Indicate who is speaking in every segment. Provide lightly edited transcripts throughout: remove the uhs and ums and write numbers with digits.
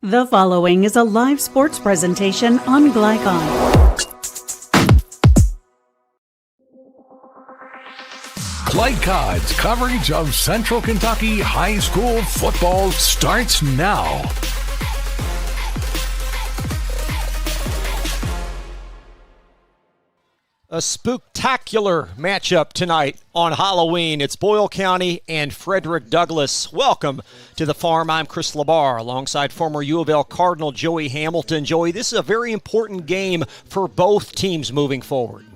Speaker 1: The following is a live sports presentation on Glycon.
Speaker 2: Glycon's coverage of Central Kentucky high school football starts now.
Speaker 3: A spooktacular matchup tonight on Halloween. It's Boyle County and Frederick Douglass. Welcome to the farm. I'm Chris Labar alongside former U of L Cardinal Joey Hamilton. Joey, this is a very important game for both teams moving forward.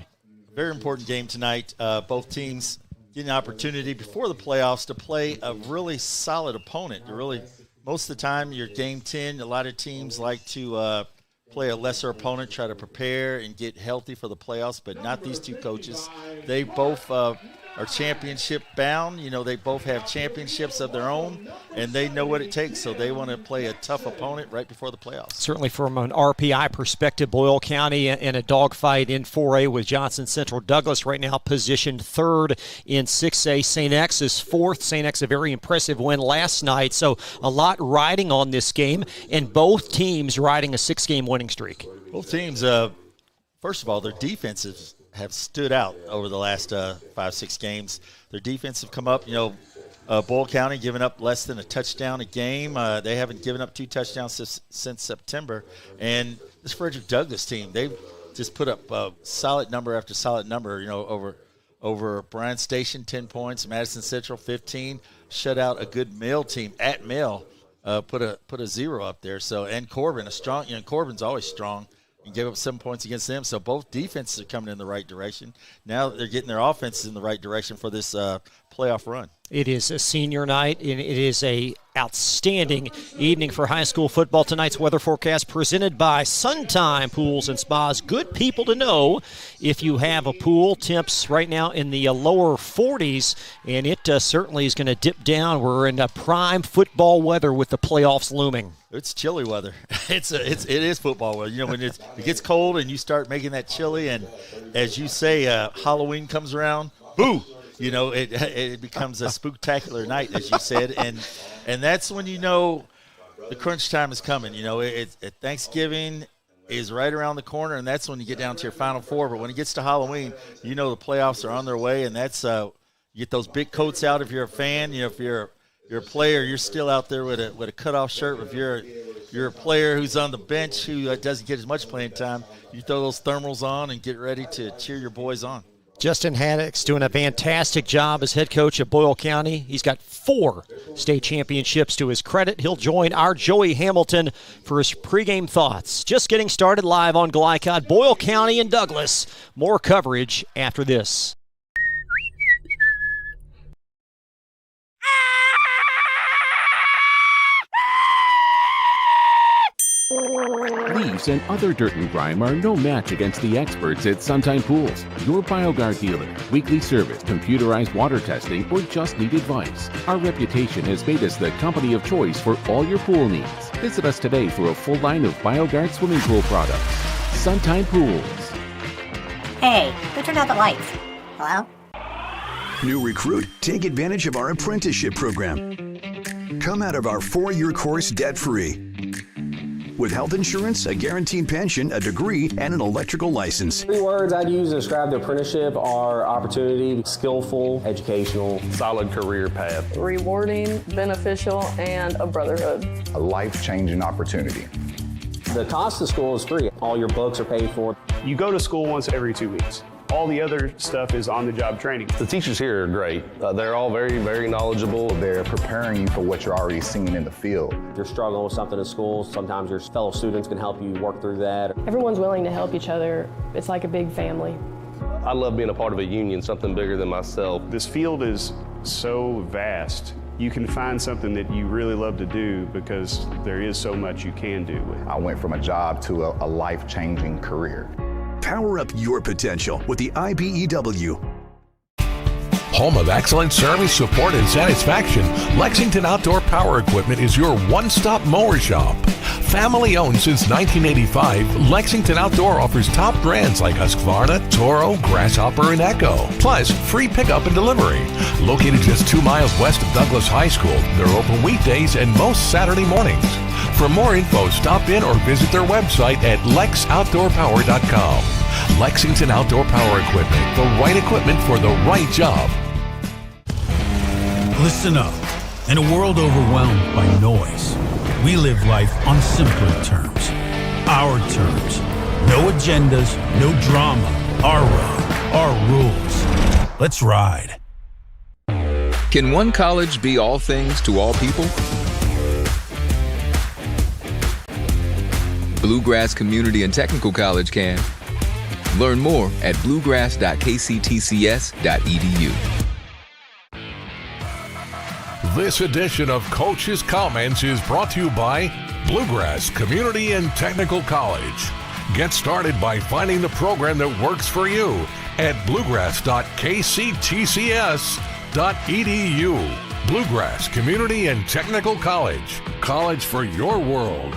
Speaker 4: Very important game tonight. Both teams getting an opportunity before the playoffs to play a really solid opponent. Most of the time, you're game 10. A lot of teams like to play a lesser opponent, try to prepare and get healthy for the playoffs, but not these two coaches. They both are championship bound. You know, they both have championships of their own, and they know what it takes, so they want to play a tough opponent right before the playoffs.
Speaker 3: Certainly from an RPI perspective, Boyle County in a dogfight in 4A with Johnson Central. Douglass right now positioned third in 6A. St. X is fourth. St. X a very impressive win last night, so a lot riding on this game, and both teams riding a 6-game winning streak.
Speaker 4: Both teams, first of all, their defenses have stood out over the last 5-6 games. Their defense have come up. Boyle County giving up less than a touchdown a game. They haven't given up 2 touchdowns since September. And this Frederick Douglass team, they've just put up solid number after solid number. Over Bryan Station 10 points, Madison Central 15. Shut out a good Mill team at Mill. Put a 0 up there. So, and Corbin, Corbin's always strong, and gave up 7 points against them. So both defenses are coming in the right direction. Now they're getting their offenses in the right direction for this playoff run.
Speaker 3: It is a senior night, and it is a outstanding evening for high school football. Tonight's weather forecast presented by Suntime Pools and Spas. Good people to know if you have a pool. Temps right now in the lower 40s, and it certainly is going to dip down. We're in prime football weather with the playoffs looming.
Speaker 4: It's chilly weather. It is football weather. When it gets cold and you start making that chilly, and as you say, Halloween comes around, boo! It becomes a spooktacular night, as you said, and that's when the crunch time is coming. Thanksgiving is right around the corner, and that's when you get down to your Final Four. But when it gets to Halloween, the playoffs are on their way, and that's you get those big coats out if you're a fan. If you're a player, you're still out there with a cutoff shirt. If you're a player who's on the bench who doesn't get as much playing time, you throw those thermals on and get ready to cheer your boys on.
Speaker 3: Justin Haddix doing a fantastic job as head coach of Boyle County. He's got 4 state championships to his credit. He'll join our Joey Hamilton for his pregame thoughts. Just getting started live on Glycon, Boyle County and Douglass. More coverage after this.
Speaker 5: Leaves and other dirt and grime are no match against the experts at Suntime Pools, your BioGuard dealer. Weekly service, computerized water testing, or just need advice. Our reputation has made us the company of choice for all your pool needs. Visit us today for a full line of BioGuard swimming pool products. Suntime Pools.
Speaker 6: Hey, who turned out the lights? Hello?
Speaker 7: New recruit, take advantage of our apprenticeship program. Come out of our 4-year course debt-free. With health insurance, a guaranteed pension, a degree, and an electrical license.
Speaker 8: 3 words I'd use to describe the apprenticeship are opportunity, skillful, educational,
Speaker 9: solid career path,
Speaker 10: rewarding, beneficial, and a brotherhood.
Speaker 11: A life-changing opportunity.
Speaker 8: The cost of school is free. All your books are paid for.
Speaker 9: You go to school once every 2 weeks. All the other stuff is on-the-job training.
Speaker 11: The teachers here are great. They're all very, very knowledgeable. They're preparing you for what you're already seeing in the field.
Speaker 8: If you're struggling with something at school, sometimes your fellow students can help you work through that.
Speaker 10: Everyone's willing to help each other. It's like a big family.
Speaker 9: I love being a part of a union, something bigger than myself.
Speaker 12: This field is so vast. You can find something that you really love to do because there is so much you can do with it.
Speaker 11: I went from a job to a life-changing career.
Speaker 7: Power up your potential with the IBEW.
Speaker 2: Home of excellent service, support, and satisfaction, Lexington Outdoor Power Equipment is your one-stop mower shop. Family owned since 1985, Lexington Outdoor offers top brands like Husqvarna, Toro, Grasshopper, and Echo. Plus, free pickup and delivery. Located just 2 miles west of Douglass High School, they're open weekdays and most Saturday mornings. For more info, stop in or visit their website at lexoutdoorpower.com. Lexington Outdoor Power Equipment, the right equipment for the right job.
Speaker 13: Listen up. In a world overwhelmed by noise, we live life on simpler terms. Our terms. No agendas, no drama. Our road, our rules. Let's ride.
Speaker 14: Can one college be all things to all people? Bluegrass Community and Technical College can. Learn more at bluegrass.kctcs.edu.
Speaker 2: This edition of Coach's Comments is brought to you by Bluegrass Community and Technical College. Get started by finding the program that works for you at bluegrass.kctcs.edu. Bluegrass Community and Technical College. College for your world.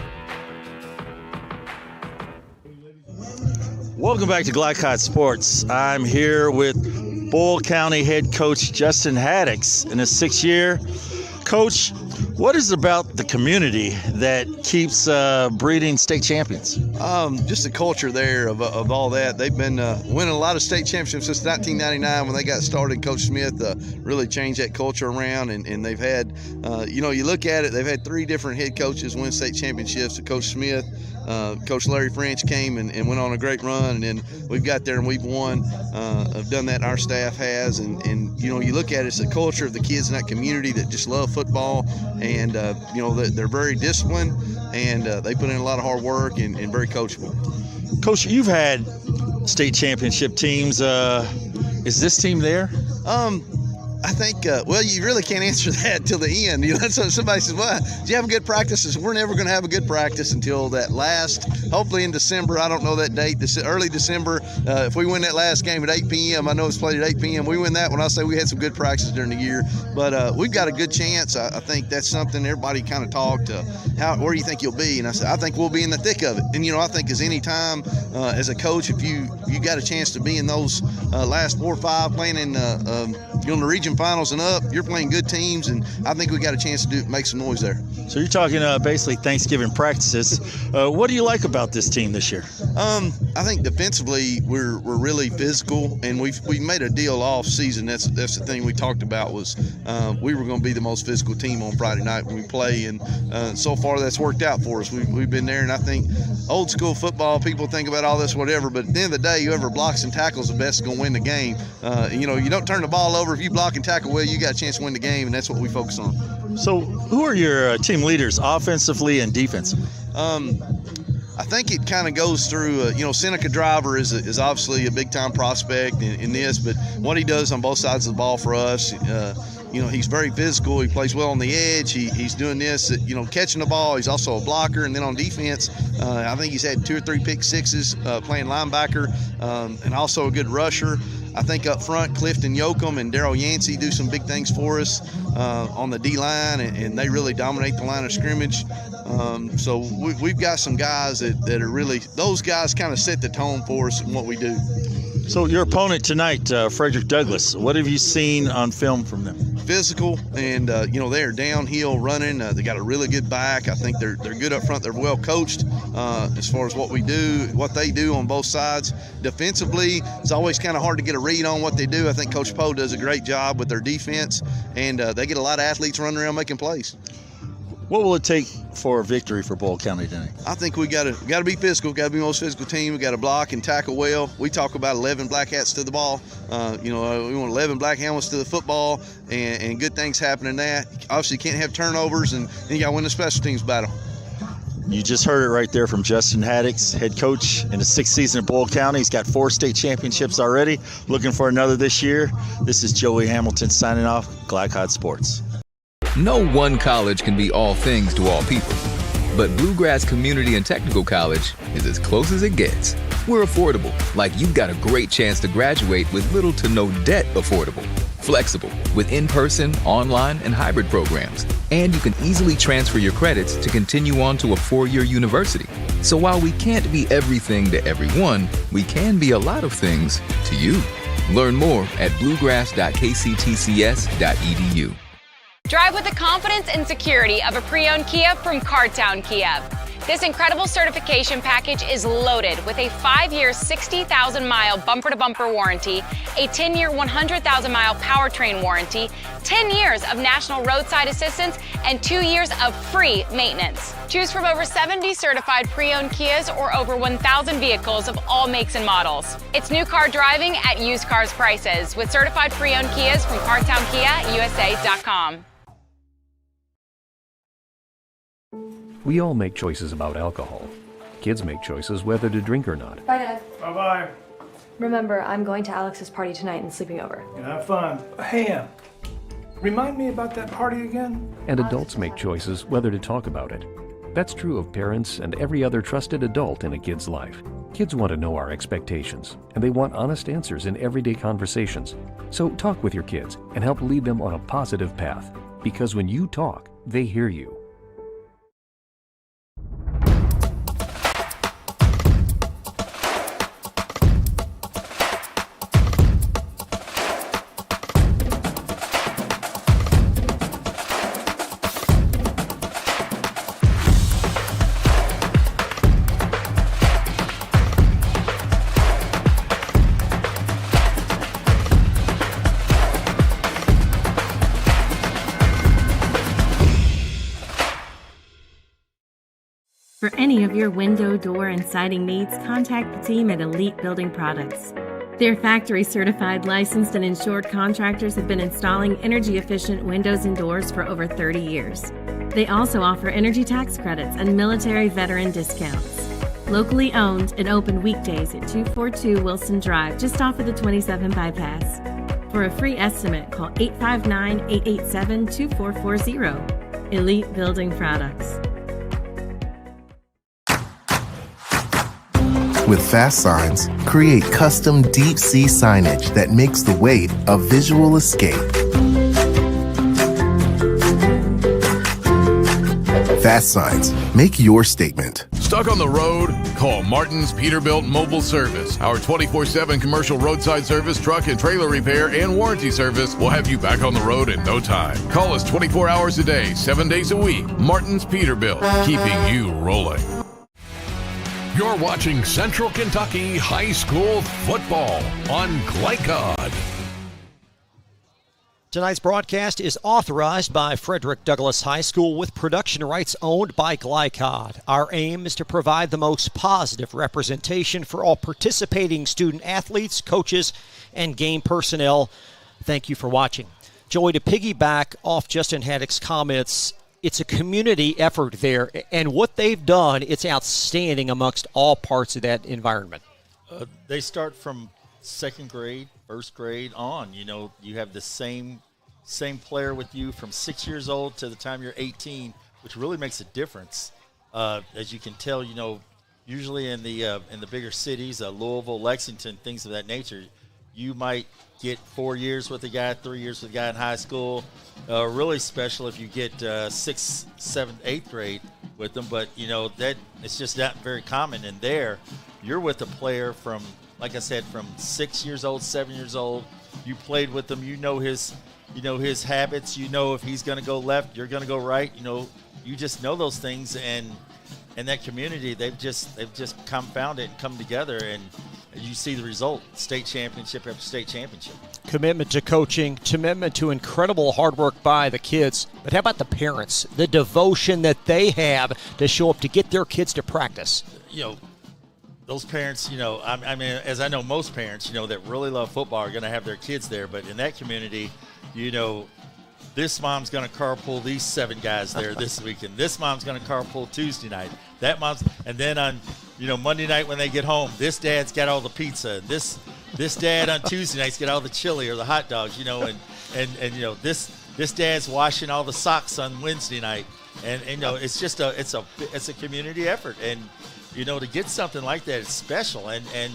Speaker 4: Welcome back to Glycod Sports. I'm here with Boyle County head coach Justin Haddix in his 6th year. Coach, what is it about the community that keeps breeding state champions?
Speaker 15: Just the culture there of all that. They've been winning a lot of state championships since 1999 when they got started. Coach Smith really changed that culture around, and they've had, you look at it, they've had 3 different head coaches win state championships. Coach Smith, Coach Larry French came and went on a great run, and then we've got there and we've won. Have done that, our staff has, and you look at it, it's the culture of the kids in that community that just love football, and they're very disciplined, and they put in a lot of hard work and very coachable.
Speaker 4: Coach, you've had state championship teams. Is this team there?
Speaker 15: I think, you really can't answer that till the end. So somebody says, well, did you have a good practice? I said, we're never going to have a good practice until that last, hopefully in December. I don't know that date, early December. If we win that last game at 8 p.m., I know it's played at 8 p.m. We win that one. I'll say we had some good practices during the year. But we've got a good chance. I think that's something everybody kind of talked, where do you think you'll be? And I said, I think we'll be in the thick of it. And, I think as any time as a coach, if you got a chance to be in those last 4 or 5 playing in the region finals and up, you're playing good teams, and I think we got a chance to make some noise there.
Speaker 4: So you're talking basically Thanksgiving practices. What do you like about this team this year?
Speaker 15: I think defensively we're really physical, and we made a deal off season. That's the thing we talked about was we were going to be the most physical team on Friday night when we play, and so far that's worked out for us. We've been there, and I think old school football, people think about all this whatever, but at the end of the day, whoever blocks and tackles the best is going to win the game. You don't turn the ball over. If you block and tackle well, you got a chance to win the game, and that's what we focus on.
Speaker 4: So who are your team leaders offensively and defensively?
Speaker 15: I think it kind of goes through, Seneca Driver is obviously a big-time prospect in this, but what he does on both sides of the ball for us, he's very physical. He plays well on the edge. He's doing this, catching the ball. He's also a blocker. And then on defense, I think he's had 2 or 3 pick sixes playing linebacker, and also a good rusher. I think up front, Clifton Yoakum and Daryl Yancey do some big things for us on the D-line, and they really dominate the line of scrimmage. So we've got some guys that are really – those guys kind of set the tone for us in what we do.
Speaker 4: So your opponent tonight, Frederick Douglass, what have you seen on film from them?
Speaker 15: Physical, and they're downhill running. They got a really good back. I think they're good up front. They're well coached as far as what they do on both sides. Defensively, it's always kind of hard to get a read on what they do. I think Coach Poe does a great job with their defense, and they get a lot of athletes running around making plays.
Speaker 4: What will it take for a victory for Boyle County tonight?
Speaker 15: I think we got to be physical. Got to be the most physical team. We got to block and tackle well. We talk about 11 black hats to the ball. We want 11 black helmets to the football, and good things happen in that. Obviously, you can't have turnovers, and you got to win the special teams battle.
Speaker 4: You just heard it right there from Justin Haddix, head coach in his 6th season at Boyle County. He's got 4 state championships already. Looking for another this year. This is Joey Hamilton signing off. Glycod Sports.
Speaker 14: No one college can be all things to all people, but Bluegrass Community and Technical College is as close as it gets. We're affordable, like you've got a great chance to graduate with little to no debt. Affordable, flexible, with in-person, online, and hybrid programs. And you can easily transfer your credits to continue on to a 4-year university. So while we can't be everything to everyone, we can be a lot of things to you. Learn more at bluegrass.kctcs.edu.
Speaker 16: Drive with the confidence and security of a pre-owned Kia from Cartown Kia. This incredible certification package is loaded with a 5-year, 60,000-mile bumper-to-bumper warranty, a 10-year, 100,000-mile powertrain warranty, 10 years of national roadside assistance, and 2 years of free maintenance. Choose from over 70 certified pre-owned Kias or over 1,000 vehicles of all makes and models. It's new car driving at used cars prices with certified pre-owned Kias from CartownKiaUSA.com.
Speaker 17: We all make choices about alcohol. Kids make choices whether to drink or not.
Speaker 10: Bye, Dad.
Speaker 9: Bye-bye.
Speaker 10: Remember, I'm going to Alex's party tonight and sleeping over.
Speaker 9: Have fun. Hey, remind me about that party again?
Speaker 17: And adults make choices whether to talk about it. That's true of parents and every other trusted adult in a kid's life. Kids want to know our expectations, and they want honest answers in everyday conversations. So talk with your kids and help lead them on a positive path. Because when you talk, they hear you.
Speaker 18: For any of your window, door, and siding needs, contact the team at Elite Building Products. Their factory-certified, licensed, and insured contractors have been installing energy-efficient windows and doors for over 30 years. They also offer energy tax credits and military veteran discounts. Locally owned and open weekdays at 242 Wilson Drive, just off of the 27 bypass. For a free estimate, call 859-887-2440. Elite Building Products.
Speaker 19: With Fast Signs, create custom deep sea signage that makes the wait a visual escape. Fast Signs, make your statement.
Speaker 2: Stuck on the road? Call Martin's Peterbilt Mobile Service. Our 24/7 commercial roadside service, truck and trailer repair, and warranty service will have you back on the road in no time. Call us 24 hours a day, 7 days a week. Martin's Peterbilt, keeping you rolling. You're watching Central Kentucky High School football on Glycod.
Speaker 3: Tonight's broadcast is authorized by Frederick Douglass High School with production rights owned by Glycod. Our aim is to provide the most positive representation for all participating student athletes, coaches, and game personnel. Thank you for watching. Joey, to piggyback off Justin Haddix's comments, it's a community effort there, and what they've done, it's outstanding amongst all parts of that environment.
Speaker 4: They start from second grade, first grade on. You know, you have the same player with you from 6 years old to the time you're 18, which really makes a difference. As you can tell, you know, usually in the bigger cities, Louisville, Lexington, things of that nature, you might get 4 years with a guy, 3 years with a guy in high school. Really special if you get 6th, 7th, 8th grade with them. But, you know, that it's just not very common. And there, you're with a player from, like I said, from 6 years old, 7 years old. You played with him. You know his habits. You know if he's going to go left, you're going to go right. You know, you just know those things. And that community, they've just compounded and come together, and you see the result, state championship after state championship.
Speaker 3: Commitment to coaching, commitment to incredible hard work by the kids. But how about the parents, the devotion that they have to show up to get their kids to practice?
Speaker 4: You know, those parents, you know, I mean, as I know most parents, you know, that really love football are going to have their kids there. But in that community, you know, this mom's going to carpool these 7 guys there this weekend. This mom's going to carpool Tuesday night. That mom's, and then on, you know, Monday night when they get home, this dad's got all the pizza. This dad on Tuesday night's got all the chili or the hot dogs, you know, and you know, this dad's washing all the socks on Wednesday night. And you know, it's just it's a community effort. And, you know, to get something like that, it's special. And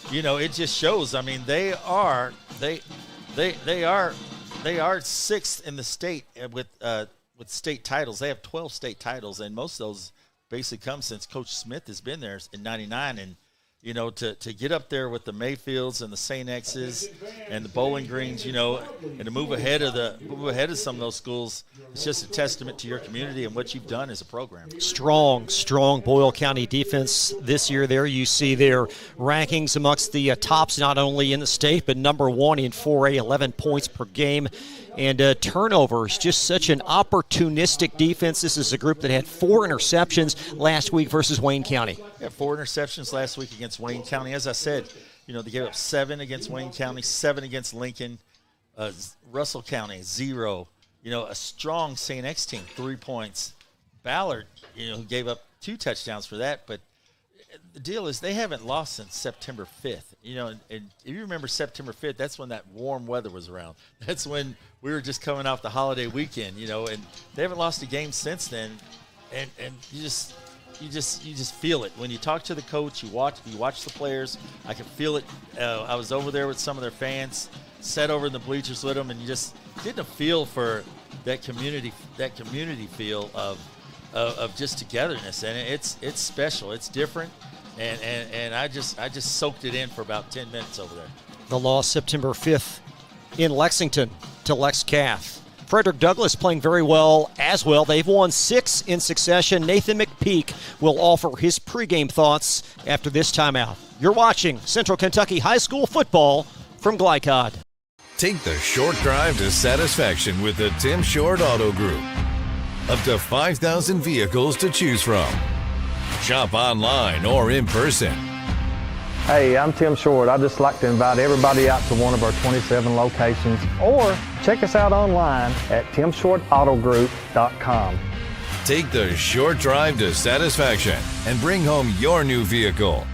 Speaker 4: you know, it just shows. I mean, they are 6th in the state with state titles. They have 12 state titles, and most of those basically come since Coach Smith has been there in '99. And you know, to get up there with the Mayfields and the St. X's and the Bowling Greens, you know, and to move ahead of some of those schools, it's just a testament to your community and what you've done as a program.
Speaker 3: Strong Boyle County defense this year. There you see their rankings amongst the tops, not only in the state, but number 1 in 4A, 11 points per game. And turnovers, just such an opportunistic defense. This is a group that had 4 interceptions last week versus Wayne County.
Speaker 4: Yeah, 4 interceptions last week against Wayne County. As I said, you know, they gave up 7 against Wayne County, 7 against Lincoln, Russell County, 0. You know, a strong St. X team, 3 points. Ballard, you know, who gave up 2 touchdowns for that. But the deal is they haven't lost since September 5th. You know, and if you remember September 5th, that's when that warm weather was around. That's when we were just coming off the holiday weekend, you know, and they haven't lost a game since then. And you just feel it. When you talk to the coach, you watch the players, I can feel it. I was over there with some of their fans, sat over in the bleachers with them, and you just getting a feel for that community feel of just togetherness. And it's special. It's different. And I just soaked it in for about 10 minutes over there.
Speaker 3: The loss September 5th in Lexington to Lex Cath. Frederick Douglass playing very well as well. They've won 6 in succession. Nathan McPeek will offer his pregame thoughts after this timeout. You're watching Central Kentucky High School football from Glycod.
Speaker 20: Take the short drive to satisfaction with the Tim Short Auto Group. Up to 5,000 vehicles to choose from. Shop online or in person.
Speaker 21: Hey, I'm Tim Short. I'd just like to invite everybody out to one of our 27 locations, or check us out online at timshortautogroup.com.
Speaker 20: Take the short drive to satisfaction and bring home your new vehicle.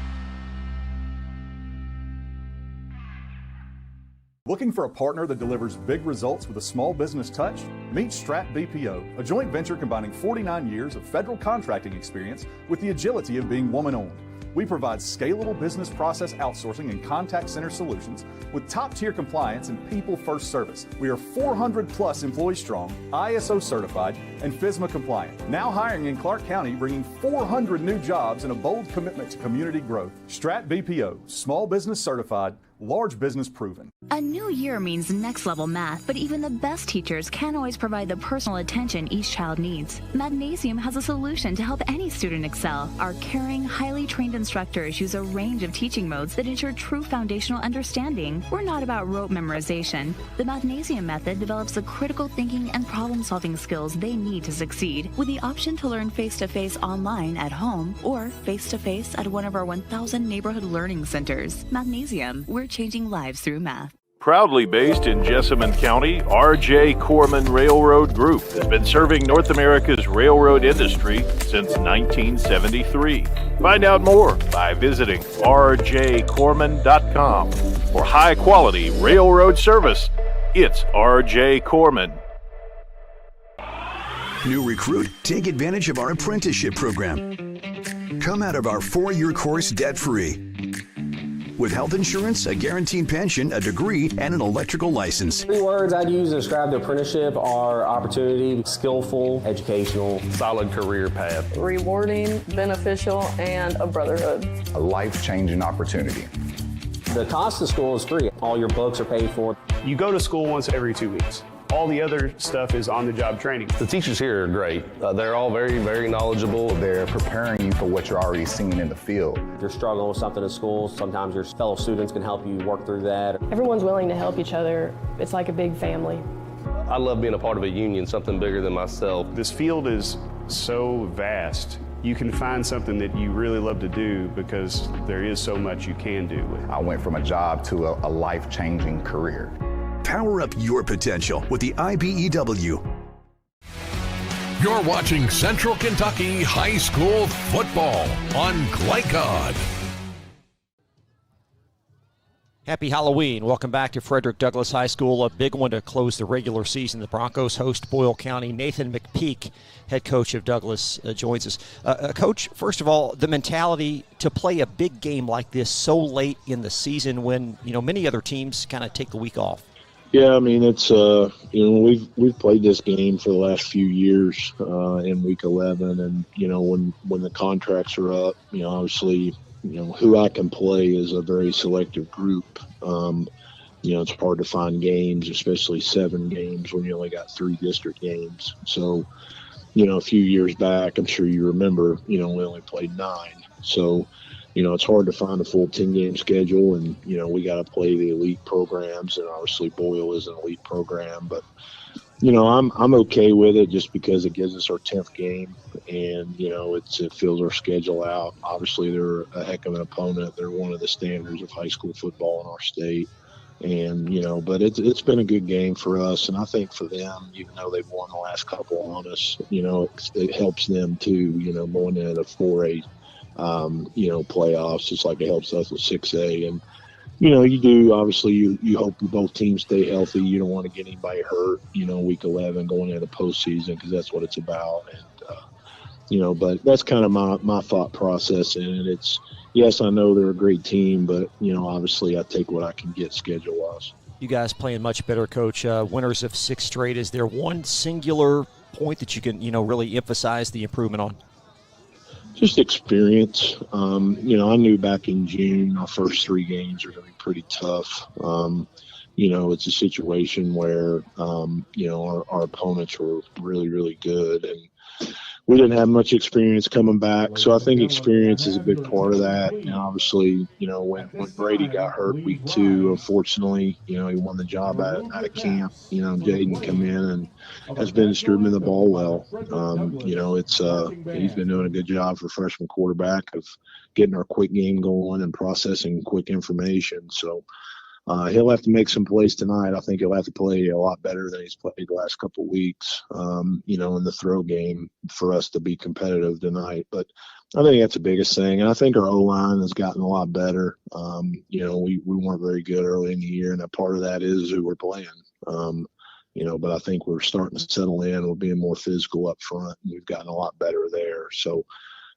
Speaker 22: Looking for a partner that delivers big results with a small business touch? Meet Strat BPO, a joint venture combining 49 years of federal contracting experience with the agility of being woman-owned. We provide scalable business process outsourcing and contact center solutions with top-tier compliance and people-first service. We are 400-plus employees strong, ISO certified, and FSMA compliant. Now hiring in Clark County, bringing 400 new jobs and a bold commitment to community growth. Strat BPO, small business certified, large business proven.
Speaker 23: A new year means next level math, but even the best teachers can't always provide the personal attention each child needs. Mathnasium has a solution to help any student excel. Our caring, highly trained instructors use a range of teaching modes that ensure true foundational understanding. We're not about rote memorization. The Mathnasium method develops the critical thinking and problem-solving skills they need to succeed, with the option to learn face-to-face online at home or face-to-face at one of our 1,000 neighborhood learning centers. Mathnasium, we're changing lives through math.
Speaker 24: Proudly based in Jessamine County, R.J. Corman Railroad Group has been serving North America's railroad industry since 1973. Find out more by visiting rjcorman.com. For high-quality railroad service, it's R.J. Corman.
Speaker 7: New recruit, take advantage of our apprenticeship program. Come out of our 4-year course debt-free. With health insurance, a guaranteed pension, a degree, and an electrical license.
Speaker 8: 3 words I'd use to describe the apprenticeship are opportunity, skillful, educational, solid career path.
Speaker 25: Rewarding, beneficial, and a brotherhood.
Speaker 11: A life-changing opportunity.
Speaker 8: The cost of school is free. All your books are paid for.
Speaker 12: You go to school once every 2 weeks. All the other stuff is on-the-job training.
Speaker 11: The teachers here are great. They're all very, very knowledgeable. They're preparing you for what you're already seeing in the field.
Speaker 8: If you're struggling with something at school, sometimes your fellow students can help you work through that.
Speaker 10: Everyone's willing to help each other. It's like a big family.
Speaker 26: I love being a part of a union, something bigger than myself.
Speaker 12: This field is so vast. You can find something that you really love to do because there is so much you can do with it.
Speaker 11: I went from a job to a life-changing career.
Speaker 7: Power up your potential with the IBEW.
Speaker 2: You're watching Central Kentucky High School football on Glycod.
Speaker 3: Happy Halloween. Welcome back to Frederick Douglass High School. A big one to close the regular season. The Broncos host Boyle County. Nathan McPeek, head coach of Douglass, joins us. Coach, first of all, the mentality to play a big game like this so late in the season when, many other teams kind of take the week off.
Speaker 27: Yeah, I mean, it's we've played this game for the last few years in week 11, and when the contracts are up, obviously who I can play is a very selective group. It's hard to find games, especially 7 games when you only got 3 district games. So, a few years back, I'm sure you remember, we only played 9. So, it's hard to find a full 10-game schedule, and, we got to play the elite programs, and obviously Boyle is an elite program. But, I'm okay with it just because it gives us our 10th game, and, it fills our schedule out. Obviously, they're a heck of an opponent. They're one of the standards of high school football in our state. And, but it's been a good game for us. And I think for them, even though they've won the last couple on us, it helps them too, going into the 4A, playoffs, just like it helps us with 6A. And, you do, obviously, you hope both teams stay healthy. You don't want to get anybody hurt, week 11 going into the postseason, because that's what it's about. And, but that's kind of my thought process in it. It's, yes, I know they're a great team, but, obviously I take what I can get schedule-wise.
Speaker 3: You guys playing much better, Coach. Winners of 6 straight. Is there one singular point that you can, really emphasize the improvement on?
Speaker 27: Just experience. I knew back in June our first 3 games are going to be pretty tough. It's a situation where, our opponents were really, really good, and we didn't have much experience coming back. So I think experience is a big part of that. And obviously, when Brady got hurt week 2, unfortunately, he won the job out of camp. Jaden come in and has been distributing the ball well. He's been doing a good job for freshman quarterback of getting our quick game going and processing quick information. So he'll have to make some plays tonight. I think he'll have to play a lot better than he's played the last couple of weeks, in the throw game for us to be competitive tonight. But I think that's the biggest thing. And I think our O-line has gotten a lot better. We weren't very good early in the year, and a part of that is who we're playing. But I think we're starting to settle in. We're being more physical up front, and we've gotten a lot better there. So,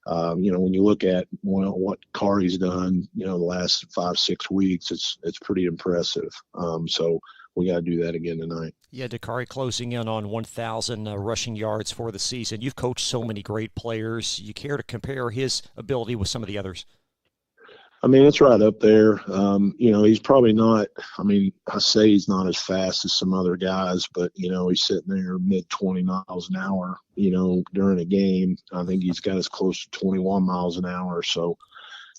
Speaker 27: when you look at what Kari's done, the last 5-6 weeks, it's pretty impressive. So we got to do that again tonight.
Speaker 3: Yeah, Dakari closing in on 1,000 rushing yards for the season. You've coached so many great players. You care to compare his ability with some of the others?
Speaker 27: I mean, it's right up there. He's probably not – I say he's not as fast as some other guys, but, he's sitting there mid-20 miles an hour, during a game. I think he's got as close to 21 miles an hour. So,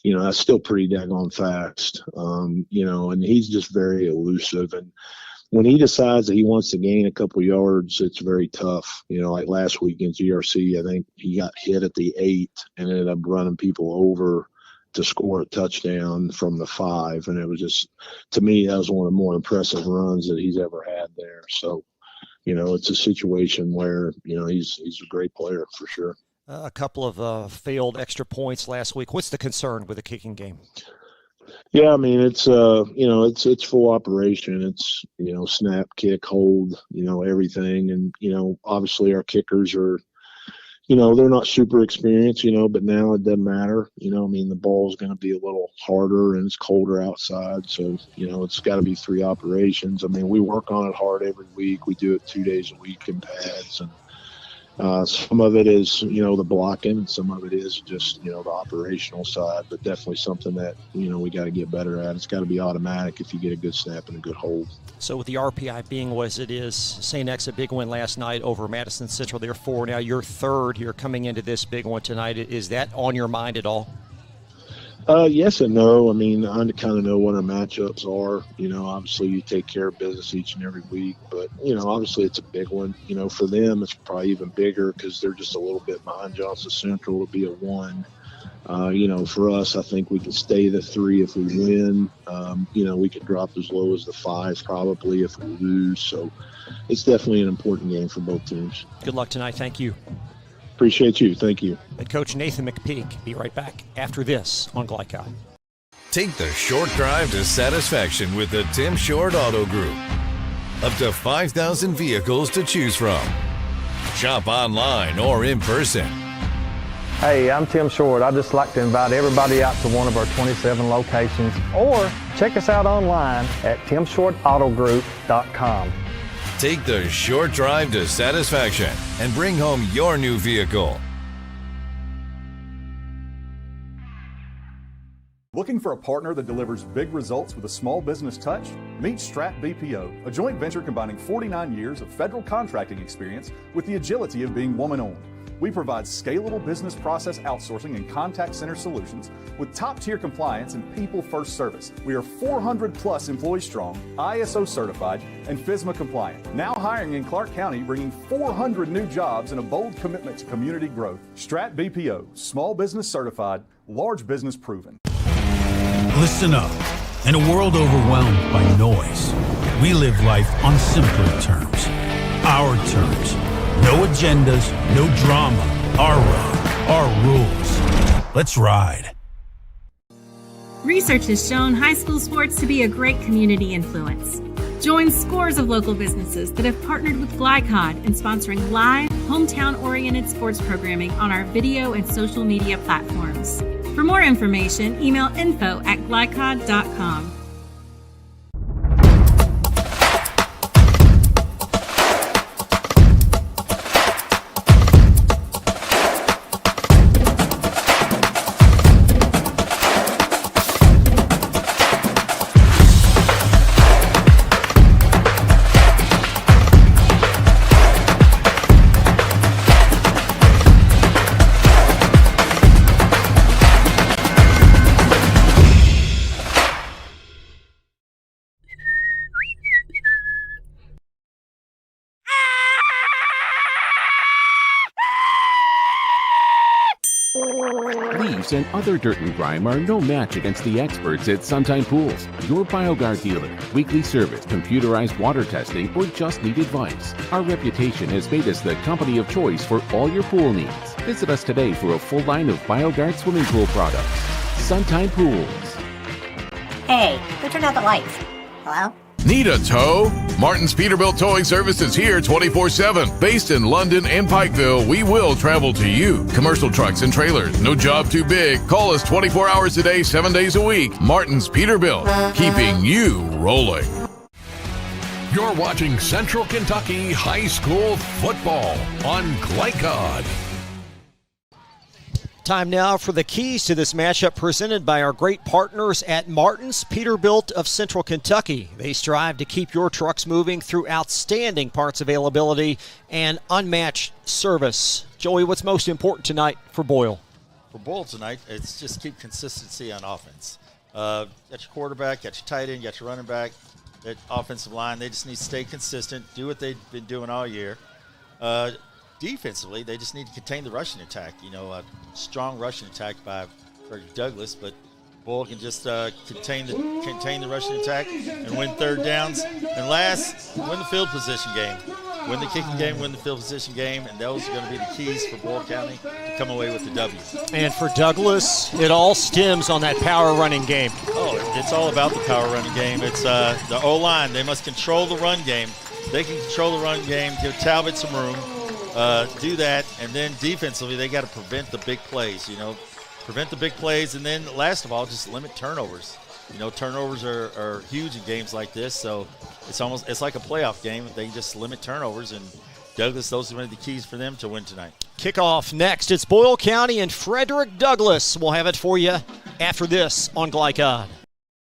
Speaker 27: that's still pretty daggone fast. And he's just very elusive. And when he decides that he wants to gain a couple yards, it's very tough. Like last week against GRC, I think he got hit at the 8 and ended up running people over to score a touchdown from the 5. And it was just, to me, that was one of the more impressive runs that he's ever had there. So, it's a situation where, he's a great player for sure.
Speaker 3: A couple of failed extra points last week. What's the concern with the kicking game?
Speaker 27: Yeah, it's it's full operation. It's, snap, kick, hold, everything. And, obviously our kickers are, they're not super experienced, but now it doesn't matter. The ball's going to be a little harder and it's colder outside. So, it's got to be 3 operations. We work on it hard every week. We do it 2 days a week in pads. And some of it is, the blocking, and some of it is just, the operational side, but definitely something that, we got to get better at. It's got to be automatic if you get a good snap and a good hold.
Speaker 3: So with the RPI being what it is, St. X a big win last night over Madison Central. They're 4 now. You're 3rd. You're coming into this big one tonight. Is that on your mind at all?
Speaker 27: Yes and no. I kind of know what our matchups are. Obviously you take care of business each and every week, but, obviously it's a big one. For them, it's probably even bigger because they're just a little bit behind Johnson Central to be a 1. For us, I think we can stay the 3 if we win. We could drop as low as the 5 probably if we lose. So it's definitely an important game for both teams.
Speaker 3: Good luck tonight. Thank you.
Speaker 27: Appreciate you. Thank you.
Speaker 3: And Coach Nathan McPeek. Be right back after this on Boille County.
Speaker 20: Take the short drive to satisfaction with the Tim Short Auto Group. Up to 5,000 vehicles to choose from. Shop online or in person.
Speaker 21: Hey, I'm Tim Short. I'd just like to invite everybody out to one of our 27 locations, or check us out online at timshortautogroup.com.
Speaker 20: Take the short drive to satisfaction and bring home your new vehicle.
Speaker 22: Looking for a partner that delivers big results with a small business touch? Meet Strat BPO, a joint venture combining 49 years of federal contracting experience with the agility of being woman-owned. We provide scalable business process outsourcing and contact center solutions with top-tier compliance and people-first service. We are 400-plus employees strong, ISO certified, and FSMA compliant. Now hiring in Clark County, bringing 400 new jobs and a bold commitment to community growth. Strat BPO, small business certified, large business proven.
Speaker 1: Listen up. In a world overwhelmed by noise, we live life on simpler terms. Our terms. No agendas, no drama. Our road, our rules. Let's ride.
Speaker 18: Research has shown high school sports to be a great community influence. Join scores of local businesses that have partnered with Glycod in sponsoring live, hometown-oriented sports programming on our video and social media platforms. For more information, email info@glycod.com.
Speaker 5: Leaves and other dirt and grime are no match against the experts at Suntime Pools, your BioGuard dealer. Weekly service, computerized water testing, or just need advice. Our reputation has made us the company of choice for all your pool needs. Visit us today for a full line of BioGuard swimming pool products. Suntime Pools.
Speaker 6: Hey, who turned out the lights? Hello?
Speaker 2: Need a tow? Martin's Peterbilt Towing Service is here 24/7. Based in London and Pikeville, we will travel to you. Commercial trucks and trailers, no job too big. Call us 24 hours a day, 7 days a week. Martin's Peterbilt, keeping you rolling. You're watching Central Kentucky High School Football on Glycod.
Speaker 3: Time now for the keys to this matchup presented by our great partners at Martin's Peterbilt of Central Kentucky. They strive to keep your trucks moving through outstanding parts availability and unmatched service. Joey, what's most important tonight for Boyle?
Speaker 4: For Boyle tonight, it's just keep consistency on offense. Got your quarterback, got your tight end, got your running back, that offensive line. They just need to stay consistent, do what they've been doing all year. Defensively, they just need to contain the rushing attack. You know, a strong rushing attack by Frederick Douglass, but Boyle can just contain the rushing attack and win third downs. And last, win the field position game. Win the kicking game, win the field position game, and those are going to be the keys for Boyle County to come away with the W.
Speaker 3: And for Douglass, it all stems on that power running game.
Speaker 4: Oh, it's all about the power running game. It's the O-line. They must control the run game. They can control the run game, give Talbot some room. Do that, and then defensively they got to prevent the big plays, and then last of all, just limit turnovers. You know, turnovers are huge in games like this, so it's like a playoff game if they can just limit turnovers, and Douglass, those are one of the keys for them to win tonight.
Speaker 3: Kickoff next. It's Boyle County and Frederick Douglass. We'll have it for you after this on Glycod.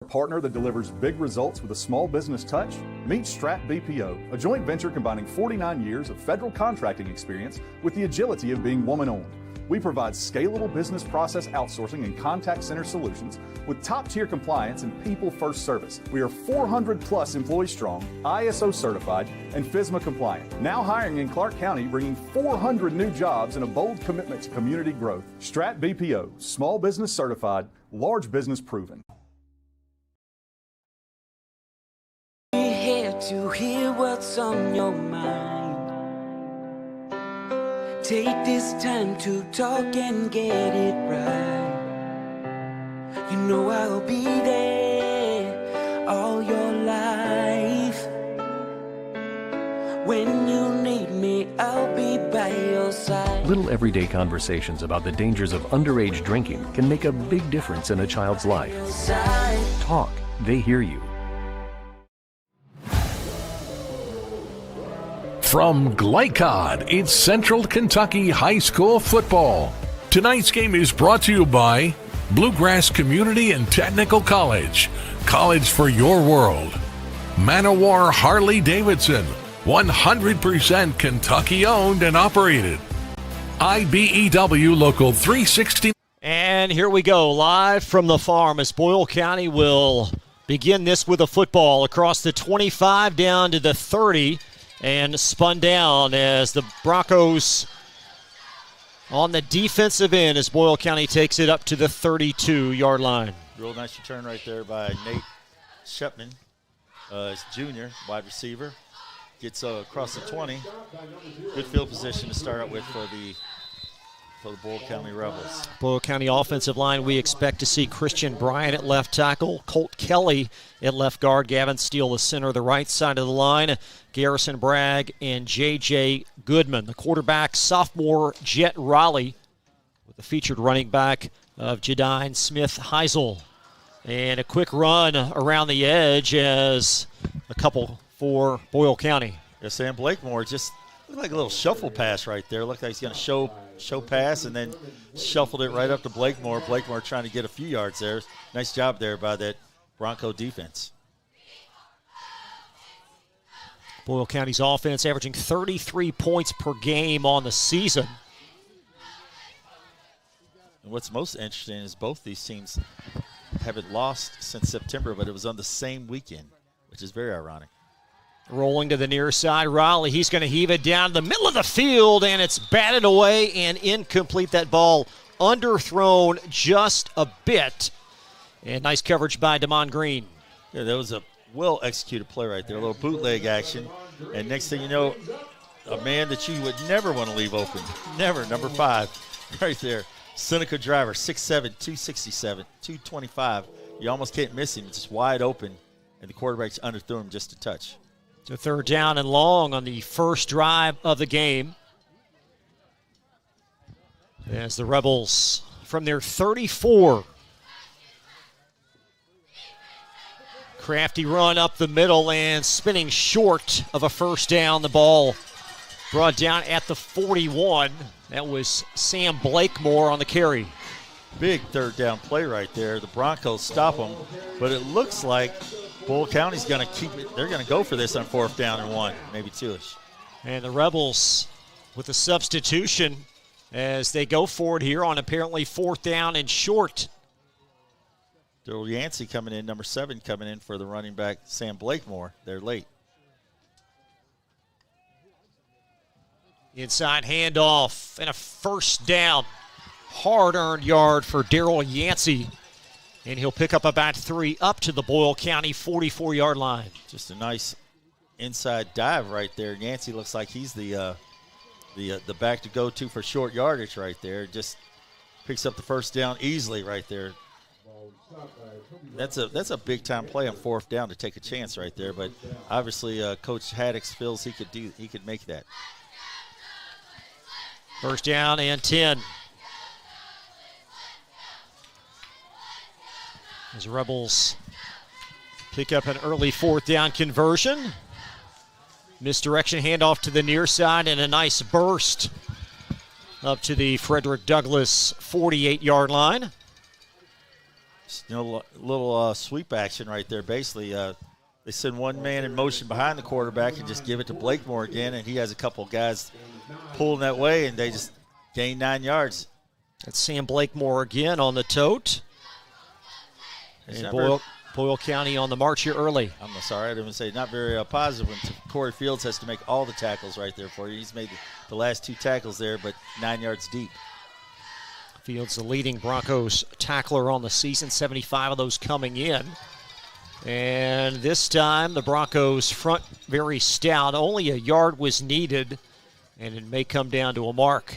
Speaker 22: A partner that delivers big results with a small business touch? Meet Strat BPO, a joint venture combining 49 years of federal contracting experience with the agility of being woman-owned. We provide scalable business process outsourcing and contact center solutions with top-tier compliance and people-first service. We are 400-plus employees strong, ISO certified, and FSMA compliant. Now hiring in Clark County, bringing 400 new jobs and a bold commitment to community growth. Strat BPO, small business certified, large business proven.
Speaker 13: To hear what's on your mind. Take this time to talk and get it right. You know I'll be there all your life. When you need me, I'll be by your side.
Speaker 17: Little everyday conversations about the dangers of underage drinking can make a big difference in a child's life. Talk, they hear you.
Speaker 2: From Glycod, it's Central Kentucky High School Football. Tonight's game is brought to you by Bluegrass Community and Technical College. College for your world. Manowar Harley-Davidson. 100% Kentucky owned and operated. IBEW Local 360.
Speaker 3: And here we go, live from the farm as Boyle County will begin this with a football across the 25 down to the 30 and spun down as the Broncos on the defensive end as Boyle County takes it up to the 32-yard line.
Speaker 4: Real nice return right there by Nate Shepman, junior, wide receiver. Gets across the 20. Good field position to start out with for the Boyle County Rebels.
Speaker 3: Boyle County offensive line, we expect to see Christian Bryan at left tackle, Colt Kelly at left guard, Gavin Steele the center, the right side of the line, Garrison Bragg and J.J. Goodman. The quarterback, sophomore Jet Raleigh, with the featured running back of Jadine Smith-Heisel. And a quick run around the edge as a couple for Boyle County.
Speaker 4: Yeah, Sam Blakemore just looked like a little shuffle pass right there. Looked like he's going to show pass and then shuffled it right up to Blakemore. Blakemore trying to get a few yards there. Nice job there by that Bronco defense.
Speaker 3: Boyle County's offense averaging 33 points per game on the season.
Speaker 4: And what's most interesting is both these teams haven't lost since September, but it was on the same weekend, which is very ironic.
Speaker 3: Rolling to the near side, Raleigh. He's going to heave it down the middle of the field, and it's batted away and incomplete. That ball underthrown just a bit. And nice coverage by Damon Green.
Speaker 4: Yeah, that was a well-executed play right there, a little bootleg action. And next thing you know, a man that you would never want to leave open. Never, number 5, right there. Seneca driver, 6'7", 267, 225. You almost can't miss him. It's just wide open, and the quarterback's underthrew him just a touch.
Speaker 3: The third down and long on the first drive of the game. As the Rebels from their 34. Crafty run up the middle and spinning short of a first down. The ball brought down at the 41. That was Sam Blakemore on the carry.
Speaker 4: Big third down play right there. The Broncos stop them, but it looks like Boyle County's going to keep it. They're going to go for this on 4th down and 1, maybe 2-ish.
Speaker 3: And the Rebels with a substitution as they go forward here on apparently 4th down and short.
Speaker 4: Daryl Yancey coming in, number 7, coming in for the running back, Sam Blakemore. They're late.
Speaker 3: Inside handoff and a first down. Hard-earned yard for Daryl Yancey. And he'll pick up about 3 up to the Boyle County 44-yard line.
Speaker 4: Just a nice inside dive right there. Yancey looks like he's the back to go to for short yardage right there. Just picks up the first down easily right there. That's a big time play on 4th down to take a chance right there. But obviously, Coach Haddix feels he could make that.
Speaker 3: First down and 10. As the Rebels pick up an early 4th down conversion. Misdirection handoff to the near side and a nice burst up to the Frederick Douglass 48-yard line.
Speaker 4: You know, little sweep action right there. Basically, they send one man in motion behind the quarterback and just give it to Blakemore again, and he has a couple guys pulling that way, and they just gain 9 yards.
Speaker 3: That's Sam Blakemore again on the tote. And Boyle County on the march here early.
Speaker 4: I'm sorry, I didn't say not very positive when Corey Fields has to make all the tackles right there for you. He's made the last 2 tackles there, but 9 yards deep.
Speaker 3: Fields the leading Broncos tackler on the season, 75 of those coming in. And this time the Broncos front very stout. Only a yard was needed, and it may come down to a mark.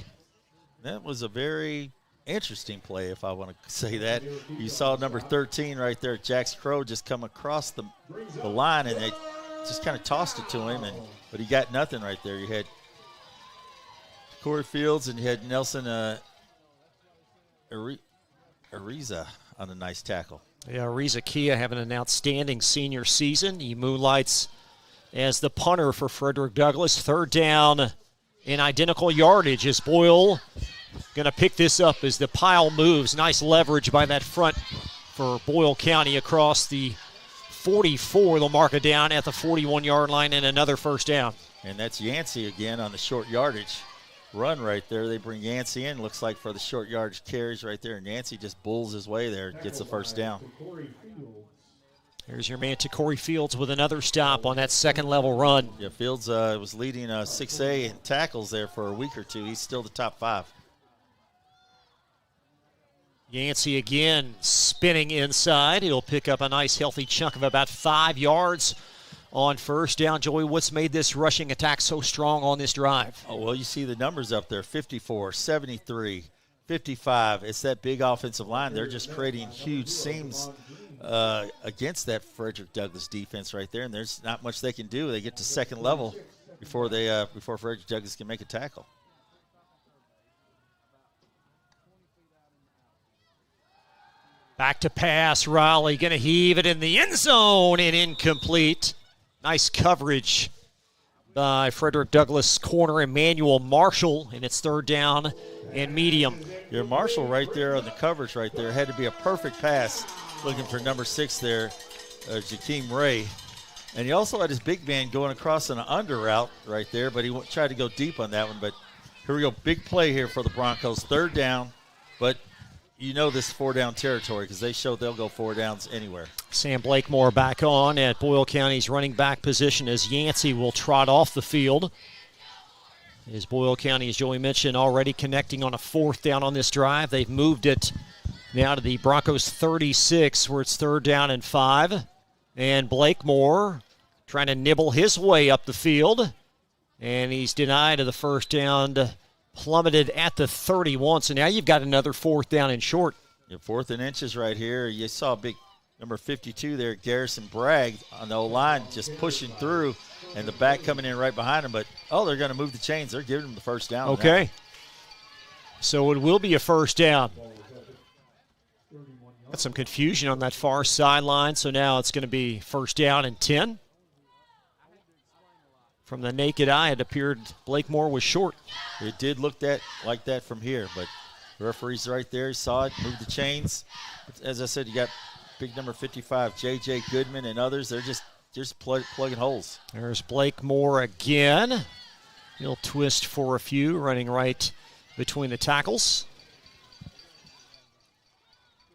Speaker 4: That was a very interesting play, if I want to say that. You saw number 13 right there, Jax Crow, just come across the line, and they just kind of tossed it to him, but he got nothing right there. You had Corey Fields and you had Nelson Ariza on a nice tackle.
Speaker 3: Yeah, Ariza Kia having an outstanding senior season. He moonlights as the punter for Frederick Douglass. 3rd down in identical yardage as Boyle going to pick this up as the pile moves. Nice leverage by that front for Boyle County across the 44. They'll mark it down at the 41-yard line and another first down.
Speaker 4: And that's Yancey again on the short yardage run right there. They bring Yancey in, looks like, for the short yardage carries right there. And Yancey just bulls his way there, gets the first down.
Speaker 3: Here's your man to Corey Fields with another stop on that second level run.
Speaker 4: Yeah, Fields was leading 6A in tackles there for a week or two. He's still the top 5.
Speaker 3: Yancey again spinning inside. He'll pick up a nice healthy chunk of about 5 yards on first down. Joey, what's made this rushing attack so strong on this drive?
Speaker 4: Oh, well, you see the numbers up there, 54, 73, 55. It's that big offensive line. They're just creating huge seams against that Frederick Douglass defense right there, and there's not much they can do. They get to second level before Frederick Douglass can make a tackle.
Speaker 3: Back to pass. Raleigh going to heave it in the end zone and incomplete. Nice coverage by Frederick Douglass corner Emmanuel Marshall, and it's third down and medium.
Speaker 4: Your Marshall right there on the coverage right there had to be a perfect pass, looking for number 6 there, Jakeem Ray. And he also had his big man going across an under route right there, but he tried to go deep on that one. But here we go, big play here for the Broncos, third down, but you know this 4-down territory because they show they'll go 4 downs anywhere.
Speaker 3: Sam Blakemore back on at Boyle County's running back position as Yancey will trot off the field. As Boyle County, as Joey mentioned, already connecting on a 4th down on this drive. They've moved it now to the Broncos 36 where it's third down and 5. And Blakemore trying to nibble his way up the field. And he's denied of the first down, plummeted at the 31. So now you've got another 4th down and short.
Speaker 4: Yeah, 4th and inches right here. You saw big number 52 there, Garrison Bragg on the O-line just pushing through, and the back coming in right behind him. But, they're going to move the chains. They're giving him the first down.
Speaker 3: Okay.
Speaker 4: Now.
Speaker 3: So it will be a first down. Got some confusion on that far sideline, so now it's going to be first down and 10. From the naked eye, it appeared Blakemore was short.
Speaker 4: It did look like that from here, but the referee's right there. He saw it, moved the chains. As I said, you got big number 55, J.J. Goodman and others. They're just plugging holes.
Speaker 3: There's Blakemore again. He'll twist for a few, running right between the tackles.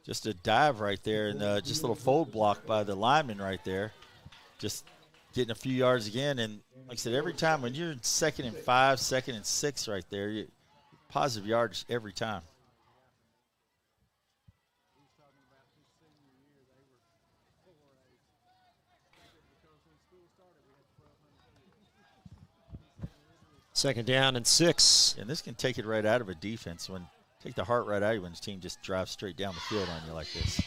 Speaker 4: Just a dive right there, and just a little fold block by the lineman right there. Just getting a few yards again, and like I said, every time when you're in 2nd and 5, 2nd and 6 right there, positive yardage every time.
Speaker 3: Second down and 6.
Speaker 4: And this can take it right out of a defense, take the heart right out of you when the team just drives straight down the field on you like this.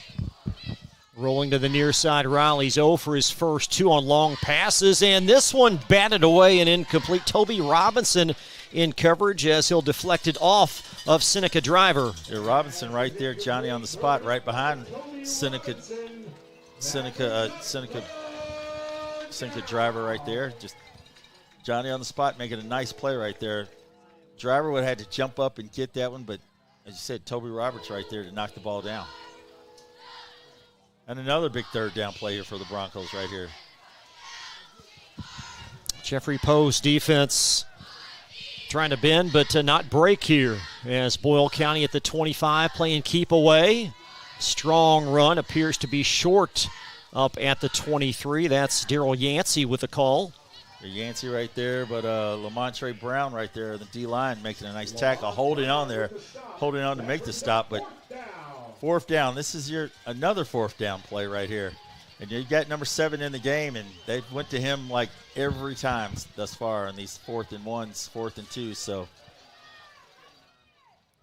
Speaker 3: Rolling to the near side, Riley's 0 for his first 2 on long passes, and this one batted away and incomplete. Toby Robinson in coverage as he'll deflect it off of Seneca Driver.
Speaker 4: Yeah, Robinson right there, Johnny on the spot, right behind Seneca Driver right there. Just Johnny on the spot making a nice play right there. Driver would have had to jump up and get that one, but as you said, Toby Roberts right there to knock the ball down. And another big third down play here for the Broncos right here.
Speaker 3: Jeffrey Poe's defense trying to bend but to not break here as Boyle County at the 25 playing keep away. Strong run appears to be short up at the 23. That's Daryl Yancey with the call.
Speaker 4: Yancey right there, but Lamontre Brown right there, the D-line making a nice tackle, holding on to make the stop, but 4th down. This is another 4th down play right here. And you got number 7 in the game, and they went to him like every time thus far on these 4th and 1s, 4th and 2s. So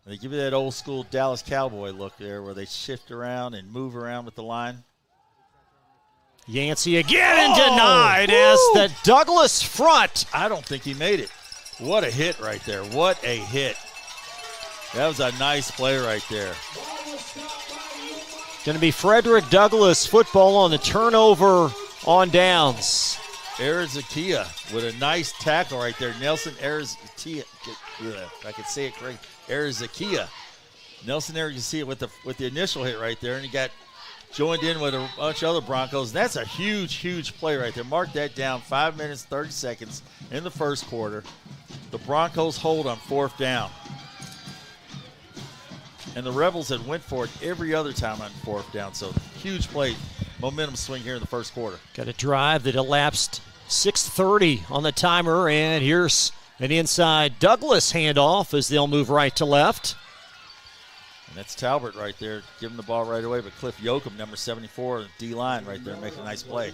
Speaker 4: they give you that old school Dallas Cowboy look there where they shift around and move around with the line.
Speaker 3: Yancey again and denied as the Douglas front.
Speaker 4: I don't think he made it. What a hit right there. What a hit. That was a nice play right there.
Speaker 3: Going to be Frederick Douglass football on the turnover on downs.
Speaker 4: Arizakia with a nice tackle right there. Nelson Arizakia, if I could say it correct, Arizakia. Nelson Arizakia with the initial hit right there, and he got joined in with a bunch of other Broncos. That's a huge, huge play right there. Mark that down. 5 minutes, 30 seconds in the first quarter. The Broncos hold on 4th down. And the Rebels had went for it every other time on 4th down. So huge play, momentum swing here in the first quarter.
Speaker 3: Got a drive that elapsed 6:30 on the timer, and here's an inside Douglas handoff as they'll move right to left.
Speaker 4: And that's Talbert right there, giving the ball right away. But Cliff Yoakum, number 74, D-line right there, making a nice play.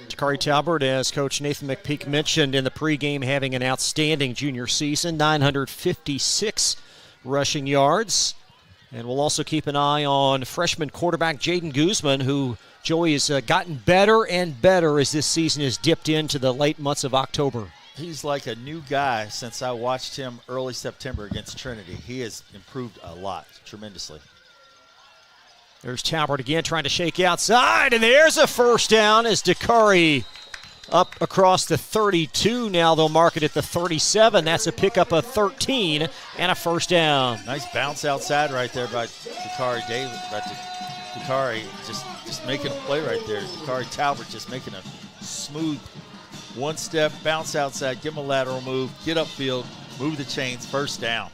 Speaker 3: Takari Talbert, as Coach Nathan McPeek mentioned in the pregame, having an outstanding junior season, 956 rushing yards. And we'll also keep an eye on freshman quarterback Jaden Guzman, who, Joey, has gotten better and better as this season has dipped into the late months of October.
Speaker 4: He's like a new guy since I watched him early September against Trinity. He has improved a lot, tremendously.
Speaker 3: There's Talbert again trying to shake outside, and there's a first down as Dakari up across the 32. Now they'll mark it at the 37. That's a pickup of 13 and a first down.
Speaker 4: Nice bounce outside right there by Dakari Davis. Dakari just making a play right there. Dakari Talbot just making a smooth one-step bounce outside, give him a lateral move, get upfield, move the chains, first down.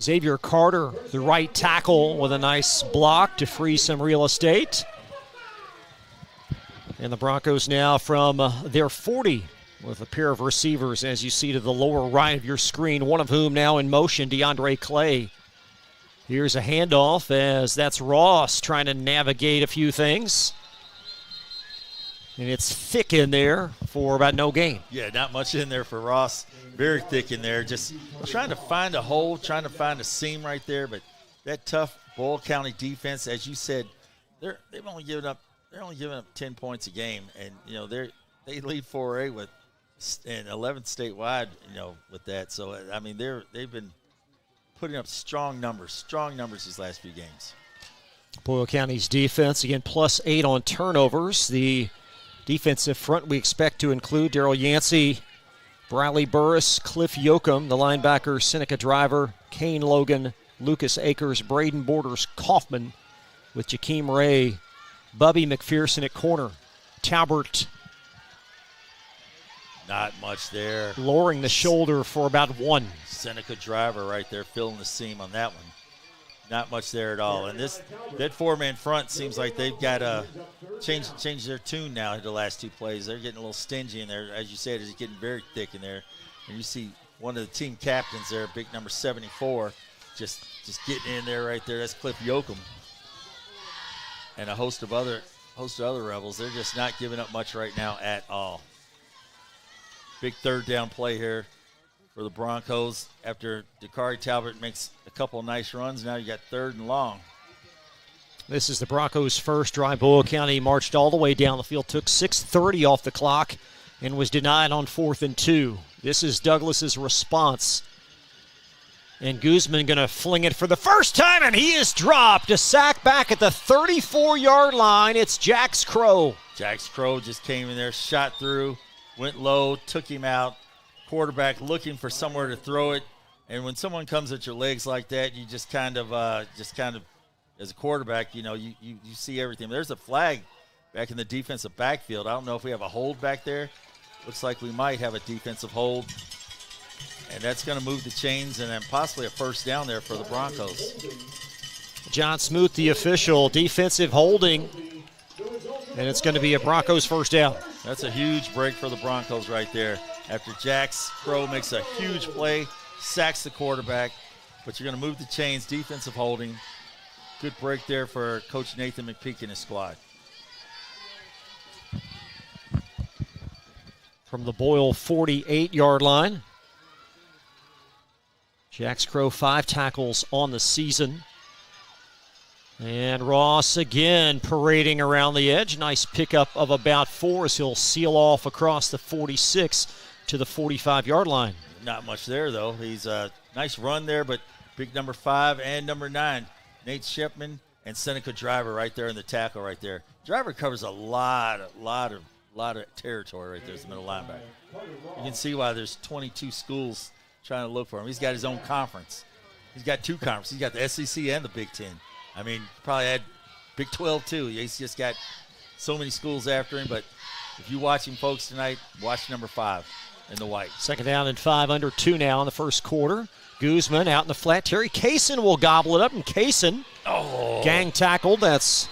Speaker 3: Xavier Carter, the right tackle, with a nice block to free some real estate. And the Broncos now from their 40 with a pair of receivers, as you see to the lower right of your screen, one of whom now in motion, DeAndre Clay. Here's a handoff as that's Ross trying to navigate a few things. And it's thick in there for about no gain.
Speaker 4: Yeah, not much in there for Ross. Very thick in there. Just trying to find a hole, trying to find a seam right there. But that tough Boyle County defense, as you said, they're only giving up 10 points a game, and they lead 4A with and 11th statewide, with that. So I mean, they've been putting up strong numbers these last few games.
Speaker 3: Boyle County's defense again +8 on turnovers. The defensive front we expect to include Daryl Yancey, Bradley Burris, Cliff Yoakum, the linebacker, Seneca Driver, Kane Logan, Lucas Akers, Braden Borders, Kaufman, with Jakeem Ray, Bubby McPherson at corner. Talbert.
Speaker 4: Not much there.
Speaker 3: Lowering the shoulder for about 1.
Speaker 4: Seneca Driver right there filling the seam on that one. Not much there at all. And that four-man front seems like they've got to change their tune now in the last 2 plays. They're getting a little stingy in there. As you said, it's getting very thick in there. And you see one of the team captains there, big number 74, just getting in there right there. That's Cliff Yoakum. And a host of other Rebels. They're just not giving up much right now at all. Big third down play here for the Broncos after Dakari Talbot makes a couple of nice runs. Now you got 3rd and long.
Speaker 3: This is the Broncos' first drive. Boyle County marched all the way down the field, took 6:30 off the clock, and was denied on 4th and 2. This is Douglas's response. And Guzman going to fling it for the first time, and he is dropped. A sack back at the 34-yard line. It's Jax Crow.
Speaker 4: Jax Crow just came in there, shot through, went low, took him out. Quarterback looking for somewhere to throw it, and when someone comes at your legs like that, you just kind of, as a quarterback, you see everything. There's a flag back in the defensive backfield. I don't know if we have a hold back there. Looks like we might have a defensive hold, and that's going to move the chains and then possibly a first down there for the Broncos.
Speaker 3: John Smoot, the official, defensive holding, and it's going to be a Broncos first down.
Speaker 4: That's a huge break for the Broncos right there. After Jax Crow makes a huge play, sacks the quarterback, but you're going to move the chains, defensive holding. Good break there for Coach Nathan McPeek and his squad.
Speaker 3: From the Boyle 48-yard line. Jax Crow 5 tackles on the season. And Ross again parading around the edge. Nice pickup of about 4 as he'll seal off across the 46 to the 45-yard line.
Speaker 4: Not much there, though. He's a nice run there, but big number 5 and number 9, Nate Shepman and Seneca Driver right there in the tackle right there. Driver covers a lot of lot of territory right there as the middle linebacker. You can see why there's 22 schools trying to look for him. He's got his own conference. He's got 2 conferences. He's got the SEC and the Big Ten. I mean, probably had Big 12 too. He's just got so many schools after him. But if you watch him, folks, tonight, watch number 5 in the white.
Speaker 3: 2nd down and 5, under 2 now in the first quarter. Guzman out in the flat. Terry Kaysen will gobble it up, and Kaysen gang tackled. That's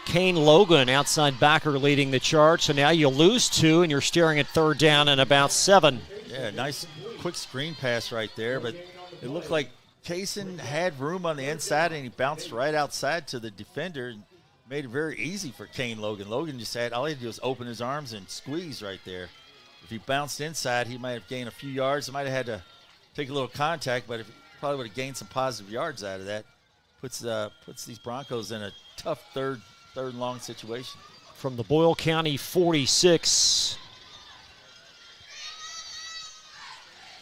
Speaker 3: Kane Logan, outside backer, leading the charge. So now you lose 2, and you're staring at 3rd down and about 7.
Speaker 4: Yeah, nice quick screen pass right there, but it looked like Kaysen had room on the inside, and he bounced right outside to the defender and made it very easy for Kane Logan. Logan just all he had to do was open his arms and squeeze right there. If he bounced inside, he might have gained a few yards. He might have had to take a little contact, but he probably would have gained some positive yards out of that. Puts these Broncos in a tough third and long situation.
Speaker 3: From the Boyle County 46,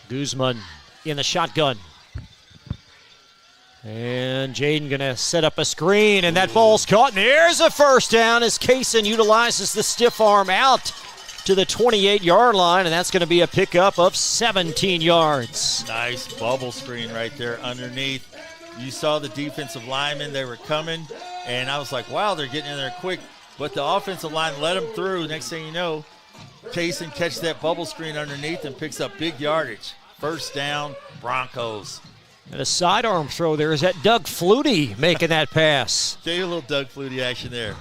Speaker 3: Guzman in the shotgun. And Jaden going to set up a screen, and that ball's caught, and there's a first down as Kaysen utilizes the stiff arm out to the 28-yard line, and that's going to be a pickup of 17 yards.
Speaker 4: Nice bubble screen right there underneath. You saw the defensive linemen, they were coming, and I was like, wow, they're getting in there quick. But the offensive line let them through. Next thing you know, Kaysen catches that bubble screen underneath and picks up big yardage. First down, Broncos.
Speaker 3: And a sidearm throw there. Is that Doug Flutie making that pass?
Speaker 4: Gave a little Doug Flutie action there.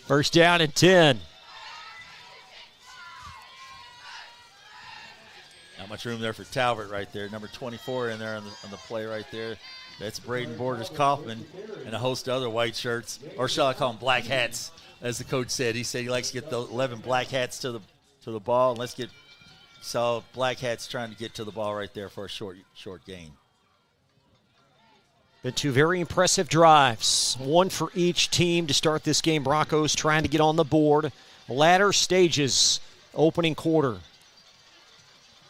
Speaker 3: First down and 10.
Speaker 4: Not much room there for Talbot right there. Number 24 in there on the play right there. That's Braden Borders-Kaufman and a host of other white shirts, or shall I call them black hats, as the coach said. He said he likes to get the 11 black hats to the ball, and let's get black hats trying to get to the ball right there for a short gain.
Speaker 3: Been 2 very impressive drives, one for each team to start this game. Broncos trying to get on the board. Latter stages, opening quarter.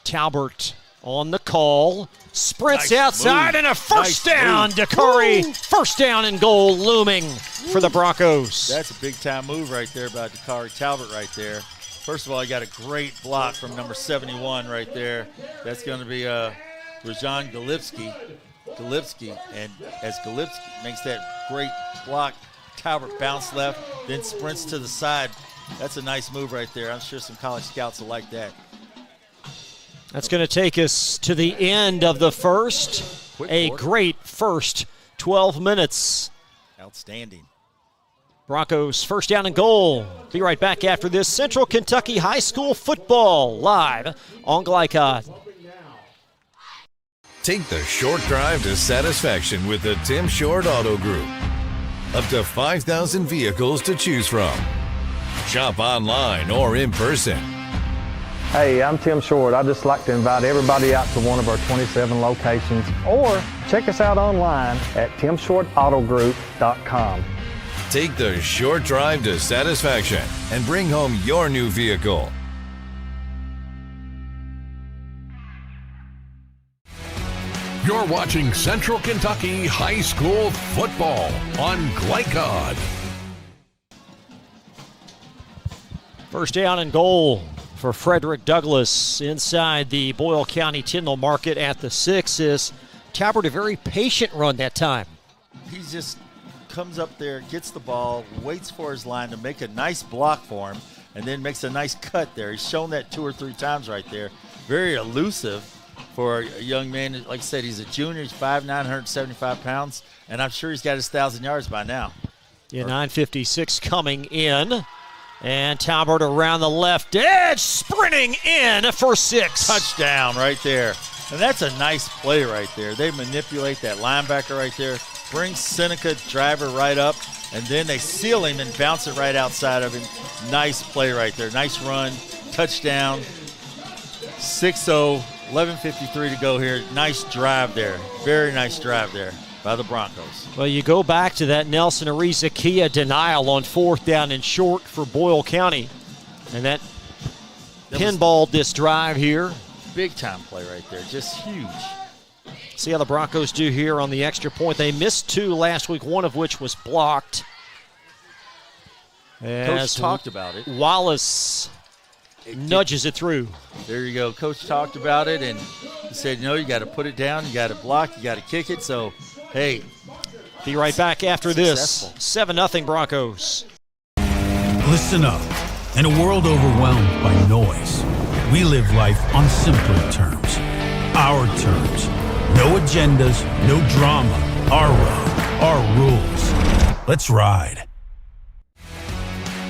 Speaker 3: Talbot on the call, sprints
Speaker 4: nice
Speaker 3: outside,
Speaker 4: move.
Speaker 3: And a first
Speaker 4: nice
Speaker 3: down. Dakari, first down and goal looming for the Broncos.
Speaker 4: That's a big-time move right there by Dakari Talbot right there. First of all, he got a great block from number 71 right there. That's going to be Rajan Galipsky, and as Galipsky makes that great block, Talbot bounce left, then sprints to the side. That's a nice move right there. I'm sure some college scouts will like that.
Speaker 3: That's going to take us to the end of the first. A great first 12 minutes.
Speaker 4: Outstanding.
Speaker 3: Broncos first down and goal. Be right back after this. Central Kentucky High School football live on Glycod.
Speaker 20: Take the short drive to satisfaction with the Tim Short Auto Group. Up to 5,000 vehicles to choose from. Shop online or in person.
Speaker 21: Hey, I'm Tim Short. I'd just like to invite everybody out to one of our 27 locations, or check us out online at timshortautogroup.com.
Speaker 20: Take the short drive to satisfaction and bring home your new vehicle.
Speaker 2: You're watching Central Kentucky High School football on Glycod.
Speaker 3: First down and goal for Frederick Douglass inside the Boyle County Tyndall Market at the 6. Is Talbot a very patient run that time?
Speaker 4: He just comes up there, gets the ball, waits for his line to make a nice block for him, and then makes a nice cut there. He's shown that 2 or 3 times right there. Very elusive for a young man. Like I said, he's a junior. He's 5'9", 175 pounds, and I'm sure he's got his 1,000 yards by now.
Speaker 3: Yeah, 9:56 coming in. And Talbot around the left edge, sprinting in for 6.
Speaker 4: Touchdown right there. And that's a nice play right there. They manipulate that linebacker right there, bring Seneca driver right up, and then they seal him and bounce it right outside of him. Nice play right there. Nice run, touchdown. 6-0, 11:53 to go here. Nice drive there. Very nice drive there by the Broncos.
Speaker 3: Well, you go back to that Nelson Ariza-Kia denial on 4th down and short for Boyle County. And that pinballed this drive here.
Speaker 4: Big-time play right there. Just huge.
Speaker 3: See how the Broncos do here on the extra point. They missed 2 last week, one of which was blocked. As
Speaker 4: Coach talked about it.
Speaker 3: Wallace nudges it through.
Speaker 4: There you go. Coach talked about it, and he said, you got to put it down, you got to block, you got to kick it. So, hey.
Speaker 3: Be right back after this. 7-0 Broncos.
Speaker 1: Listen up. In a world overwhelmed by noise, we live life on simpler terms. Our terms. No agendas, no drama. Our road, our rules. Let's ride.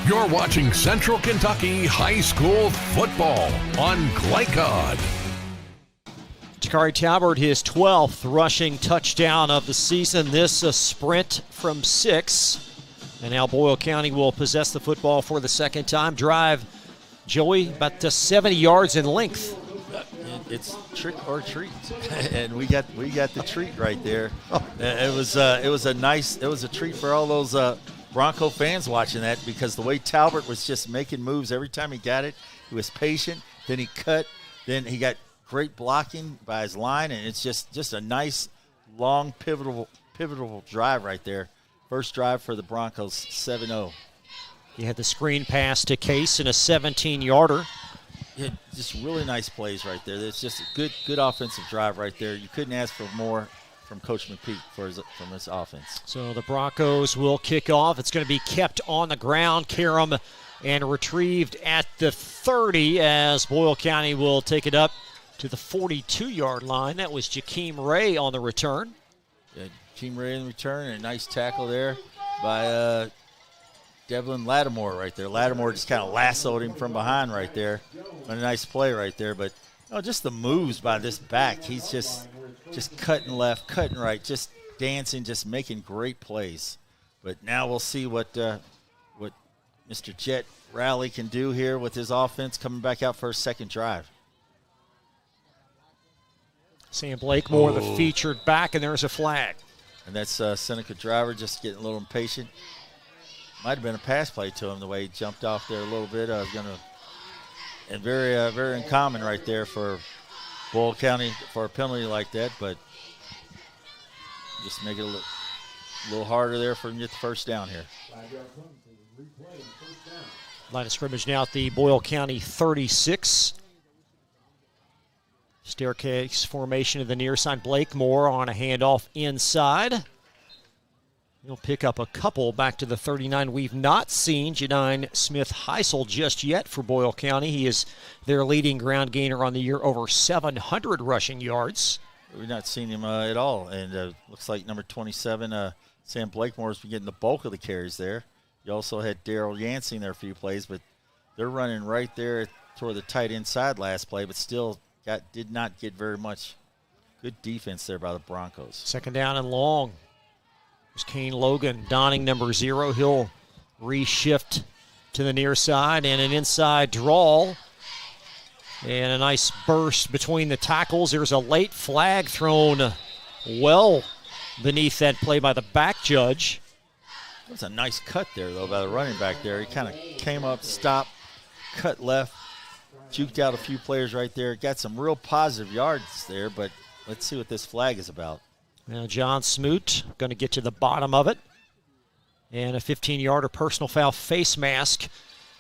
Speaker 2: You're watching Central Kentucky High School football on Glycod.
Speaker 3: Jakari Talbert, his 12th rushing touchdown of the season. This a sprint from 6. And now Boyle County will possess the football for the second time. Drive, Joey, about 70 yards in length.
Speaker 4: It's trick or treat, and we got the treat right there. It was a treat for all those Bronco fans watching that, because the way Talbert was just making moves every time he got it, he was patient. Then he cut. Then he got great blocking by his line, and it's just a nice, long, pivotal drive right there. First drive for the Broncos, 7-0.
Speaker 3: He had the screen pass to Case in a 17-yarder.
Speaker 4: Yeah, just really nice plays right there. It's just a good offensive drive right there. You couldn't ask for more from Coach McPeek from his offense.
Speaker 3: So the Broncos will kick off. It's going to be kept on the ground, Karam, and retrieved at the 30 as Boyle County will take it up to the 42-yard line. That was Jakeem Ray on the return.
Speaker 4: Yeah, Jakeem Ray in the return, and a nice tackle there by Devlin Lattimore right there. Lattimore just kind of lassoed him from behind right there. A nice play right there. But just the moves by this back. He's just cutting left, cutting right, just dancing, just making great plays. But now we'll see what Mr. Jet Rowley can do here with his offense coming back out for a second drive.
Speaker 3: Sam Blakemore, the featured back, and there's a flag.
Speaker 4: And that's Seneca Driver just getting a little impatient. Might have been a pass play to him the way he jumped off there a little bit. And very uncommon right there for Boyle County for a penalty like that, but just make it a little harder there for him to get the first down here.
Speaker 3: Line of scrimmage now at the Boyle County 36. Staircase formation to the near side. Blakemore on a handoff inside. He'll pick up a couple back to the 39. We've not seen Janine Smith-Heisel just yet for Boyle County. He is their leading ground gainer on the year, over 700 rushing yards.
Speaker 4: We've not seen him at all. And looks like number 27, Sam Blakemore's been getting the bulk of the carries there. You also had Daryl Yancey in there a few plays, but they're running right there toward the tight inside last play, but still did not get very much. Good defense there by the Broncos.
Speaker 3: Second down and long. There's Kane Logan donning number 0. He'll reshift to the near side and an inside draw. And a nice burst between the tackles. There's a late flag thrown well beneath that play by the back judge.
Speaker 4: That was a nice cut there, though, by the running back there. He kind of came up, stopped, cut left, juked out a few players right there. Got some real positive yards there, but let's see what this flag is about.
Speaker 3: Now John Smoot going to get to the bottom of it. And a 15-yarder personal foul face mask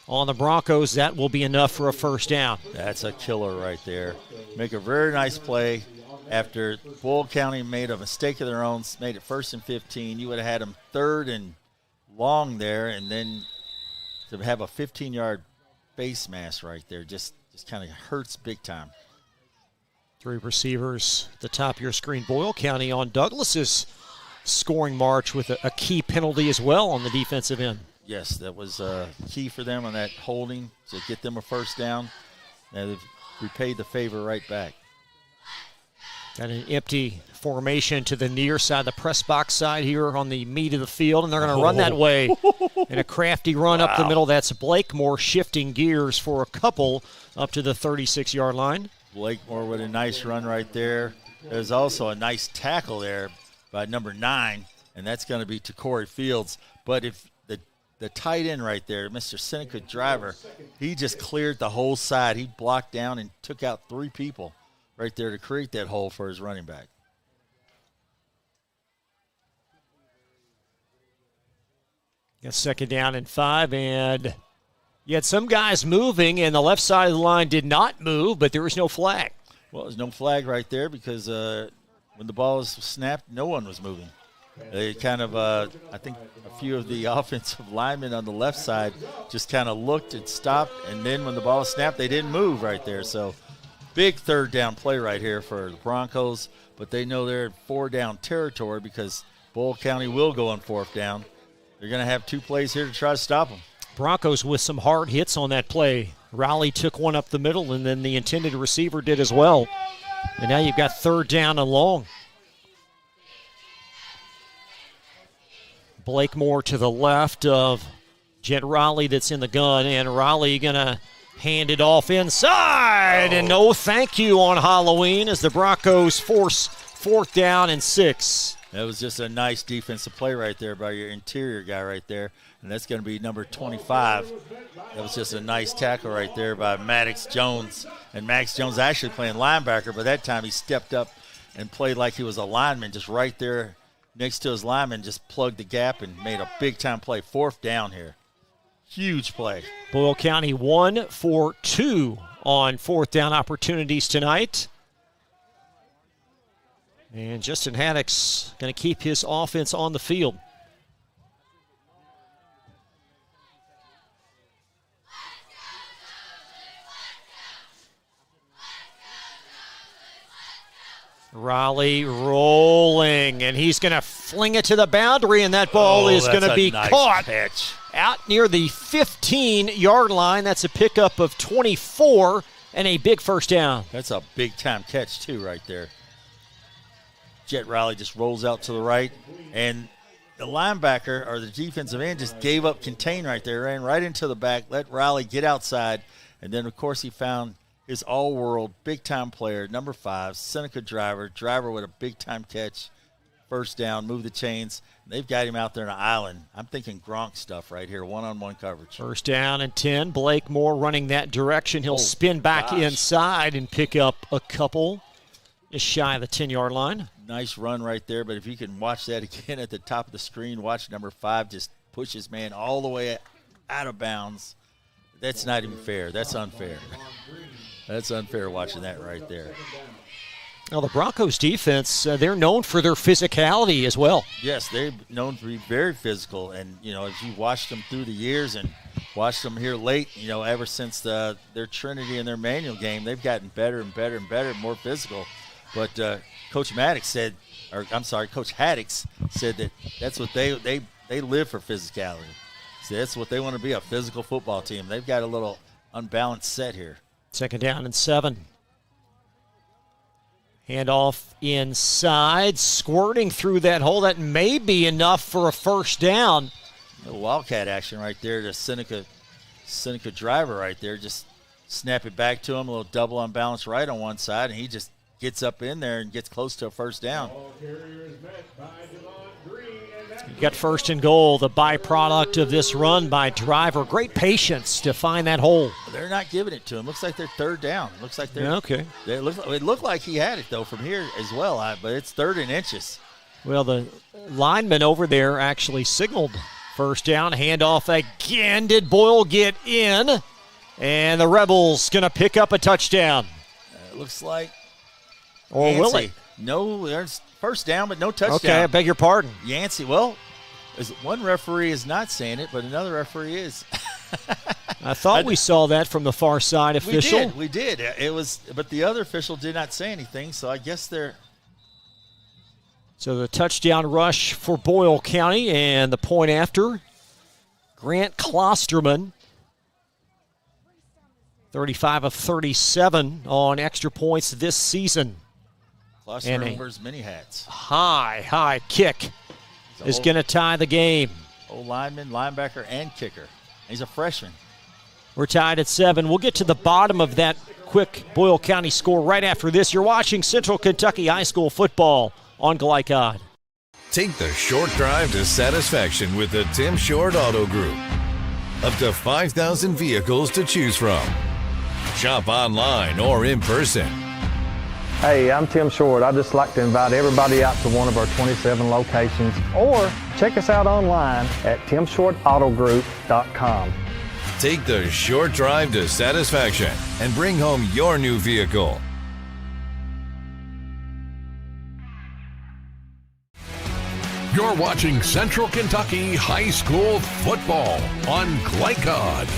Speaker 3: on the Broncos. That will be enough for a first down.
Speaker 4: That's a killer right there. Make a very nice play after Boyle County made a mistake of their own, made it 1st and 15. You would have had them 3rd and long there, and then to have a 15-yard face mask right there just kind of hurts big time.
Speaker 3: 3 receivers at the top of your screen. Boyle County on Douglas's scoring march with a key penalty as well on the defensive end.
Speaker 4: Yes, that was key for them on that holding to get them a first down. And they've repaid the favor right back.
Speaker 3: Got an empty formation to the near side, the press box side here on the meat of the field, and they're going to run that way in a crafty run up the middle. That's Blakemore shifting gears for a couple up to the 36-yard line.
Speaker 4: Blakemore with a nice run right there. There's also a nice tackle there by number 9, and that's going to be to Corey Fields. But if the tight end right there, Mr. Seneca Driver, he just cleared the whole side. He blocked down and took out 3 people right there to create that hole for his running back.
Speaker 3: Got 2nd down and 5, and you had some guys moving, and the left side of the line did not move, but there was no flag.
Speaker 4: Well, there's no flag right there because when the ball was snapped, no one was moving. They kind of, I think a few of the offensive linemen on the left side just kind of looked and stopped, and then when the ball was snapped, they didn't move right there. So big 3rd down play right here for the Broncos, but they know they're in 4-down territory because Boyle County will go on 4th down. They're going to have 2 plays here to try to stop them.
Speaker 3: Broncos with some hard hits on that play. Raleigh took one up the middle, and then the intended receiver did as well. And now you've got 3rd down and long. Blakemore to the left of Jet Raleigh that's in the gun, and Raleigh going to hand it off inside. And no thank you on Halloween as the Broncos force 4th down and 6.
Speaker 4: That was just a nice defensive play right there by your interior guy right there, and that's going to be number 25. That was just a nice tackle right there by Maddox Jones. And Max Jones actually playing linebacker, but that time he stepped up and played like he was a lineman, just right there next to his lineman, just plugged the gap and made a big-time play. 4th down here. Huge play.
Speaker 3: Boyle County 1 for 2 on 4th down opportunities tonight. And Justin Haddix going to keep his offense on the field. Raleigh rolling, and he's going to fling it to the boundary, and that ball is going to be caught out near the 15-yard line. That's a pickup of 24 and a big 1st down.
Speaker 4: That's a big-time catch, too, right there. Jet Raleigh just rolls out to the right, and the linebacker or the defensive end just gave up contain right there, ran right into the back, let Raleigh get outside, and then, of course, he found his all-world big-time player, number 5, Seneca Driver with a big-time catch, 1st down, move the chains. They've got him out there in an island. I'm thinking Gronk stuff right here, one-on-one coverage.
Speaker 3: 1st down and 10. Blakemore running that direction. He'll spin back inside and pick up a couple just shy of the 10-yard line.
Speaker 4: Nice run right there, but if you can watch that again at the top of the screen, watch number 5 just push his man all the way out of bounds. That's not even fair. That's unfair. That's unfair watching that right there.
Speaker 3: Well, the Broncos defense, they're known for their physicality as well.
Speaker 4: Yes, they're known to be very physical. And, you know, as you watched them through the years and watched them here late, you know, ever since their Trinity and their manual game, they've gotten better and better and better, more physical. But Coach Haddix said that that's what they live for, physicality. So that's what they want to be, a physical football team. They've got a little unbalanced set here.
Speaker 3: 2nd down and 7. Handoff inside, squirting through that hole. That may be enough for a 1st down.
Speaker 4: A little wildcat action right there to Seneca Driver right there. Just snap it back to him, a little double unbalanced right on one side, and he just gets up in there and gets close to a 1st down.
Speaker 3: You got 1st and goal, the byproduct of this run by Driver. Great patience to find that hole.
Speaker 4: They're not giving it to him. Looks like they're 3rd down. Looks like they're
Speaker 3: okay.
Speaker 4: It looked like he had it though from here as well, but it's 3rd and inches.
Speaker 3: Well, the lineman over there actually signaled 1st down. Handoff again. Did Boyle get in? And the Rebels going to pick up a touchdown.
Speaker 4: It looks like.
Speaker 3: Or
Speaker 4: Yancey.
Speaker 3: will it?
Speaker 4: No, there's 1st down, but no touchdown.
Speaker 3: Okay, I beg your pardon.
Speaker 4: Yancey, well, one referee is not saying it, but another referee is.
Speaker 3: I thought we saw that from the far side official.
Speaker 4: We did. It was, but the other official did not say anything, so I guess they're.
Speaker 3: So the touchdown rush for Boyle County, and the point after, Grant Klosterman, 35 of 37 on extra points this season.
Speaker 4: Klosterman wears many hats.
Speaker 3: High kick is going to tie the game.
Speaker 4: Old lineman, linebacker, and kicker. He's a freshman.
Speaker 3: We're tied at 7. We'll get to the bottom of that quick Boyle County score right after this. You're watching Central Kentucky High School football on Glycod.
Speaker 20: Take the short drive to satisfaction with the Tim Short Auto Group. Up to 5,000 vehicles to choose from. Shop online or in person.
Speaker 21: Hey, I'm Tim Short. I'd just like to invite everybody out to one of our 27 locations, or check us out online at timshortautogroup.com.
Speaker 20: Take the short drive to satisfaction and bring home your new vehicle.
Speaker 2: You're watching Central Kentucky High School Football on Glycod.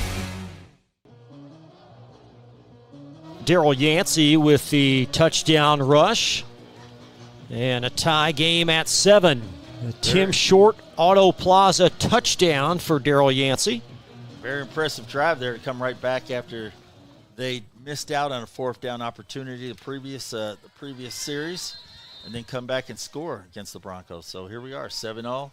Speaker 3: Daryl Yancey with the touchdown rush. And a tie game at 7. A Tim Short Auto Plaza touchdown for Daryl Yancey.
Speaker 4: Very impressive drive there to come right back after they missed out on a 4th down opportunity the previous series, and then come back and score against the Broncos. So here we are, 7-0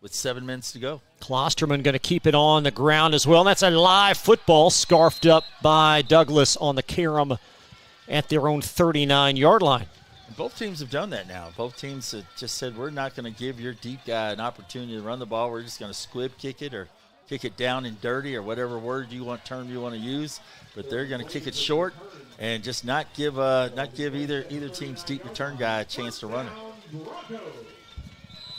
Speaker 4: with 7 minutes to go.
Speaker 3: Klosterman going to keep it on the ground as well. And that's a live football scarfed up by Douglas on the carom at their own 39-yard line.
Speaker 4: And both teams have done that now. Both teams have just said, we're not going to give your deep guy an opportunity to run the ball. We're just going to squib kick it or kick it down and dirty or whatever term you want to use. But they're going to kick it short and just not give either team's deep return guy a chance to run it.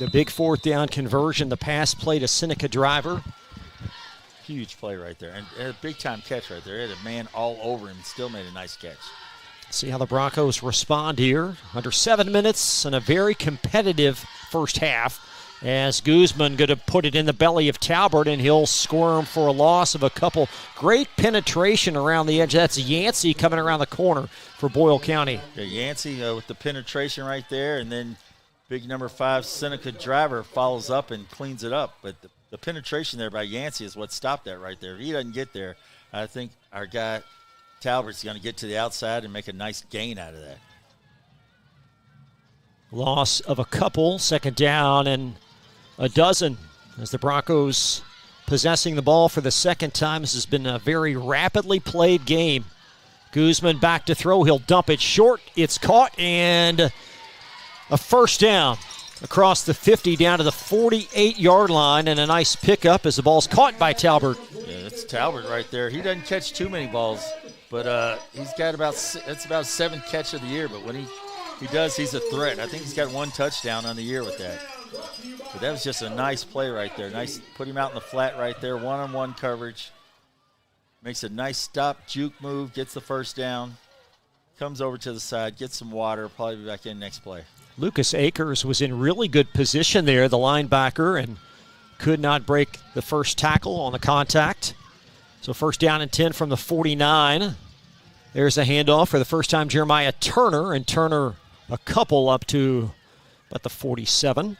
Speaker 3: The big 4th down conversion, the pass play to Seneca Driver.
Speaker 4: Huge play right there, and a big-time catch right there. He had a man all over him and still made a nice catch.
Speaker 3: See how the Broncos respond here. Under 7 minutes and a very competitive first half, as Guzman going to put it in the belly of Talbert, and he'll squirm for a loss of a couple. Great penetration around the edge. That's Yancey coming around the corner for Boyle County.
Speaker 4: Yeah, Yancey with the penetration right there, and then big number 5 Seneca Driver follows up and cleans it up. But the penetration there by Yancey is what stopped that right there. If he doesn't get there, I think our guy Talbert's going to get to the outside and make a nice gain out of that.
Speaker 3: Loss of a couple, 2nd down and a dozen as the Broncos possessing the ball for the 2nd time. This has been a very rapidly played game. Guzman back to throw. He'll dump it short. It's caught, and a 1st down across the 50 down to the 48-yard line, and a nice pickup as the ball's caught by Talbert.
Speaker 4: Yeah, that's Talbert right there. He doesn't catch too many balls, but he's got that's about 7th catch of the year. But when he does, he's a threat. I think he's got 1 touchdown on the year with that. But that was just a nice play right there. Nice, put him out in the flat right there, one-on-one coverage. Makes a nice stop, juke move, gets the 1st down, comes over to the side, gets some water, probably be back in next play.
Speaker 3: Lucas Akers was in really good position there, the linebacker, and could not break the first tackle on the contact. So 1st down and 10 from the 49. There's a handoff for the first time, Jeremiah Turner, and Turner a couple up to about the 47.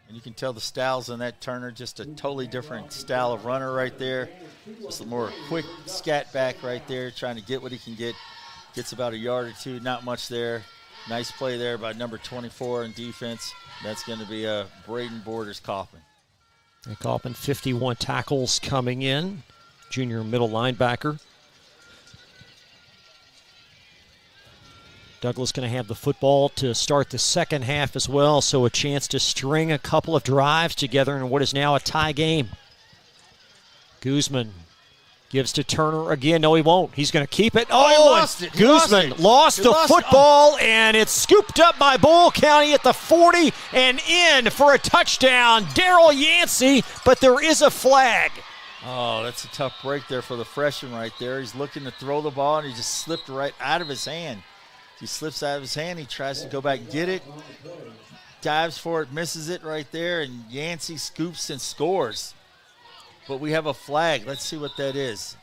Speaker 4: And you can tell the styles on that Turner, just a totally different style of runner right there. Just a more quick scat back right there, trying to get what he can get. Gets about a yard or two, not much there. Nice play there by number 24 in defense. That's going to be Braden Borders-Kaufman.
Speaker 3: And Kaufman, 51 tackles coming in, junior middle linebacker. Douglas going to have the football to start the 2nd half as well, so a chance to string a couple of drives together in what is now a tie game. Guzman gives to Turner again. No, he won't. He's going to keep it.
Speaker 4: Oh, he lost it.
Speaker 3: Guzman lost the football, and it's scooped up by Boyle County at the 40 and in for a touchdown. Daryl Yancey, but there is a flag.
Speaker 4: Oh, that's a tough break there for the freshman right there. He's looking to throw the ball, and he just slipped right out of his hand. He slips out of his hand. He tries to go back and get it. Dives for it, misses it right there, and Yancey scoops and scores. But we have a flag. Let's see what that is.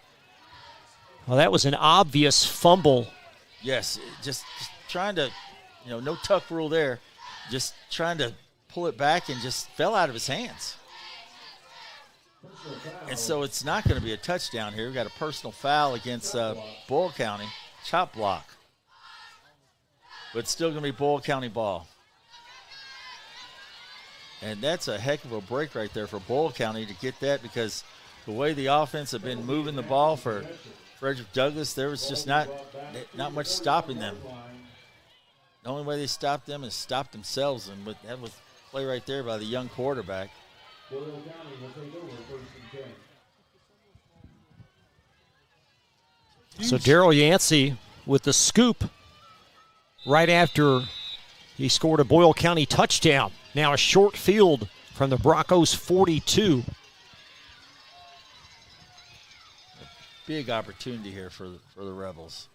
Speaker 3: Well, that was an obvious fumble.
Speaker 4: Yes, just trying to, no tuck rule there. Just trying to pull it back and just fell out of his hands. And so it's not going to be a touchdown here. We've got a personal foul against Boyle County, chop block. But it's still going to be Boyle County ball. And that's a heck of a break right there for Boyle County to get that, because the way the offense have been moving the ball for Frederick Douglass, there was just not much stopping them. The only way they stopped them is stop themselves, and that was a play right there by the young quarterback.
Speaker 3: So Daryl Yancey with the scoop right after he scored a Boyle County touchdown. Now a short field from the Broncos 42.
Speaker 4: Big opportunity here for the Rebels.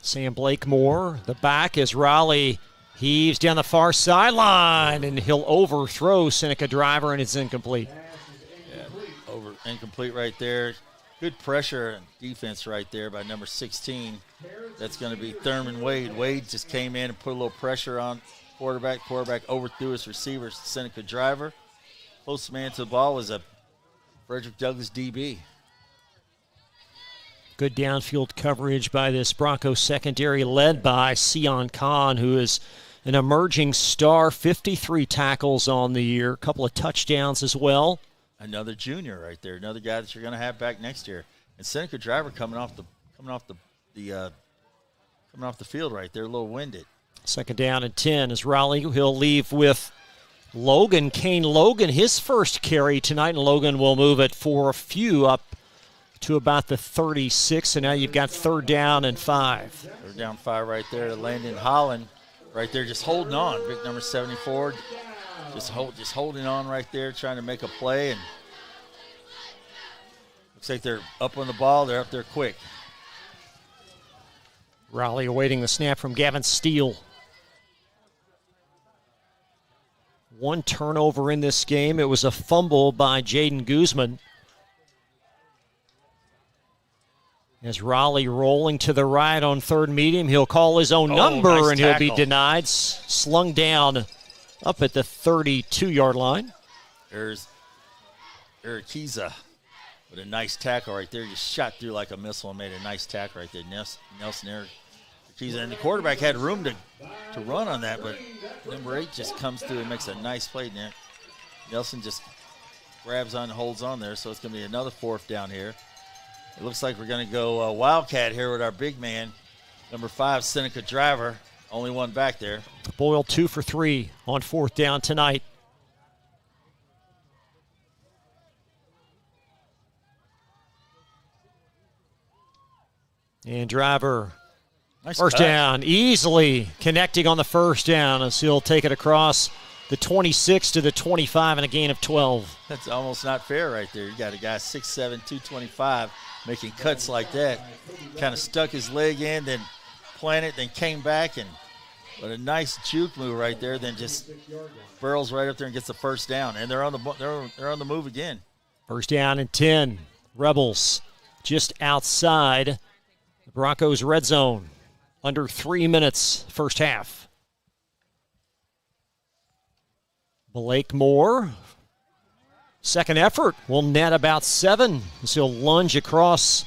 Speaker 3: Sam Blakemore, the back as Raleigh heaves down the far sideline, and he'll overthrow Seneca Driver, and it's incomplete.
Speaker 4: Yeah, incomplete right there. Good pressure and defense right there by number 16. That's going to be Thurman Wade. Wade just came in and put a little pressure on quarterback. Quarterback overthrew his receiver, Seneca Driver. Close man to the ball was a Frederick Douglass DB.
Speaker 3: Good downfield coverage by this Broncos secondary led by Sion Khan, who is an emerging star, 53 tackles on the year, a couple of touchdowns as well.
Speaker 4: Another junior right there, another guy that you're going to have back next year. And Seneca Driver coming off the field right there, a little winded.
Speaker 3: Second down and 10 as Raleigh. He'll leave with Logan, Kane Logan, his first carry tonight, and Logan will move it for a few up to about the 36, and now you've got 3rd down and 5.
Speaker 4: 3rd down 5 right there to Landon Holland right there, just holding on. Big number 74, just holding on right there, trying to make a play, and looks like they're up on the ball. They're up there quick.
Speaker 3: Raleigh awaiting the snap from Gavin Steele. One turnover in this game. It was a fumble by Jaden Guzman. As Raleigh rolling to the right on 3rd medium, he'll call his own number,
Speaker 4: nice
Speaker 3: and
Speaker 4: tackle.
Speaker 3: He'll be denied. Slung down up at the 32-yard line.
Speaker 4: There's Irakiza with a nice tackle right there. Just shot through like a missile and made a nice tackle right there. Nelson Irakiza. And the quarterback had room to run on that, but number 8 just comes through and makes a nice play there. Nelson just grabs on and holds on there, so it's going to be another 4th down here. It looks like we're going to go Wildcat here with our big man, number 5, Seneca Driver. Only one back there.
Speaker 3: Boyle 2 for 3 on 4th down tonight. And Driver,
Speaker 4: nice
Speaker 3: first
Speaker 4: cut.
Speaker 3: down, easily connecting on the first down as he'll take it across the 26 to the 25 and a gain of 12.
Speaker 4: That's almost not fair right there. You got a guy 6'7", 225 making cuts like that. Kind of stuck his leg in, then planted, then came back, and with a nice juke move right there, then just barrels right up there and gets the first down. And they're on the move again.
Speaker 3: First down and 10. Rebels just outside the Broncos red zone. Under 3 minutes first half. Blakemore, second effort, will net about 7 as he'll lunge across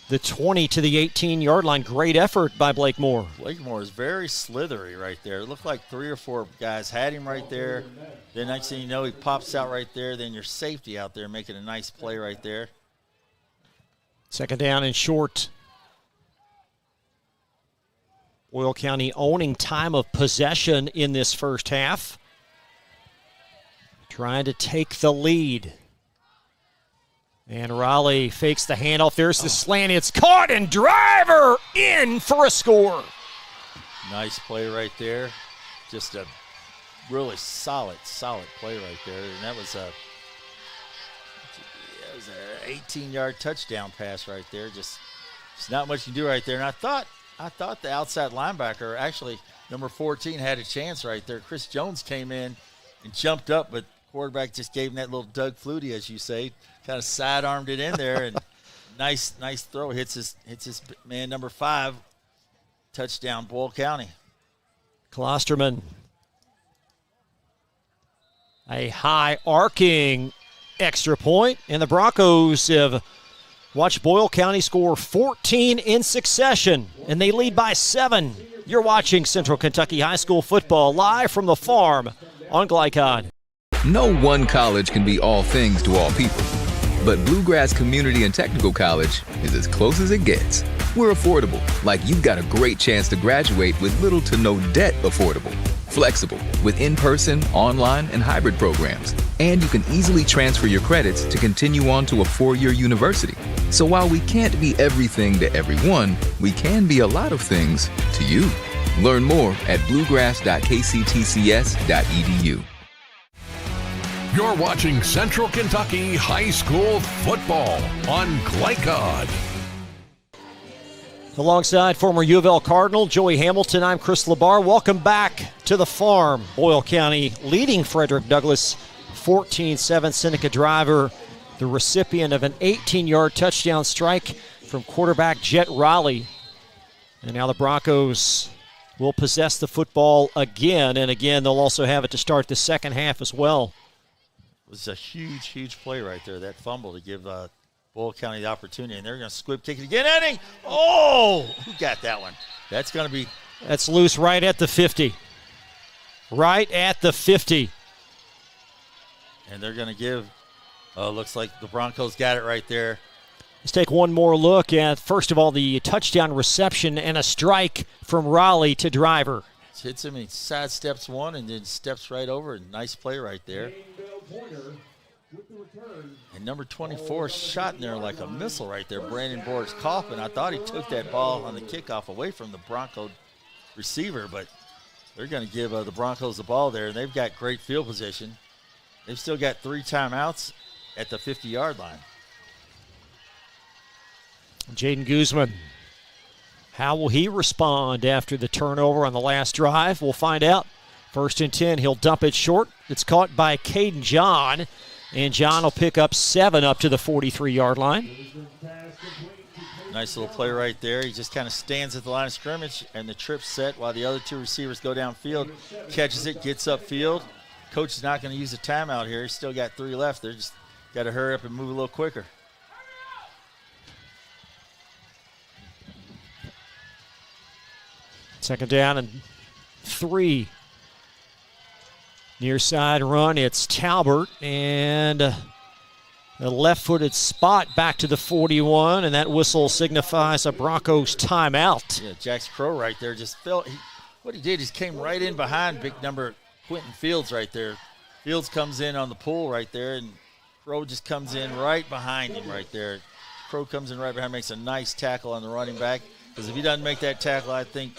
Speaker 3: the 20 to the 18-yard line. Great effort by Blakemore.
Speaker 4: Blakemore is very slithery right there. It looked like 3 or 4 guys had him right there. Then next thing you know, he pops out right there. Then your safety out there making a nice play right there.
Speaker 3: Second down and short. Boyle County owning time of possession in this first half. Trying to take the lead. And Raleigh fakes the handoff. There's the slant. It's caught, and Driver in for a score.
Speaker 4: Nice play right there. Just a really solid play right there. And that was an 18-yard touchdown pass right there. Just not much you can do right there. And I thought the outside linebacker, actually number 14, had a chance right there. Chris Jones came in and jumped up, but quarterback just gave him that little Doug Flutie, as you say, kind of side-armed it in there, and nice throw. Hits his man, number 5, touchdown, Boyle County.
Speaker 3: Klosterman. A high arcing extra point, and the Broncos have watched Boyle County score 14 in succession, and they lead by 7. You're watching Central Kentucky High School football live from the farm on Glycod.
Speaker 9: No one college can be all things to all people, but Bluegrass Community and Technical College is as close as it gets. We're affordable, like you've got a great chance to graduate with little to no debt. Affordable, flexible, with in-person, online, and hybrid programs. And you can easily transfer your credits to continue on to a 4-year university. So while we can't be everything to everyone, we can be a lot of things to you. Learn more at bluegrass.kctcs.edu.
Speaker 2: You're watching Central Kentucky High School football on Glycod.
Speaker 3: Alongside former U of L Cardinal Joey Hamilton, I'm Chris LeBar. Welcome back to the farm. Boyle County leading Frederick Douglass 14-7. Seneca Driver, the recipient of an 18-yard touchdown strike from quarterback Jet Raleigh. And now the Broncos will possess the football again, and again they'll also have it to start the second half as well.
Speaker 4: It was a huge, huge play right there, that fumble to give Boyle County the opportunity, and they're going to squib kick it again. Edding! Oh! Who got that one? That's going to be...
Speaker 3: That's loose right at the 50. Right at the 50.
Speaker 4: And they're going to give... looks like the Broncos got it right there.
Speaker 3: Let's take one more look at, first of all, the touchdown reception and a strike from Raleigh to Driver.
Speaker 4: Hits him, he sidesteps one and then steps right over. Nice play right there. And number 24 shot in there like a missile right there. Brandon Board's coughing. I thought he took that ball on the kickoff away from the Bronco receiver, but they're going to give the Broncos the ball there, and they've got great field position. They've still got 3 timeouts at the 50-yard line.
Speaker 3: Jaden Guzman, how will he respond after the turnover on the last drive? We'll find out. 1st and 10, he'll dump it short. It's caught by Caden John, and John will pick up 7 up to the 43-yard line.
Speaker 4: Nice little play right there. He just kind of stands at the line of scrimmage, and the trip's set while the other 2 receivers go downfield. Catches it, gets upfield. Coach is not going to use a timeout here. He's still got 3 left. They're just got to hurry up and move a little quicker.
Speaker 3: Second down and 3. Near side run, it's Talbert, and a left-footed spot back to the 41, and that whistle signifies a Broncos timeout.
Speaker 4: Yeah, Jax Crow right there just felt what he did is came right in behind big number Quentin Fields right there. Fields comes in on the pull right there, and Crow just comes in right behind him right there. Crow comes in right behind, makes a nice tackle on the running back, because if he doesn't make that tackle, I think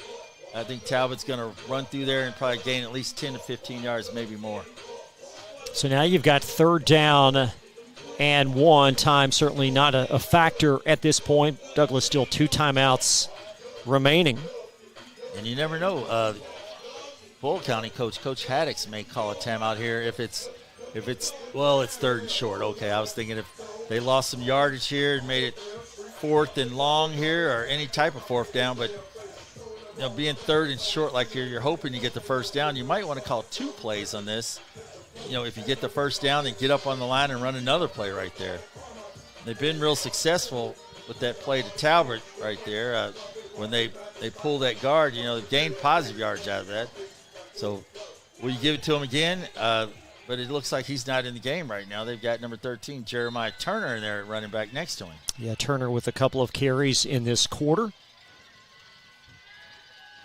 Speaker 4: Talbot's going to run through there and probably gain at least 10 to 15 yards, maybe more.
Speaker 3: So now you've got 3rd down and 1. Time certainly not a factor at this point. Douglas still 2 timeouts remaining.
Speaker 4: And you never know. Boyle County Coach Haddix may call a timeout here if it's 3rd and short. Okay, I was thinking if they lost some yardage here and made it 4th and long here or any type of 4th down, but being 3rd and short like you're hoping you get the 1st down, you might want to call 2 plays on this. If you get the 1st down, then get up on the line and run another play right there. They've been real successful with that play to Talbot right there. When they pull that guard, they've gained positive yards out of that. So will you give it to him again? But it looks like he's not in the game right now. They've got number 13, Jeremiah Turner, in there running back next to him.
Speaker 3: Yeah, Turner with a couple of carries in this quarter.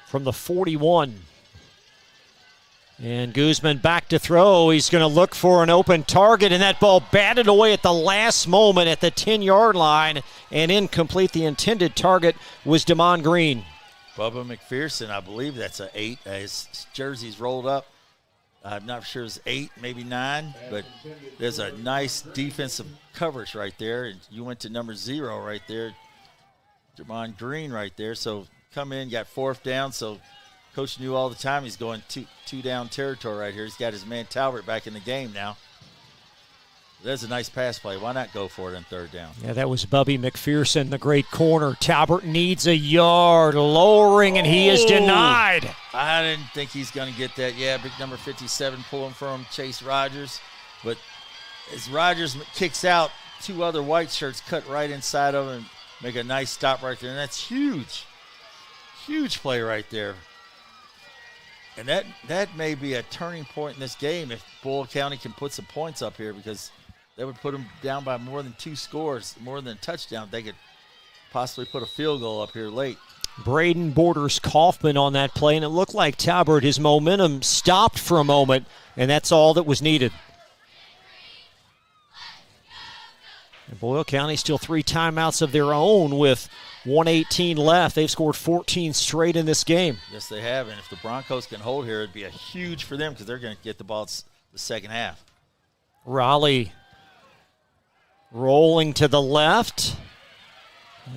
Speaker 3: From the 41. And Guzman back to throw. He's going to look for an open target, and that ball batted away at the last moment at the 10-yard line and incomplete. The intended target was Damon Green.
Speaker 4: Bubba McPherson, I believe that's an 8. His jersey's rolled up. I'm not sure it's 8, maybe 9, but there's a nice defensive coverage right there. And you went to number 0 right there, Damon Green right there. So come in, got 4th down, so Coach knew all the time he's going two down territory right here. He's got his man Talbot back in the game now. That's a nice pass play. Why not go for it on 3rd down?
Speaker 3: Yeah, that was Bubby McPherson, the great corner. Talbot needs a yard, lowering, and he is denied.
Speaker 4: I didn't think he's going to get that. Yeah, big number 57 pulling from Chase Rogers. But as Rogers kicks out, 2 other white shirts cut right inside of him and make a nice stop right there. And that's huge. Huge play right there. And that may be a turning point in this game if Boyle County can put some points up here, because that would put them down by more than 2 scores, more than a touchdown. They could possibly put a field goal up here late.
Speaker 3: Braden Borders Kaufman on that play, and it looked like Talbot, his momentum stopped for a moment, and that's all that was needed. And Boyle County still 3 timeouts of their own with 1:18 left. They've scored 14 straight in this game.
Speaker 4: Yes, they have. And if the Broncos can hold here, it'd be a huge for them because they're going to get the ball the second half.
Speaker 3: Raleigh rolling to the left.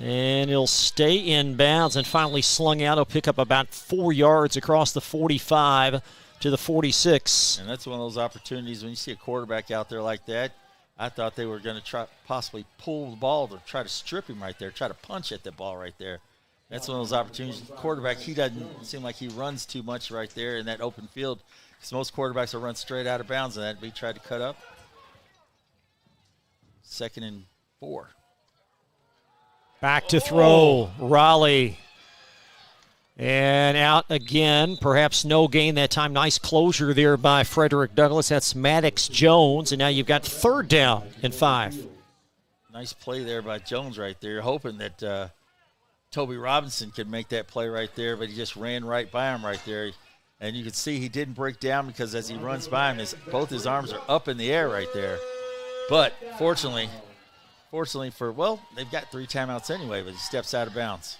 Speaker 3: And he'll stay in bounds and finally slung out. He'll pick up about 4 yards across the 45 to the 46.
Speaker 4: And that's one of those opportunities when you see a quarterback out there like that. I thought they were going to try possibly pull the ball to try to strip him right there, try to punch at the ball right there. That's one of those opportunities. The quarterback, he doesn't seem like he runs too much right there in that open field because most quarterbacks will run straight out of bounds, and that he tried to cut up. 2nd and 4.
Speaker 3: Back to throw, Raleigh. And out again, perhaps no gain that time. Nice closure there by Frederick Douglass. That's Maddox Jones, and now you've got 3rd down and 5.
Speaker 4: Nice play there by Jones right there, hoping that Toby Robinson could make that play right there, but he just ran right by him right there. And you can see he didn't break down because as he runs by him, both his arms are up in the air right there. But fortunately they've got 3 timeouts anyway, but he steps out of bounds.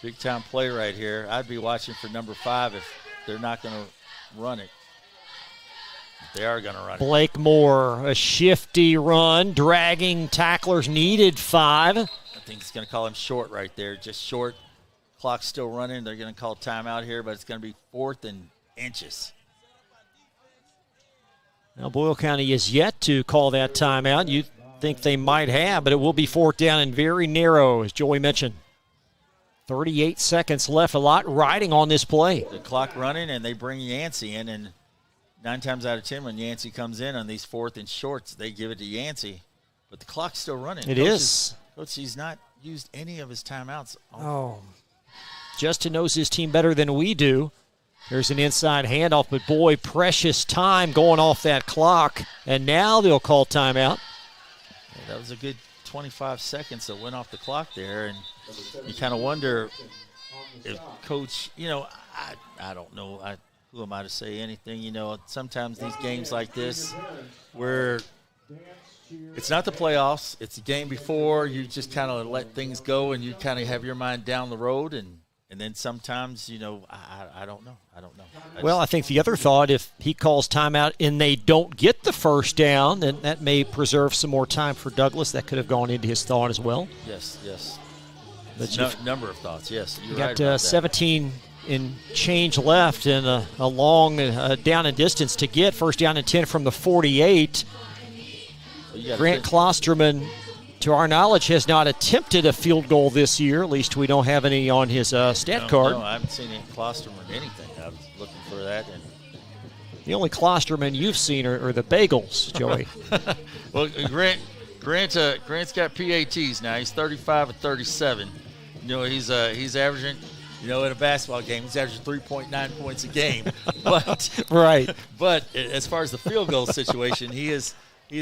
Speaker 4: Big time play right here. I'd be watching for number 5 if they're not going to run it. If they are going to run it.
Speaker 3: Blake Moore, a shifty run, dragging tacklers, needed 5.
Speaker 4: I think he's going to call him short right there, just short. Clock's still running. They're going to call timeout here, but it's going to be 4th and inches.
Speaker 3: Now, Boyle County is yet to call that timeout. You think they might have, but it will be 4th down and very narrow, as Joey mentioned. 38 seconds left, a lot riding on this play.
Speaker 4: The clock running, and they bring Yancey in, and 9 times out of 10 when Yancey comes in on these 4th and shorts, they give it to Yancey. But the clock's still running. Coach, he's not used any of his timeouts.
Speaker 3: Justin knows his team better than we do. There's an inside handoff, but boy, precious time going off that clock. And now they'll call timeout.
Speaker 4: Yeah, that was a good 25 seconds that went off the clock there. And you kind of wonder if Coach, I don't know. Who am I to say anything? Sometimes these games like this where it's not the playoffs, it's the game before, you just kind of let things go and you kind of have your mind down the road. And then sometimes, I don't know.
Speaker 3: I think the other thought, if he calls timeout and they don't get the 1st down, then that may preserve some more time for Douglas. That could have gone into his thought as well.
Speaker 4: Yes.
Speaker 3: But
Speaker 4: number of thoughts, yes.
Speaker 3: You got 17 in change left and a long down and distance to get. 1st down and 10 from the 48. Grant Klosterman, to our knowledge, has not attempted a field goal this year. At least we don't have any on his stat card.
Speaker 4: No, I haven't seen any Klosterman or anything. I was looking for that. And
Speaker 3: the only Klosterman you've seen are the bagels, Joey.
Speaker 4: Well, Grant's got PATs now. He's 35 and 37. He's averaging, in a basketball game, he's averaging 3.9 points a game. But
Speaker 3: right.
Speaker 4: But as far as the field goal situation, he's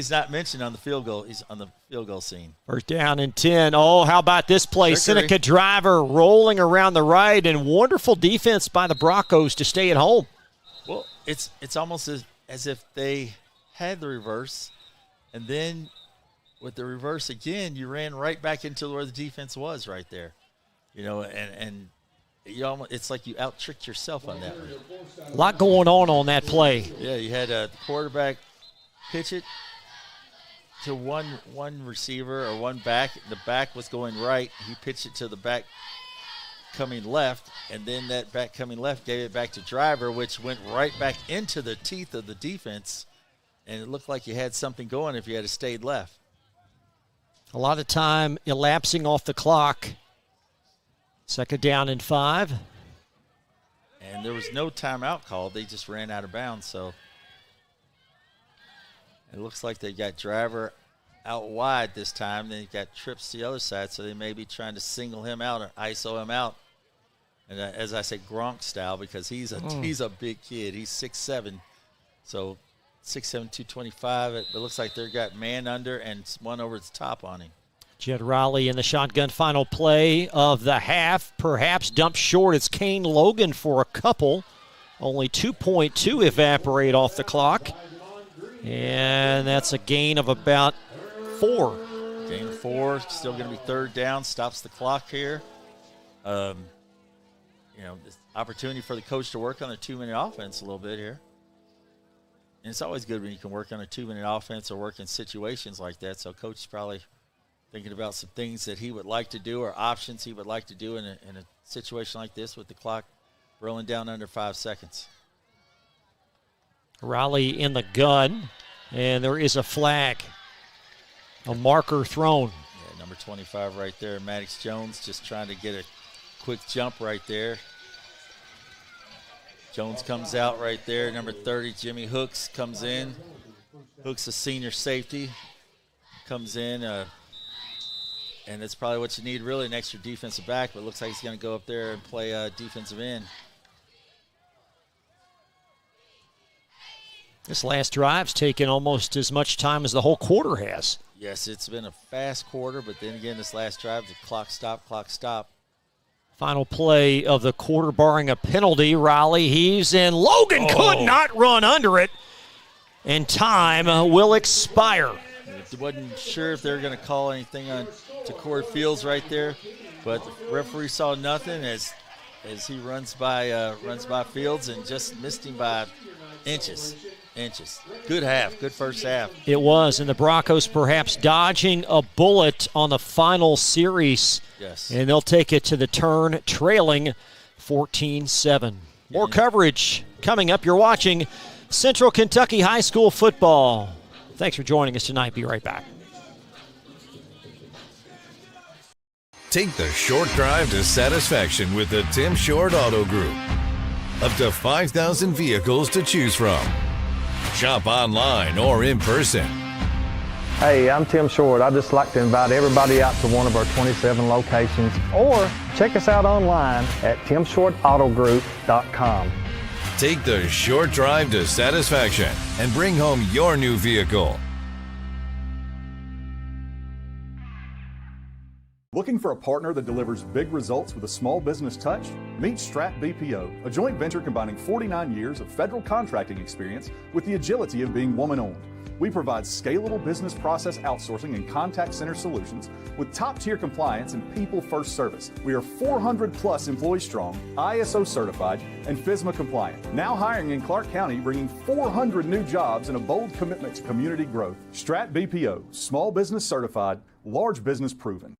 Speaker 4: not mentioned on the field goal. He's on the field goal scene.
Speaker 3: 1st down and 10. Oh, how about this play? Seneca driver rolling around the right, and wonderful defense by the Broncos to stay at home.
Speaker 4: Well, it's almost as if they had the reverse, and then with the reverse again, you ran right back into where the defense was right there. And it's like you out-tricked yourself on that one.
Speaker 3: A lot going on that play.
Speaker 4: Yeah, you had the quarterback pitch it to one receiver or one back. The back was going right. He pitched it to the back coming left, and then that back coming left gave it back to driver, which went right back into the teeth of the defense, and it looked like you had something going if you had stayed left.
Speaker 3: A lot of time elapsing off the clock. 2nd down and 5.
Speaker 4: And there was no timeout called. They just ran out of bounds, so it looks like they got driver out wide this time. Then you got trips the other side, so they may be trying to single him out or ISO him out. And as I say, Gronk style, because he's a big kid. He's 6'7", so 6'7", 225. It looks like they've got man under and one over the top on him.
Speaker 3: Jed Raleigh in the shotgun final play of the half. Perhaps dumped short. It's Kane Logan for a couple. Only 2.2 evaporate off the clock. And that's a gain of about 4.
Speaker 4: Gain of 4, still going to be third down, stops the clock here. This opportunity for the coach to work on a 2-minute offense a little bit here. And it's always good when you can work on a 2-minute offense or work in situations like that. So coach is probably thinking about some things that he would like to do or options he would like to do in a situation like this with the clock rolling down under 5 seconds.
Speaker 3: Riley in the gun, and there is a flag. A marker thrown.
Speaker 4: Yeah, number 25 right there, Haddix Jones, just trying to get a quick jump right there. Jones comes out right there. Number 30, Jimmy Hooks, comes in. Hooks, a senior safety, comes in. And that's probably what you need, really, an extra defensive back. But it looks like he's going to go up there and play defensive end.
Speaker 3: This last drive's taken almost as much time as the whole quarter has.
Speaker 4: Yes, it's been a fast quarter, but then again, this last drive, the clock stop.
Speaker 3: Final play of the quarter, barring a penalty. Riley heaves, and Logan could not run under it. And time will expire.
Speaker 4: I wasn't sure if they were going to call anything on Corey Fields right there, but the referee saw nothing as he runs by Fields and just missed him by inches. Good half, good first half.
Speaker 3: It was, and the Broncos perhaps dodging a bullet on the final series.
Speaker 4: Yes.
Speaker 3: And they'll take it to the turn, trailing 14-7. More coverage coming up. You're watching Central Kentucky High School football. Thanks for joining us tonight. Be right back.
Speaker 20: Take the short drive to satisfaction with the Tim Short Auto Group. Up to 5,000 vehicles to choose from. Shop online or in person.
Speaker 21: Hey, I'm Tim Short. I'd just like to invite everybody out to one of our 27 locations, or check us out online at timshortautogroup.com.
Speaker 20: Take the short drive to satisfaction and bring home your new vehicle.
Speaker 22: Looking for a partner that delivers big results with a small business touch? Meet Strat BPO, a joint venture combining 49 years of federal contracting experience with the agility of being woman-owned. We provide scalable business process outsourcing and contact center solutions with top-tier compliance and people-first service. We are 400-plus employees strong, ISO certified, and FSMA compliant. Now hiring in Clark County, bringing 400 new jobs and a bold commitment to community growth. Strat BPO, small business certified, large business proven.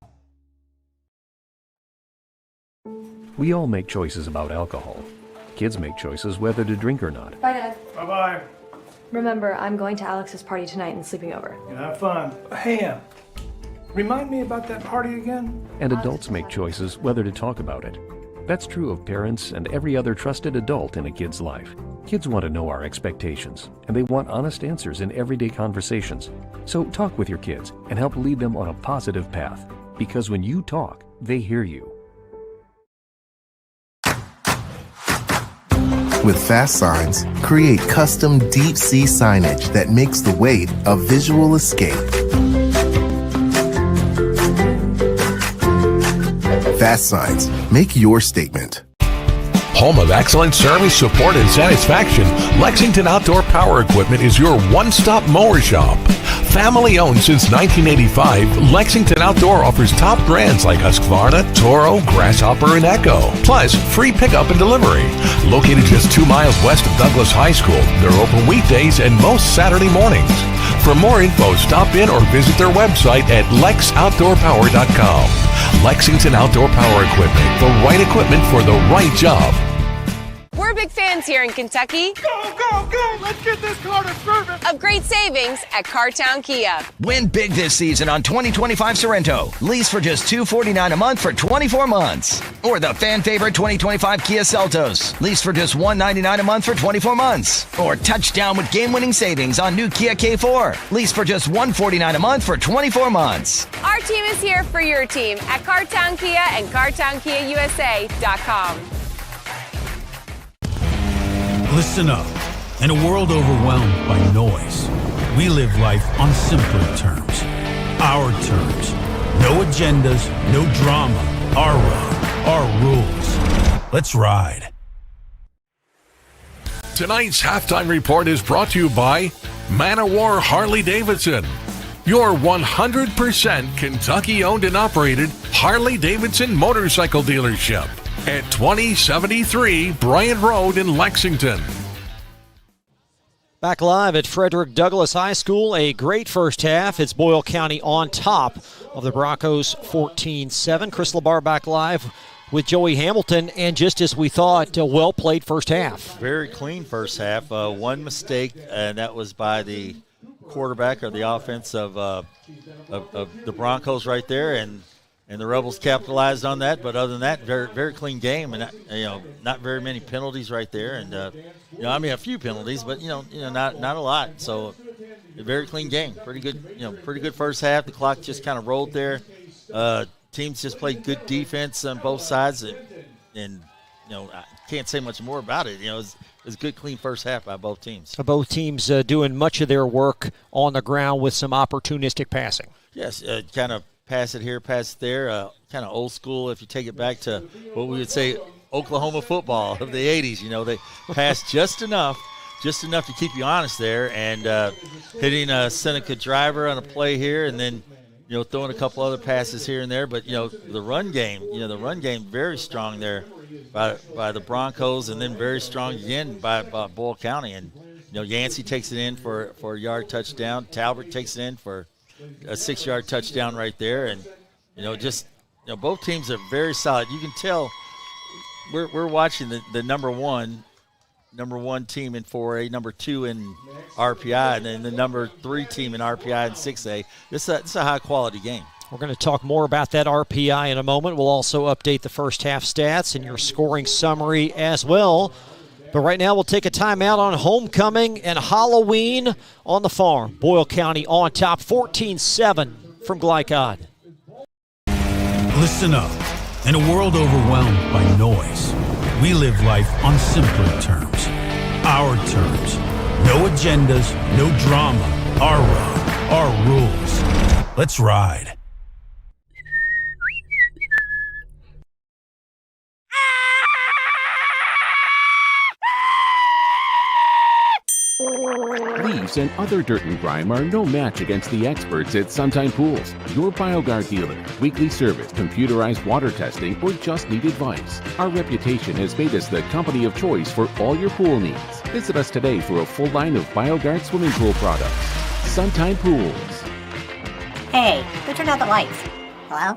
Speaker 17: We all make choices about alcohol. Kids make choices whether to drink or not.
Speaker 10: Bye, Dad.
Speaker 12: Bye-bye.
Speaker 10: Remember, I'm going to Alex's party tonight and sleeping over.
Speaker 12: You have fun. Hey, remind me about that party again?
Speaker 17: And adults make choices whether to talk about it. That's true of parents and every other trusted adult in a kid's life. Kids want to know our expectations, and they want honest answers in everyday conversations. So talk with your kids and help lead them on a positive path. Because when you talk, they hear you.
Speaker 14: With Fast Signs, create custom deep sea signage that makes the wait a visual escape. Fast Signs, make your statement.
Speaker 2: Home of excellent service, support, and satisfaction, Lexington Outdoor Power Equipment is your one-stop mower shop. Family owned since 1985, Lexington Outdoor offers top brands like Husqvarna, Toro, Grasshopper, and Echo. Plus, free pickup and delivery. Located just 2 miles west of Douglas High School, they're open weekdays and most Saturday mornings. For more info, stop in or visit their website at lexoutdoorpower.com. Lexington Outdoor Power Equipment, the right equipment for the right job.
Speaker 15: We're big fans here in Kentucky.
Speaker 16: Go, go, go! Let's get this car to service!
Speaker 15: Of great savings at Cartown Kia.
Speaker 19: Win big this season on 2025 Sorrento. Lease for just $249 a month for 24 months. Or the fan favorite 2025 Kia Seltos. Lease for just $199 a month for 24 months. Or touchdown with game-winning savings on new Kia K4. Lease for just $149 a month for 24 months.
Speaker 15: Our team is here for your team at Cartown Kia and CartownKiaUSA.com.
Speaker 1: Listen up. In a world overwhelmed by noise, we live life on simpler terms. Our terms. No agendas, no drama. Our road, our rules. Let's ride.
Speaker 2: Tonight's halftime report is brought to you by Man o' War Harley-Davidson, your 100% Kentucky-owned and operated Harley-Davidson motorcycle dealership at 2073 Bryant Road in Lexington.
Speaker 3: Back live at Frederick Douglass High School, a great first half. It's Boyle County on top of the Broncos 14-7. Chris LaBar back live with Joey Hamilton, and just as we thought, a well-played first half.
Speaker 4: Very clean first half. One mistake, and that was by the quarterback or the offense of the Broncos right there, and the Rebels capitalized on that. But other than that, very, very clean game, and not very many penalties right there, and a few penalties, but not a lot. So a very clean game, pretty good first half. The clock just kind of rolled there. Teams just played good defense on both sides, and I can't say much more about it. It was a good, clean first half by both teams.
Speaker 3: Both teams doing much of their work on the ground with some opportunistic passing.
Speaker 4: Yes, kind of pass it here, pass it there, kind of old school if you take it back to what we would say Oklahoma football of the 80s. They passed just enough to keep you honest there, and hitting a Seneca driver on a play here, and then throwing a couple other passes here and there. But the run game very strong there by the Broncos, and then very strong again by Boyle County. And Yancey takes it in for a yard touchdown. Talbot takes it in for a 6-yard touchdown right there. And both teams are very solid. You can tell we're watching the number one team in 4A, number 2 in RPI, and then the number 3 team in RPI and 6A. It's a high-quality game.
Speaker 3: We're going to talk more about that RPI in a moment. We'll also update the first half stats and your scoring summary as well. But right now we'll take a timeout on homecoming and Halloween on the farm. Boyle County on top, 14-7 from Glycod.
Speaker 1: Listen up. In a world overwhelmed by noise, we live life on simpler terms. Our terms. No agendas, no drama. Our road, our rules. Let's ride.
Speaker 5: Leaves and other dirt and grime are no match against the experts at Sunshine Pools, your BioGuard dealer. Weekly service, computerized water testing, or just need advice. Our reputation has made us the company of choice for all your pool needs. Visit us today for a full line of BioGuard swimming pool products. Sunshine Pools.
Speaker 6: Hey, who turned out the lights? Hello?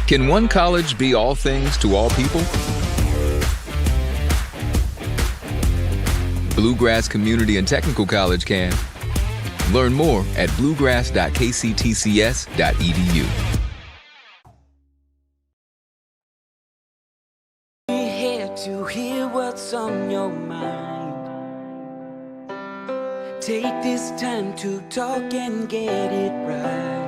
Speaker 9: Can one college be all things to all people? Bluegrass Community and Technical College can. Learn more at bluegrass.kctcs.edu.
Speaker 13: We're here to hear what's on your mind. Take this time to talk and get it right.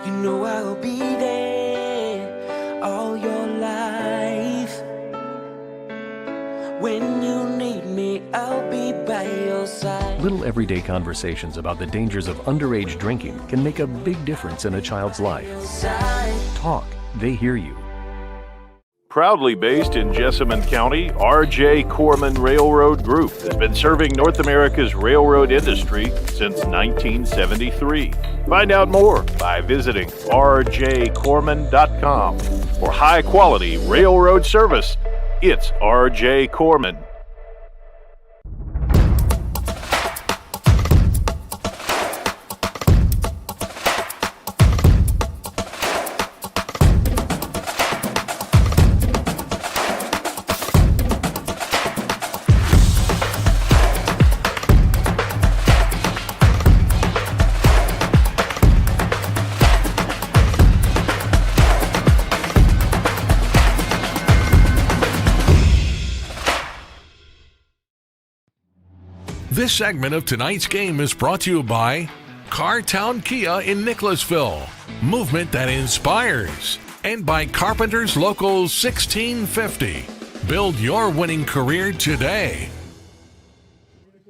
Speaker 13: You know I'll be there all your life. When you need me, I'll be by your side.
Speaker 17: Little everyday conversations about the dangers of underage drinking can make a big difference in a child's life. Talk, they hear you.
Speaker 7: Proudly based in Jessamine County, R.J. Corman Railroad Group has been serving North America's railroad industry since 1973. Find out more by visiting rjcorman.com. For high-quality railroad service, it's R.J. Corman.
Speaker 2: This segment of tonight's game is brought to you by Cartown Kia in Nicholasville, movement that inspires, and by Carpenter's Local 1650. Build your winning career today.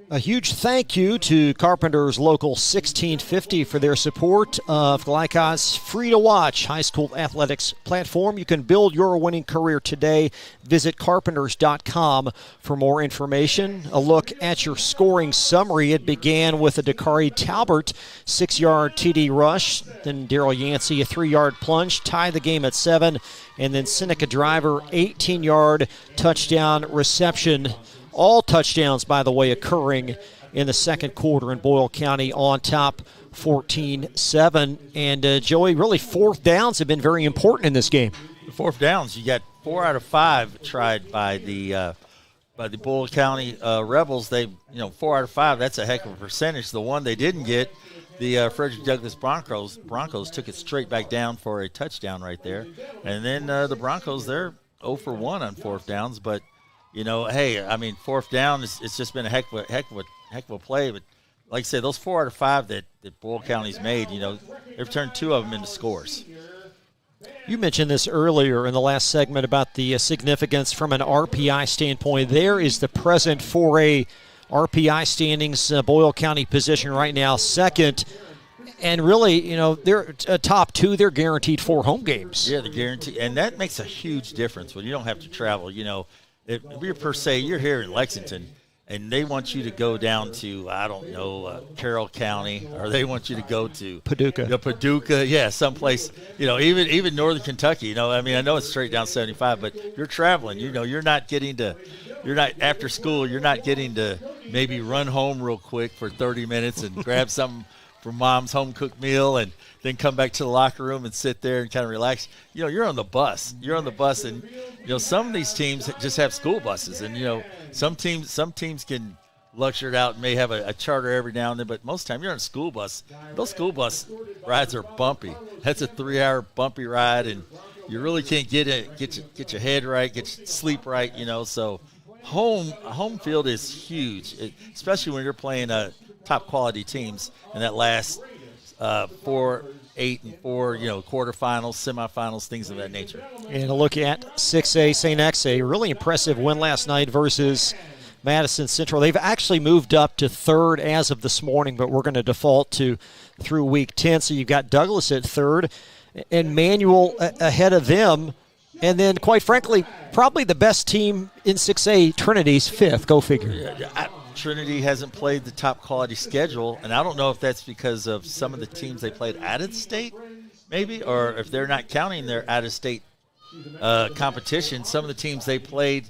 Speaker 3: A huge thank you to Carpenter's Local 1650 for their support of Glycod's free-to-watch high school athletics platform. You can build your winning career today. Visit carpenters.com for more information. A look at your scoring summary. It began with a Dakari Talbert 6-yard TD rush. Then Daryl Yancey a 3-yard plunge, tied the game at 7. And then Seneca Driver 18-yard touchdown reception. All touchdowns, by the way, occurring in the second quarter, in Boyle County on top 14-7. And, Joey, really fourth downs have been very important in this game.
Speaker 4: The fourth downs, you got 4 out of 5 tried by the Boille County Rebels. 4 out of 5, that's a heck of a percentage. The one they didn't get, the Frederick Douglass Broncos took it straight back down for a touchdown right there. And then the Broncos, they're 0 for 1 on fourth downs, but fourth down, it's just been a heck of a play. But like I said, those 4 out of 5 that Boyle County's made, they've turned 2 of them into scores.
Speaker 3: You mentioned this earlier in the last segment about the significance from an RPI standpoint. There is the present 4A RPI standings. Boyle County position right now second. And really, they're top 2. They're guaranteed 4 home games.
Speaker 4: Yeah, they're guaranteed. And that makes a huge difference when you don't have to travel, If you're per se, you're here in Lexington, and they want you to go down to, Carroll County, or they want you to go to
Speaker 3: Paducah.
Speaker 4: Paducah, someplace, even northern Kentucky. I know it's straight down 75, but you're traveling. You're not after school. You're not getting to maybe run home real quick for 30 minutes and grab something from mom's home cooked meal and then come back to the locker room and sit there and kind of relax. You're on the bus. And some of these teams just have school buses, and some teams can luxure it out and may have a charter every now and then, but most of the time you're on a school bus. Those school bus rides are bumpy. That's a 3-hour bumpy ride, and you really can't get your head right, get your sleep right. So home field is huge, especially when you're playing top quality teams in that last 4, 8, and 4, quarterfinals, semifinals, things of that nature.
Speaker 3: And a look at 6A St. X, a really impressive win last night versus Madison Central. They've actually moved up to third as of this morning, but we're going to default to through week 10. So you've got Douglas at third and Manual ahead of them. And then, quite frankly, probably the best team in 6A, Trinity's fifth. Go figure.
Speaker 4: Trinity hasn't played the top quality schedule, and I don't know if that's because of some of the teams they played out of state, maybe, or if they're not counting their out-of-state competition. Some of the teams they played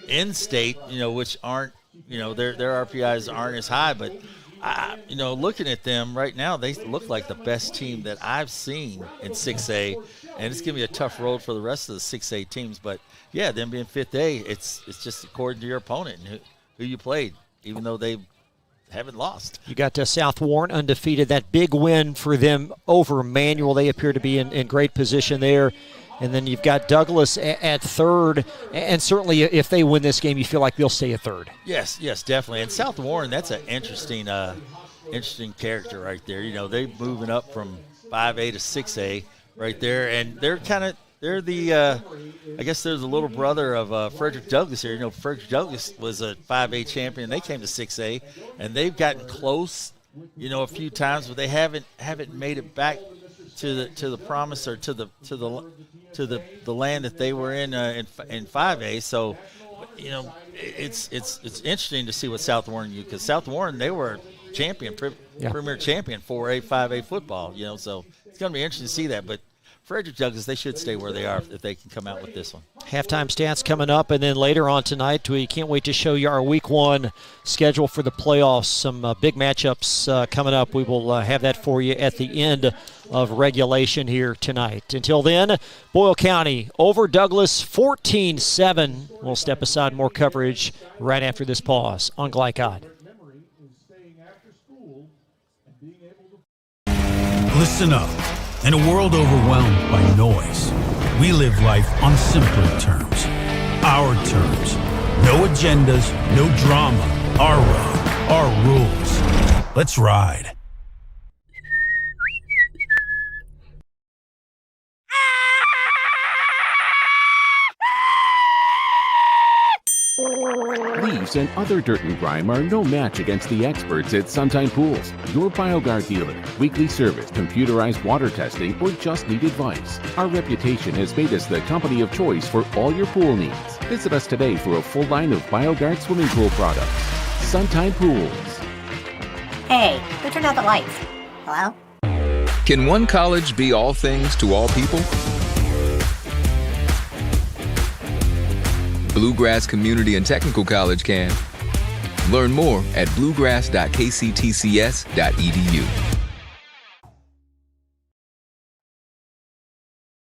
Speaker 4: in state, which aren't, their RPIs aren't as high, but looking at them right now, they look like the best team that I've seen in 6A, and it's going to be a tough road for the rest of the 6A teams. But yeah, them being 5A, it's just according to your opponent and who you played, even though they haven't lost.
Speaker 3: You got South Warren undefeated. That big win for them over Manual. They appear to be in great position there. And then you've got Douglas at third. And certainly if they win this game, you feel like they'll stay at third.
Speaker 4: Yes, definitely. And South Warren, that's an interesting character right there. They're moving up from 5A to 6A right there. And they're the I guess they're the little brother of Frederick Douglass here. Frederick Douglass was a 5A champion. They came to 6A, and they've gotten close, a few times, but they haven't made it back to the promise or to the land that they were in 5A. So, it's interesting to see what South Warren do, because South Warren, they were premier champion 4A, 5A football. So it's going to be interesting to see that, but Frederick Douglass, they should stay where they are if they can come out with this one.
Speaker 3: Halftime stats coming up, and then later on tonight, we can't wait to show you our Week 1 schedule for the playoffs. Some big matchups coming up. We will have that for you at the end of regulation here tonight. Until then, Boyle County over Douglas 14-7. We'll step aside, more coverage right after this pause on Glycod.
Speaker 1: Listen up. In a world overwhelmed by noise, we live life on simpler terms. Our terms. No agendas, no drama. Our road, our rules. Let's ride.
Speaker 5: Leaves and other dirt and grime are no match against the experts at Sunshine Pools, your BioGuard dealer. Weekly service, computerized water testing, or just need advice. Our reputation has made us the company of choice for all your pool needs. Visit us today for a full line of BioGuard swimming pool products. Sunshine Pools.
Speaker 6: Hey, who turned out the lights? Hello?
Speaker 9: Can one college be all things to all people? Bluegrass Community and Technical College can. Learn more at bluegrass.kctcs.edu.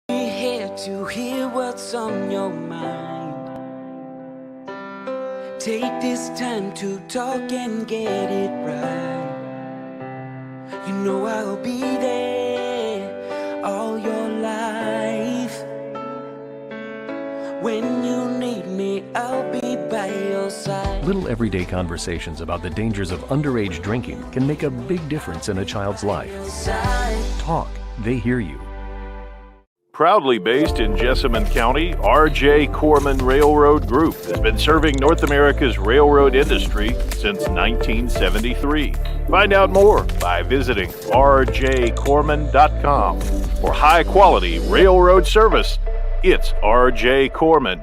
Speaker 13: We're here to hear what's on your mind. Take this time to talk and get it right. You know I'll be there all your life. When you need me, I'll be by your side.
Speaker 17: Little everyday conversations about the dangers of underage drinking can make a big difference in a child's life. Talk, they hear you.
Speaker 7: Proudly based in Jessamine County, R.J. Corman Railroad Group has been serving North America's railroad industry since 1973. Find out more by visiting rjcorman.com. For high-quality railroad service, it's R.J. Corman.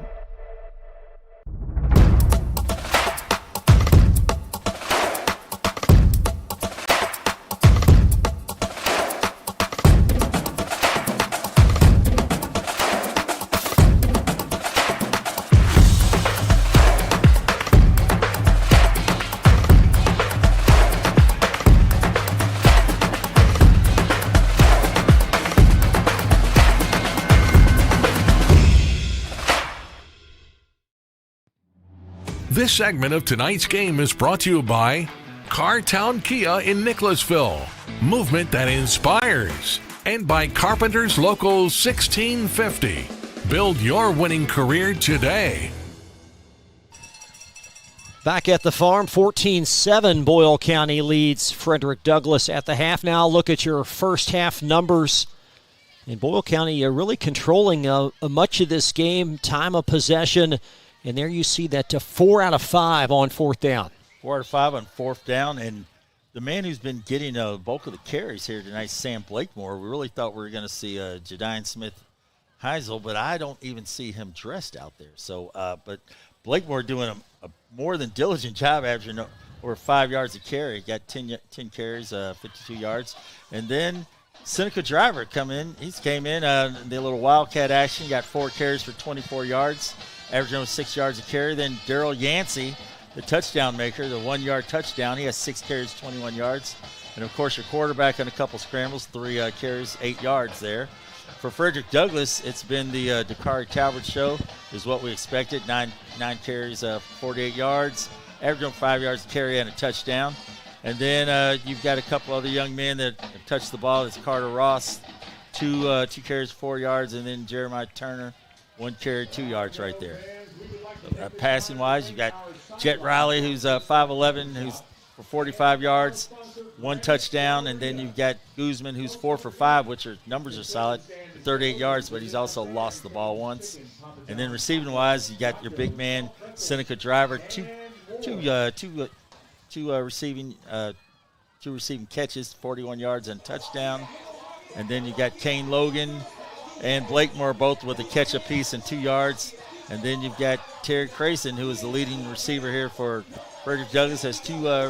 Speaker 2: This segment of tonight's game is brought to you by Cartown Kia in Nicholasville, movement that inspires, and by Carpenter's Local 1650. Build your winning career today.
Speaker 3: Back at the farm, 14-7, Boyle County leads Frederick Douglass at the half. Now look at your first half numbers. And Boyle County really controlling much of this game, time of possession. And there you see that to 4 out of 5 on fourth down.
Speaker 4: 4 out of 5 on fourth down. And the man who's been getting a bulk of the carries here tonight, Sam Blakemore. We really thought we were going to see Jedian Smith-Heisel, but I don't even see him dressed out there. So, but Blakemore doing a more than diligent job, averaging over 5 yards a carry. Got 10 carries, 52 yards. And then Seneca Driver came in, the little Wildcat action, got 4 carries for 24 yards. Averaging over 6 yards a carry. Then Daryl Yancey, the touchdown maker, the 1-yard touchdown. He has 6 carries, 21 yards. And, of course, your quarterback on a couple scrambles, 3 carries, 8 yards there. For Frederick Douglass, it's been the Dakari Talbert show, is what we expected. 9 carries, 48 yards. Averaging 5 yards a carry and a touchdown. And then you've got a couple other young men that have touched the ball. It's Carter Ross, 2 carries, 4 yards. And then Jeremiah Turner, 1 carry, 2 yards right there. Passing-wise, you got Jet Riley, who's 5'11", who's for 45 yards, 1 touchdown. And then you've got Guzman, who's 4 for 5, which numbers are solid, for 38 yards, but he's also lost the ball once. And then receiving-wise, you got your big man, Seneca Driver, two receiving catches, 41 yards and touchdown. And then you got Kane Logan and Blakemore both with a catch apiece and 2 yards. And then you've got Terry Crayson, who is the leading receiver here for Frederick Douglass, has 2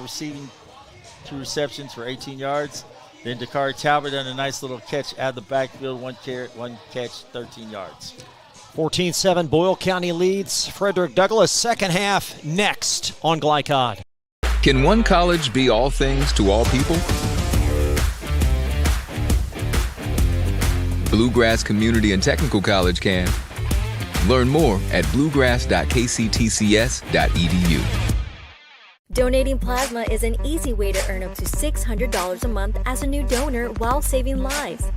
Speaker 4: receptions for 18 yards. Then Dakari Talbot done a nice little catch out of the backfield, 1 catch, 13 yards.
Speaker 3: 14-7, Boyle County leads Frederick Douglass. Second half next on Glycod.
Speaker 9: Can one college be all things to all people? Bluegrass Community and Technical College can. Learn more at bluegrass.kctcs.edu.
Speaker 8: Donating plasma is an easy way to earn up to $600 a month as a new donor while saving lives.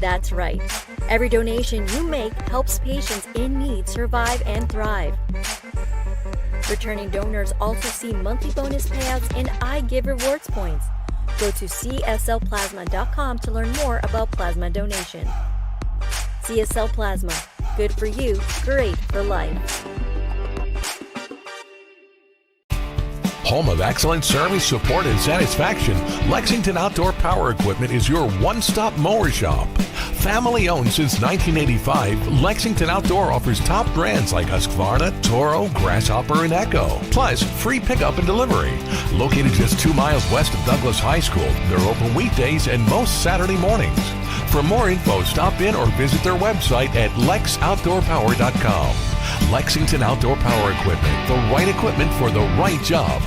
Speaker 8: That's right. Every donation you make helps patients in need survive and thrive. Returning donors also see monthly bonus payouts and I Give Rewards points. Go to cslplasma.com to learn more about plasma donation. CSL Plasma. Good for you, great for life.
Speaker 2: Home of excellent service, support, and satisfaction, Lexington Outdoor Power Equipment is your one-stop mower shop. Family owned since 1985, Lexington Outdoor offers top brands like Husqvarna, Toro, Grasshopper, and Echo. Plus, free pickup and delivery. Located just 2 miles west of Douglas High School, they're open weekdays and most Saturday mornings. For more info, stop in or visit their website at lexoutdoorpower.com. Lexington Outdoor Power Equipment, the right equipment for the right job.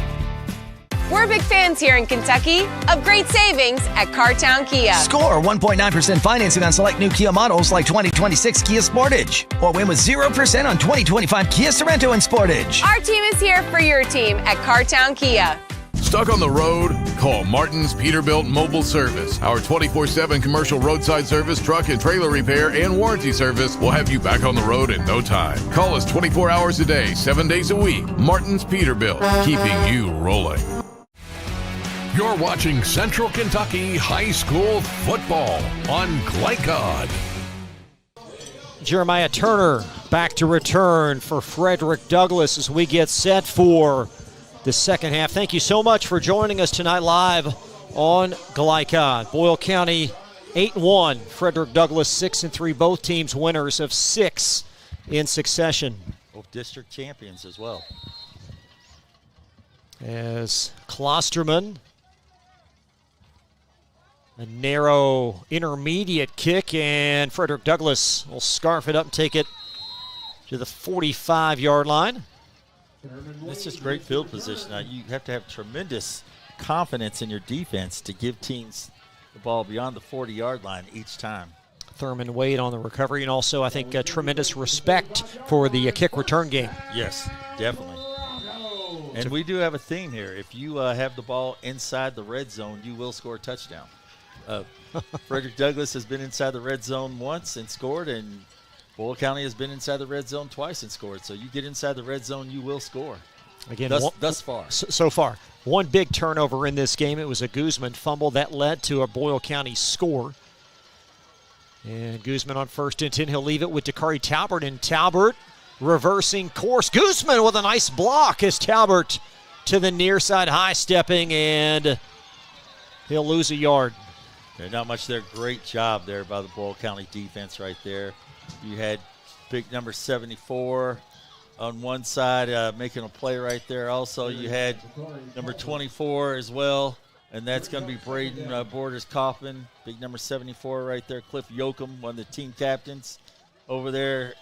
Speaker 15: We're big fans here in Kentucky of great savings at Cartown Kia.
Speaker 19: Score 1.9% financing on select new Kia models like 2026 Kia Sportage. Or win with 0% on 2025 Kia Sorento and Sportage.
Speaker 15: Our team is here for your team at Cartown Kia.
Speaker 11: Stuck on the road? Call Martin's Peterbilt Mobile Service. Our 24/7 commercial roadside service, truck and trailer repair, and warranty service will have you back on the road in no time. Call us 24 hours a day, 7 days a week. Martin's Peterbilt, keeping you rolling.
Speaker 2: You're watching Central Kentucky High School football on Glycod.
Speaker 3: Jeremiah Turner back to return for Frederick Douglass as we get set for the second half. Thank you so much for joining us tonight live on Glycod. Boyle County 8-1, Frederick Douglass 6-3. Both teams winners of 6 in succession.
Speaker 4: Both district champions as well.
Speaker 3: As Klosterman, a narrow intermediate kick, and Frederick Douglass will scarf it up and take it to the 45-yard line.
Speaker 4: It's just great field position. Now, you have to have tremendous confidence in your defense to give teams the ball beyond the 40-yard line each time.
Speaker 3: Thurman Wade on the recovery, and also I think tremendous respect for the kick return game.
Speaker 4: Yes, definitely. And we do have a theme here. If you have the ball inside the red zone, you will score a touchdown. Frederick Douglass has been inside the red zone once and scored, and Boyle County has been inside the red zone twice and scored. So you get inside the red zone, you will score.
Speaker 3: Again,
Speaker 4: thus far.
Speaker 3: So far. One big turnover in this game. It was a Guzman fumble that led to a Boyle County score. And Guzman on 1st and 10. He'll leave it with Dakari Talbert, and Talbert reversing course. Guzman with a nice block as Talbert to the near side, high stepping, and he'll lose a yard.
Speaker 4: There's not much there. Great job there by the Boyle County defense right there. You had big number 74 on one side making a play right there. Also, you had number 24 as well, and that's going to be Braden Borders Kaufman. Big number 74 right there. Cliff Yoakum, one of the team captains over there,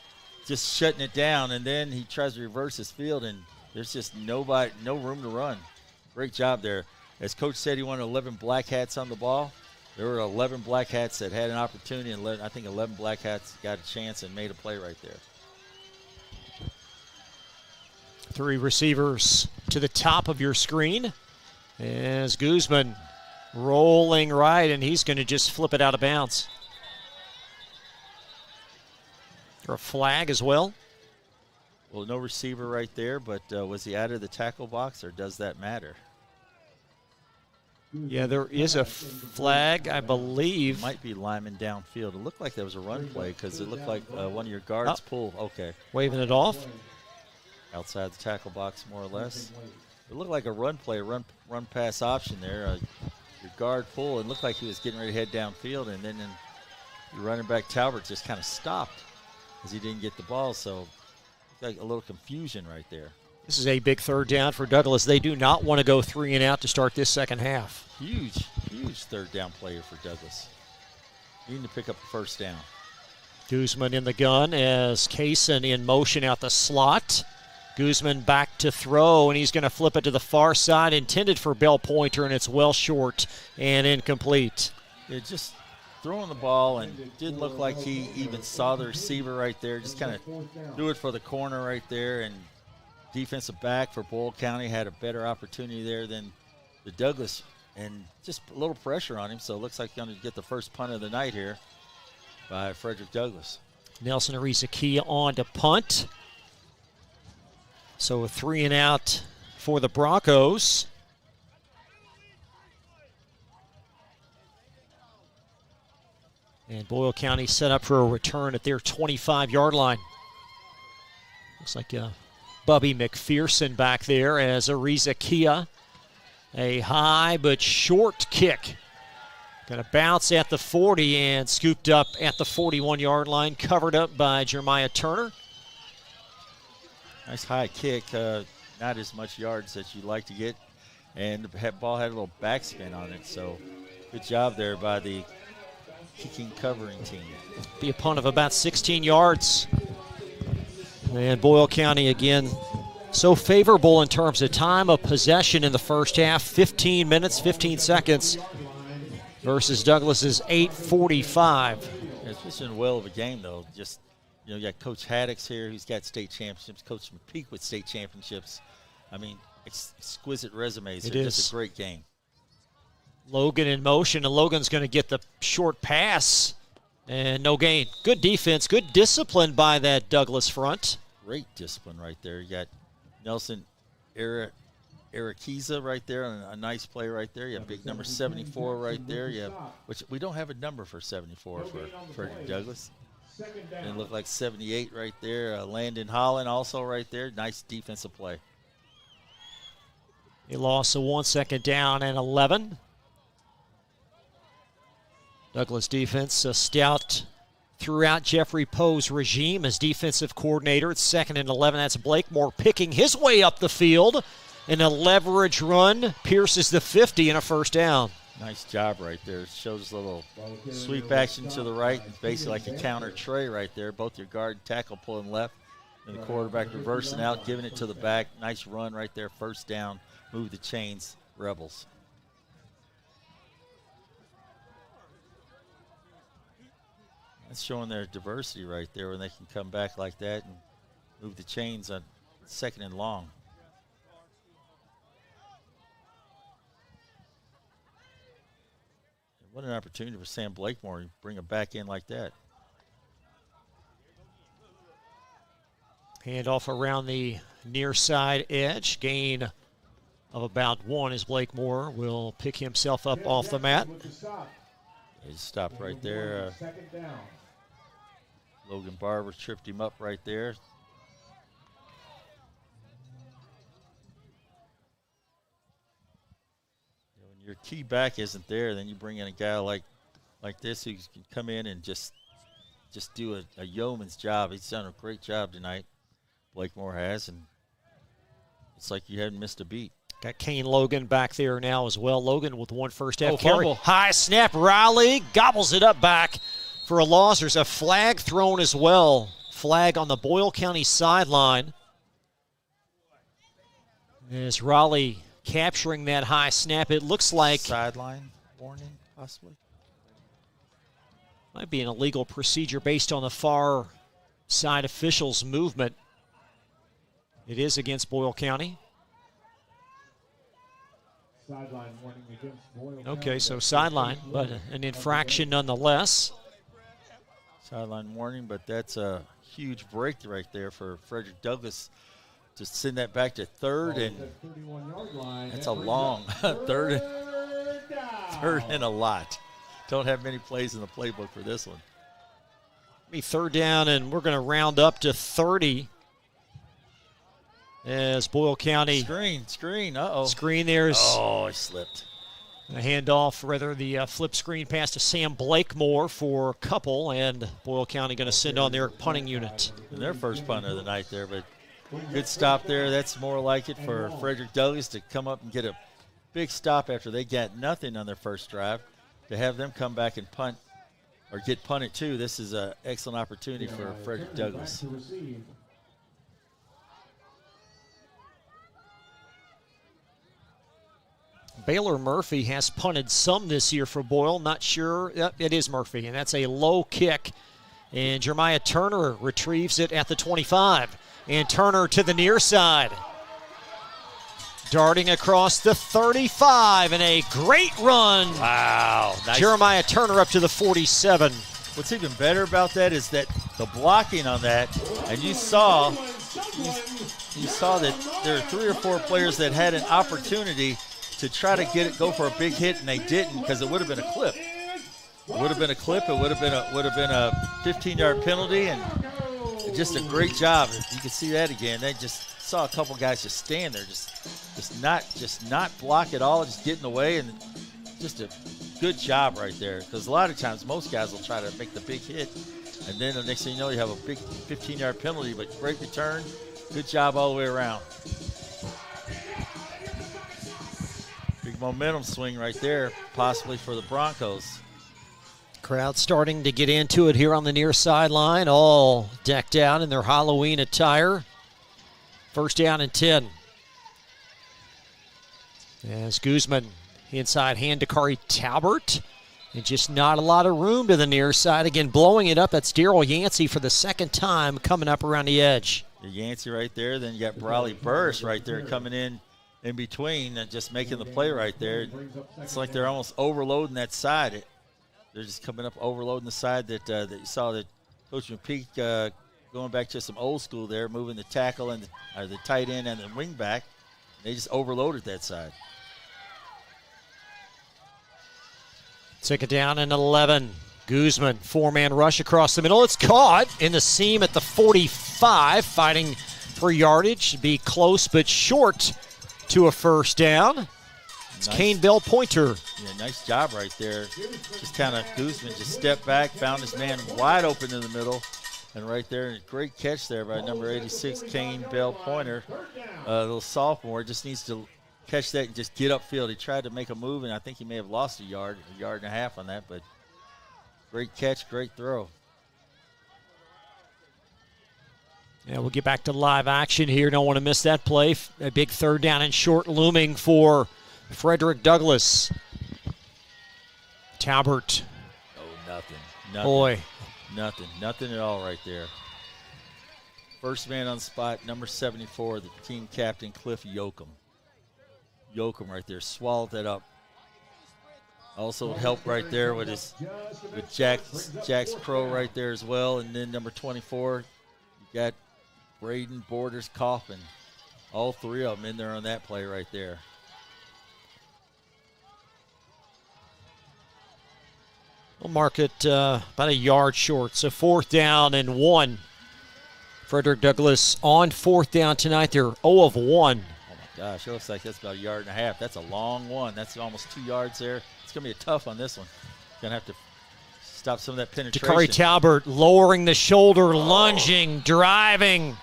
Speaker 4: just shutting it down, and then he tries to reverse his field, and there's just no room to run. Great job there. As Coach said, he wanted 11 black hats on the ball. There were 11 black hats that had an opportunity, and I think 11 black hats got a chance and made a play right there.
Speaker 3: 3 receivers to the top of your screen as Guzman rolling right, and he's going to just flip it out of bounds. Or a flag as well.
Speaker 4: Well, no receiver right there, but was he out of the tackle box, or does that matter?
Speaker 3: Yeah, there is a flag, I believe.
Speaker 4: Might be lineman downfield. It looked like there was a run play because it looked like one of your guards pulled. Okay.
Speaker 3: Waving it off.
Speaker 4: Outside the tackle box, more or less. It looked like a run play, run pass option there. Your guard pull, and looked like he was getting ready to head downfield, and then your running back Talbert just kind of stopped because he didn't get the ball. So like a little confusion right there.
Speaker 3: This is a big 3rd down for Douglass. They do not want to go 3 and out to start this second half.
Speaker 4: Huge 3rd down player for Douglass. Needing to pick up the 1st down.
Speaker 3: Guzman in the gun as Kaysen in motion out the slot. Guzman back to throw, and he's going to flip it to the far side, intended for Bell Pointer, and it's well short and incomplete.
Speaker 4: Yeah, just throwing the ball, and it didn't look like he even saw the receiver right there. Just kind of threw it for the corner right there, and defensive back for Boyle County had a better opportunity there than the Douglass, and just a little pressure on him. So it looks like he's going to get the first punt of the night here by Frederick Douglass.
Speaker 3: Nelson Arizakia on to punt. So a 3 and out for the Broncos. And Boyle County set up for a return at their 25-yard line. Looks like Bubby McPherson back there as Ariza Kia. A high but short kick. Going to bounce at the 40 and scooped up at the 41-yard line, covered up by Jeremiah Turner.
Speaker 4: Nice high kick, not as much yards as you'd like to get, and the ball had a little backspin on it, so good job there by the kicking covering team.
Speaker 3: Be a punt of about 16 yards. And Boyle County again so favorable in terms of time of possession in the first half, 15 minutes, 15 seconds versus Douglas's 8:45.
Speaker 4: It's just been well of a game, though. Just, you got Coach Haddix here, who's got state championships, Coach McPeek with state championships. I mean, exquisite resumes. It's just a great game.
Speaker 3: Logan in motion, and Logan's going to get the short pass, and no gain. Good defense, good discipline by that Douglas front.
Speaker 4: Great discipline right there. You got Nelson Arakiza right there, and a nice play right there. You have big number 74 right there. You have, which we don't have a number for 74 for Douglas. And it looked like 78 right there. Landon Holland also right there. Nice defensive play.
Speaker 3: He lost a 1 second down and 11. Douglas defense stout throughout Jeffrey Poe's regime as defensive coordinator. It's 2nd and 11. That's Blakemore picking his way up the field. And a leverage run pierces the 50 and a first down.
Speaker 4: Nice job right there. It shows a little sweep action to the right. It's basically like a counter tray right there. Both your guard and tackle pulling left. And the quarterback reversing out, giving it to the back. Nice run right there. First down. Move the chains. Rebels. That's showing their diversity right there when they can come back like that and move the chains on 2nd and long. What an opportunity for Sam Blakemore to bring him back in like that.
Speaker 3: Handoff around the near side edge. Gain of about 1 as Blakemore will pick himself up off the mat.
Speaker 4: He stopped right there. Logan Barber tripped him up right there. When your key back isn't there, then you bring in a guy like this who can come in and just do a yeoman's job. He's done a great job tonight. Blakemore has, and it's like you hadn't missed a beat.
Speaker 3: Got Kane Logan back there now as well. Logan with 1 first half carry.
Speaker 4: Fumble.
Speaker 3: High snap. Riley gobbles it up back for a loss. There's a flag thrown as well. Flag on the Boyle County sideline. As Raleigh capturing that high snap, it looks like
Speaker 4: sideline warning, possibly.
Speaker 3: Might be an illegal procedure based on the far side officials' movement. It is against Boyle County.
Speaker 18: Sideline warning against Boyle
Speaker 3: Okay,
Speaker 18: County.
Speaker 3: so sideline, but an infraction nonetheless.
Speaker 4: Sideline warning, but that's a huge break right there for Frederick Douglass to send that back to 3rd, and that's a long third and a lot. Don't have many plays in the playbook for this one.
Speaker 3: Be 3rd down, and we're going to round up to 30 as Boyle County.
Speaker 4: Screen, uh-oh.
Speaker 3: Screen there's.
Speaker 4: Oh, he slipped.
Speaker 3: A handoff, rather the flip screen pass to Sam Blakemore for a couple, and Boyle County going to send on their punting unit.
Speaker 4: And their first punt of the night there, but good stop there. That's more like it for Frederick Douglass to come up and get a big stop after they got nothing on their first drive. To have them come back and punt or get punted too, this is an excellent opportunity for Frederick Douglass.
Speaker 3: Baylor Murphy has punted some this year for Boyle. Not sure. Yep, it is Murphy, and that's a low kick. And Jeremiah Turner retrieves it at the 25. And Turner to the near side. Darting across the 35, and a great run.
Speaker 4: Wow. Nice.
Speaker 3: Jeremiah Turner up to the 47.
Speaker 4: What's even better about that is that the blocking on that, and you saw that there are 3 or 4 players that had an opportunity to try to go for a big hit, and they didn't because it would have been a clip. It would have been a 15-yard penalty, and just a great job. You can see that again. They just saw a couple guys just stand there, just not block at all, just get in the way, and just a good job right there. Because a lot of times most guys will try to make the big hit, and then the next thing you know, you have a big 15-yard penalty. But great return, good job all the way around. Big momentum swing right there, possibly for the Broncos.
Speaker 3: Crowd starting to get into it here on the near sideline, all decked out in their Halloween attire. First down and 10. As Guzman inside hand to Kari Talbert. And just not a lot of room to the near side. Again, blowing it up. That's Daryl Yancey for the second time coming up around the edge.
Speaker 4: Yancey right there. Then you got Brawley Burris right there coming in between and just making the play right there. It's like they're almost overloading that side. They're just coming up overloading the side that you saw that Coach McPeek going back to some old school there, moving the tackle and the tight end and the wing back. They just overloaded that side.
Speaker 3: Second down and 11. Guzman, four-man rush across the middle. It's caught in the seam at the 45, fighting for yardage. Be close but short to a first down. It's nice. Kane Bell Pointer.
Speaker 4: Yeah, nice job right there. Just kind of Guzman just stepped back, found his man wide open in the middle. And right there, great catch there by number 86, Kane Bell Pointer. Little sophomore, just needs to catch that and just get upfield. He tried to make a move, and I think he may have lost a yard and a half on that, but great catch, great throw.
Speaker 3: Yeah, we'll get back to live action here. Don't want to miss that play. A big third down and short looming for Frederick Douglass. Talbert.
Speaker 4: Oh, nothing.
Speaker 3: Boy.
Speaker 4: Nothing at all right there. First man on spot, number 74, the team captain, Cliff Yoakum. Yoakum right there, swallowed that up. Also helped right there with Jack's Crow right there as well. And then number 24, you got Braden Borders Kaufman. All three of them in there on that play right there.
Speaker 3: We'll mark it about a yard short. So 4th down and 1. Frederick Douglass on 4th down tonight. They're 0 of 1.
Speaker 4: Gosh, it looks like that's about a yard and a half. That's a long one. That's almost 2 yards there. It's going to be a tough on this one. Going to have to stop some of that penetration.
Speaker 3: Dakari Talbert lowering the shoulder, lunging, driving.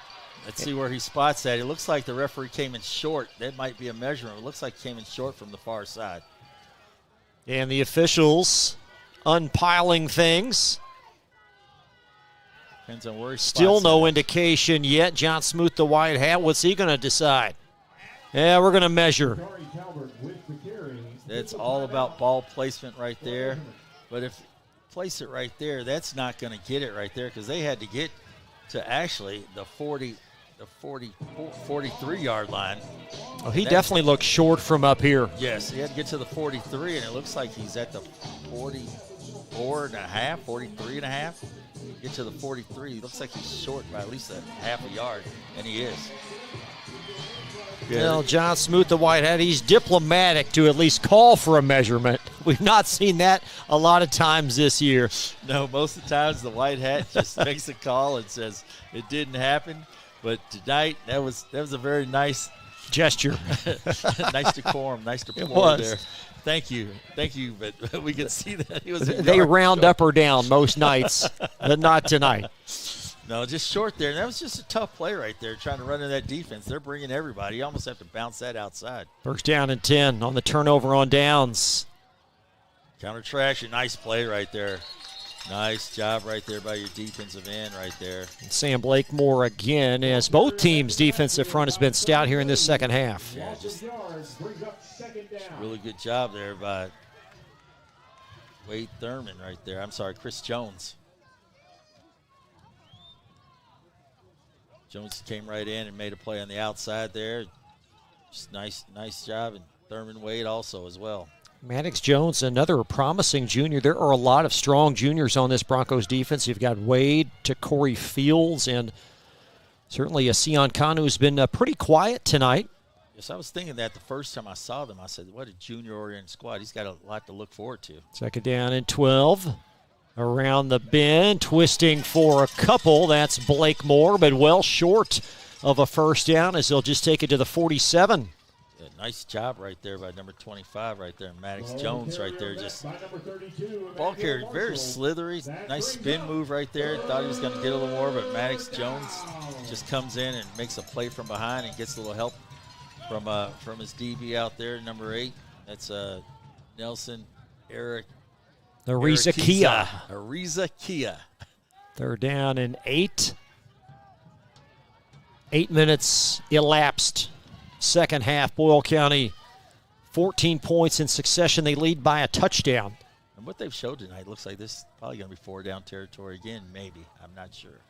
Speaker 4: Let's see where he spots that. It looks like the referee came in short. That might be a measurement. It looks like he came in short from the far side.
Speaker 3: And the officials unpiling things.
Speaker 4: Depends on where he
Speaker 3: Still
Speaker 4: spots
Speaker 3: no
Speaker 4: it.
Speaker 3: indication yet. John Smoot, the white hat. What's he going to decide? Yeah, we're going to measure.
Speaker 4: It's all about ball placement right there. But if you place it right there, that's not going to get it right there because they had to get to actually the 43-yard line.
Speaker 3: Oh, he definitely looks short from up here.
Speaker 4: Yes, he had to get to the 43, and it looks like he's at the 44 and a half, 43 and a half. Get to the 43. He looks like he's short by at least a half a yard, and he is.
Speaker 3: Well, John Smoot, the white hat, he's diplomatic to at least call for a measurement. We've not seen that a lot of times this year.
Speaker 4: No, most of the times the white hat just makes a call and says it didn't happen. But tonight, that was a very nice
Speaker 3: gesture.
Speaker 4: Nice decorum, nice decorum there. Thank you. But we can see that he was.
Speaker 3: They round short. Up or down most nights, but not tonight.
Speaker 4: No, just short there. And that was just a tough play right there, trying to run into that defense. They're bringing everybody. You almost have to bounce that outside.
Speaker 3: First down and 10 on the turnover on downs.
Speaker 4: Counter traction, nice play right there. Nice job right there by your defensive end right there.
Speaker 3: And Sam Blakemore again, as both teams' defensive front has been stout here in this second half.
Speaker 4: Yeah, just really good job there by Wade Thurman right there. I'm sorry, Chris Jones. Jones came right in and made a play on the outside there. Just nice job, and Thurman Wade also as well.
Speaker 3: Maddox Jones, another promising junior. There are a lot of strong juniors on this Broncos defense. You've got Wade to Corey Fields, and certainly a Sion Khan who's been pretty quiet tonight.
Speaker 4: Yes, I was thinking that the first time I saw them. I said, what a junior-oriented squad. He's got a lot to look forward to.
Speaker 3: Second down and 12. Around the bend, twisting for a couple. That's Blakemore, but well short of a first down as they'll just take it to the 47.
Speaker 4: Yeah, nice job right there by number 25 right there. Maddox Jones right there. Just ball carrier, very slithery. Nice spin move right there. Thought he was going to get a little more, but Maddox Jones just comes in and makes a play from behind and gets a little help from his DB out there, number 8. That's Nelson Eric.
Speaker 3: Ariza Kia.
Speaker 4: Ariza Kia.
Speaker 3: Third down and 8. 8 minutes elapsed. Second half, Boyle County, 14 points in succession. They lead by a touchdown.
Speaker 4: And what they've showed tonight looks like this is probably going to be 4-down territory again, maybe. I'm not sure.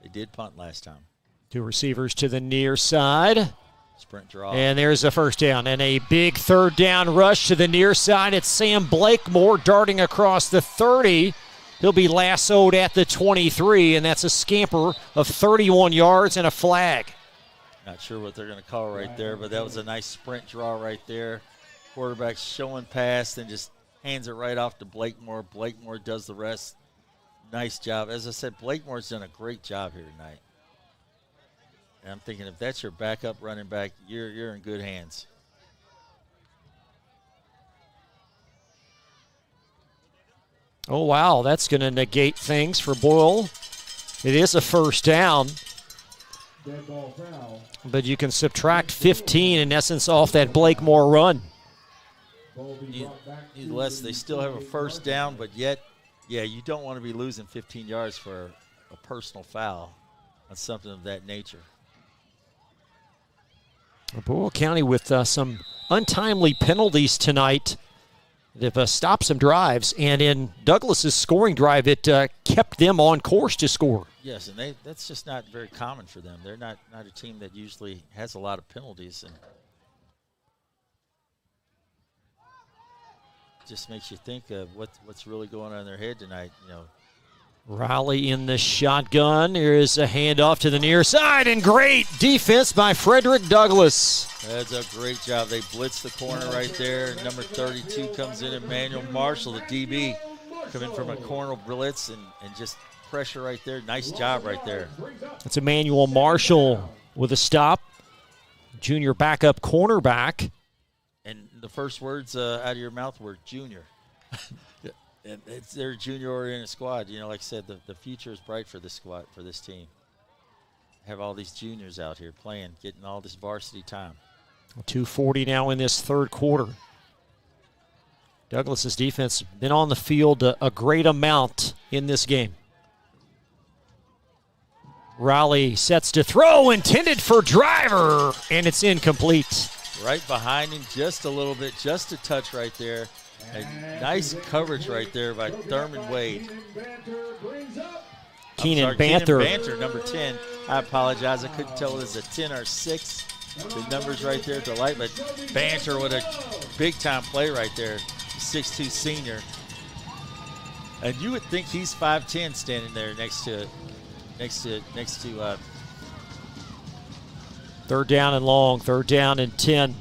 Speaker 4: They did punt last time.
Speaker 3: 2 receivers to the near side.
Speaker 4: Sprint draw.
Speaker 3: And there's a first down and a big third down rush to the near side. It's Sam Blakemore darting across the 30. He'll be lassoed at the 23, and that's a scamper of 31 yards and a flag.
Speaker 4: Not sure what they're going to call right there, but that was a nice sprint draw right there. Quarterback showing pass, then just hands it right off to Blakemore. Blakemore does the rest. Nice job. As I said, Blakemore's done a great job here tonight. And I'm thinking if that's your backup running back, you're in good hands.
Speaker 3: Oh, wow, that's going to negate things for Boyle. It is a first down. But you can subtract 15, in essence, off that Blakemore run.
Speaker 4: Nevertheless, they still have a first down, but yet, yeah, you don't want to be losing 15 yards for a personal foul on something of that nature.
Speaker 3: Boyle County with some untimely penalties tonight. They've stopped some drives, and in Douglas's scoring drive, it kept them on course to score.
Speaker 4: Yes, and that's just not very common for them. They're not a team that usually has a lot of penalties, and just makes you think of what's really going on in their head tonight. You know,
Speaker 3: Riley in the shotgun. Here's a handoff to the near side, and great defense by Frederick Douglas.
Speaker 4: That's a great job. They blitz the corner right there. Number 32 comes in, Emmanuel Marshall, the DB, coming from a corner blitz and just pressure right there. Nice job right there.
Speaker 3: That's Emmanuel Marshall with a stop. Junior backup cornerback.
Speaker 4: And the first words out of your mouth were junior. And it's their junior-oriented squad. You know, like I said, the future is bright for this squad, for this team. Have all these juniors out here playing, getting all this varsity time.
Speaker 3: 2:40 now in this third quarter. Douglas's defense been on the field a great amount in this game. Riley sets to throw, intended for Driver, and it's incomplete.
Speaker 4: Right behind him just a little bit, just a touch right there. A nice coverage right there by Thurman Wade.
Speaker 3: Keenan Banter.
Speaker 4: Keenan Banter, number 10. I apologize. I couldn't tell if it was a 10 or 6. The numbers right there at the light, but Banter with a big-time play right there. 6'2" senior. And you would think he's 5'10" standing there next to
Speaker 3: third down and long, third down and 10.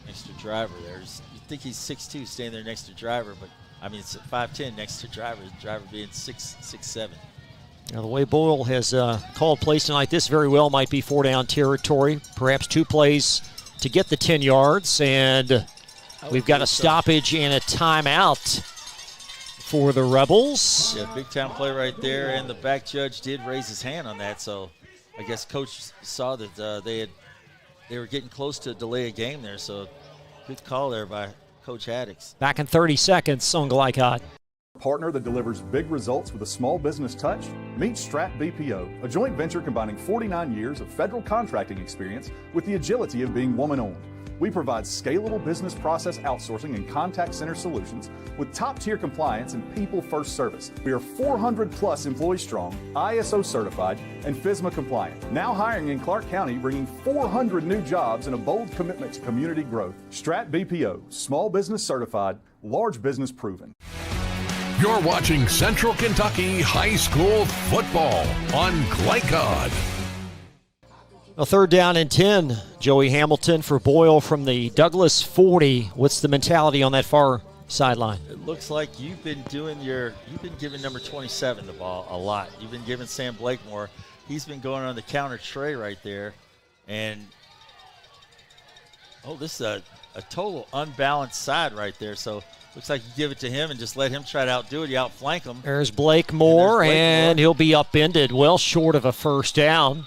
Speaker 4: Next to Driver there. You think he's 6'2" standing there next to Driver, but I mean it's 5'10" next to Driver. Driver being 6'7".
Speaker 3: Now the way Boyle has called plays tonight, this very well might be 4-down territory. Perhaps 2 plays to get the 10 yards, and we've got a stoppage and a timeout for the Rebels.
Speaker 4: Yeah, big time play right there, and the back judge did raise his hand on that, so I guess Coach saw that they were getting close to delay a game there, so good call there by Coach Haddix.
Speaker 3: Back in 30 seconds on Glycod.
Speaker 22: Partner that delivers big results with a small business touch? Meet Strat BPO, a joint venture combining 49 years of federal contracting experience with the agility of being woman-owned. We provide scalable business process outsourcing and contact center solutions with top-tier compliance and people-first service. We are 400-plus employees strong, ISO certified, and FSMA compliant. Now hiring in Clark County, bringing 400 new jobs and a bold commitment to community growth. Strat BPO, small business certified, large business proven.
Speaker 2: You're watching Central Kentucky High School football on Glycod.
Speaker 3: A third down and 10. Joey Hamilton for Boyle from the Douglas 40. What's the mentality on that far sideline?
Speaker 4: It looks like you've been giving number 27 the ball a lot. You've been giving Sam Blakemore. he's been going on the counter tray right there. And, this is a total unbalanced side right there. So looks like you give it to him and just let him try to outdo it. You outflank him.
Speaker 3: There's Blake Moore, and he'll be upended, well short of a first down.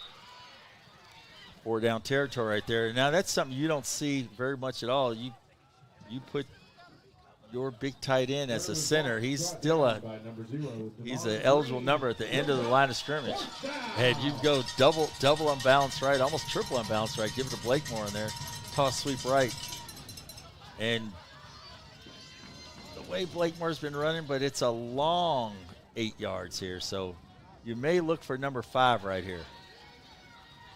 Speaker 4: 4 down territory right there. Now that's something you don't see very much at all. You put your big tight end as a center. He's still an eligible number at the end of the line of scrimmage. And you go double unbalanced right, almost triple unbalanced right. Give it to Blakemore in there. Toss sweep right. And the way Blakemore's been running, but it's a long 8 yards here. So you may look for number 5 right here.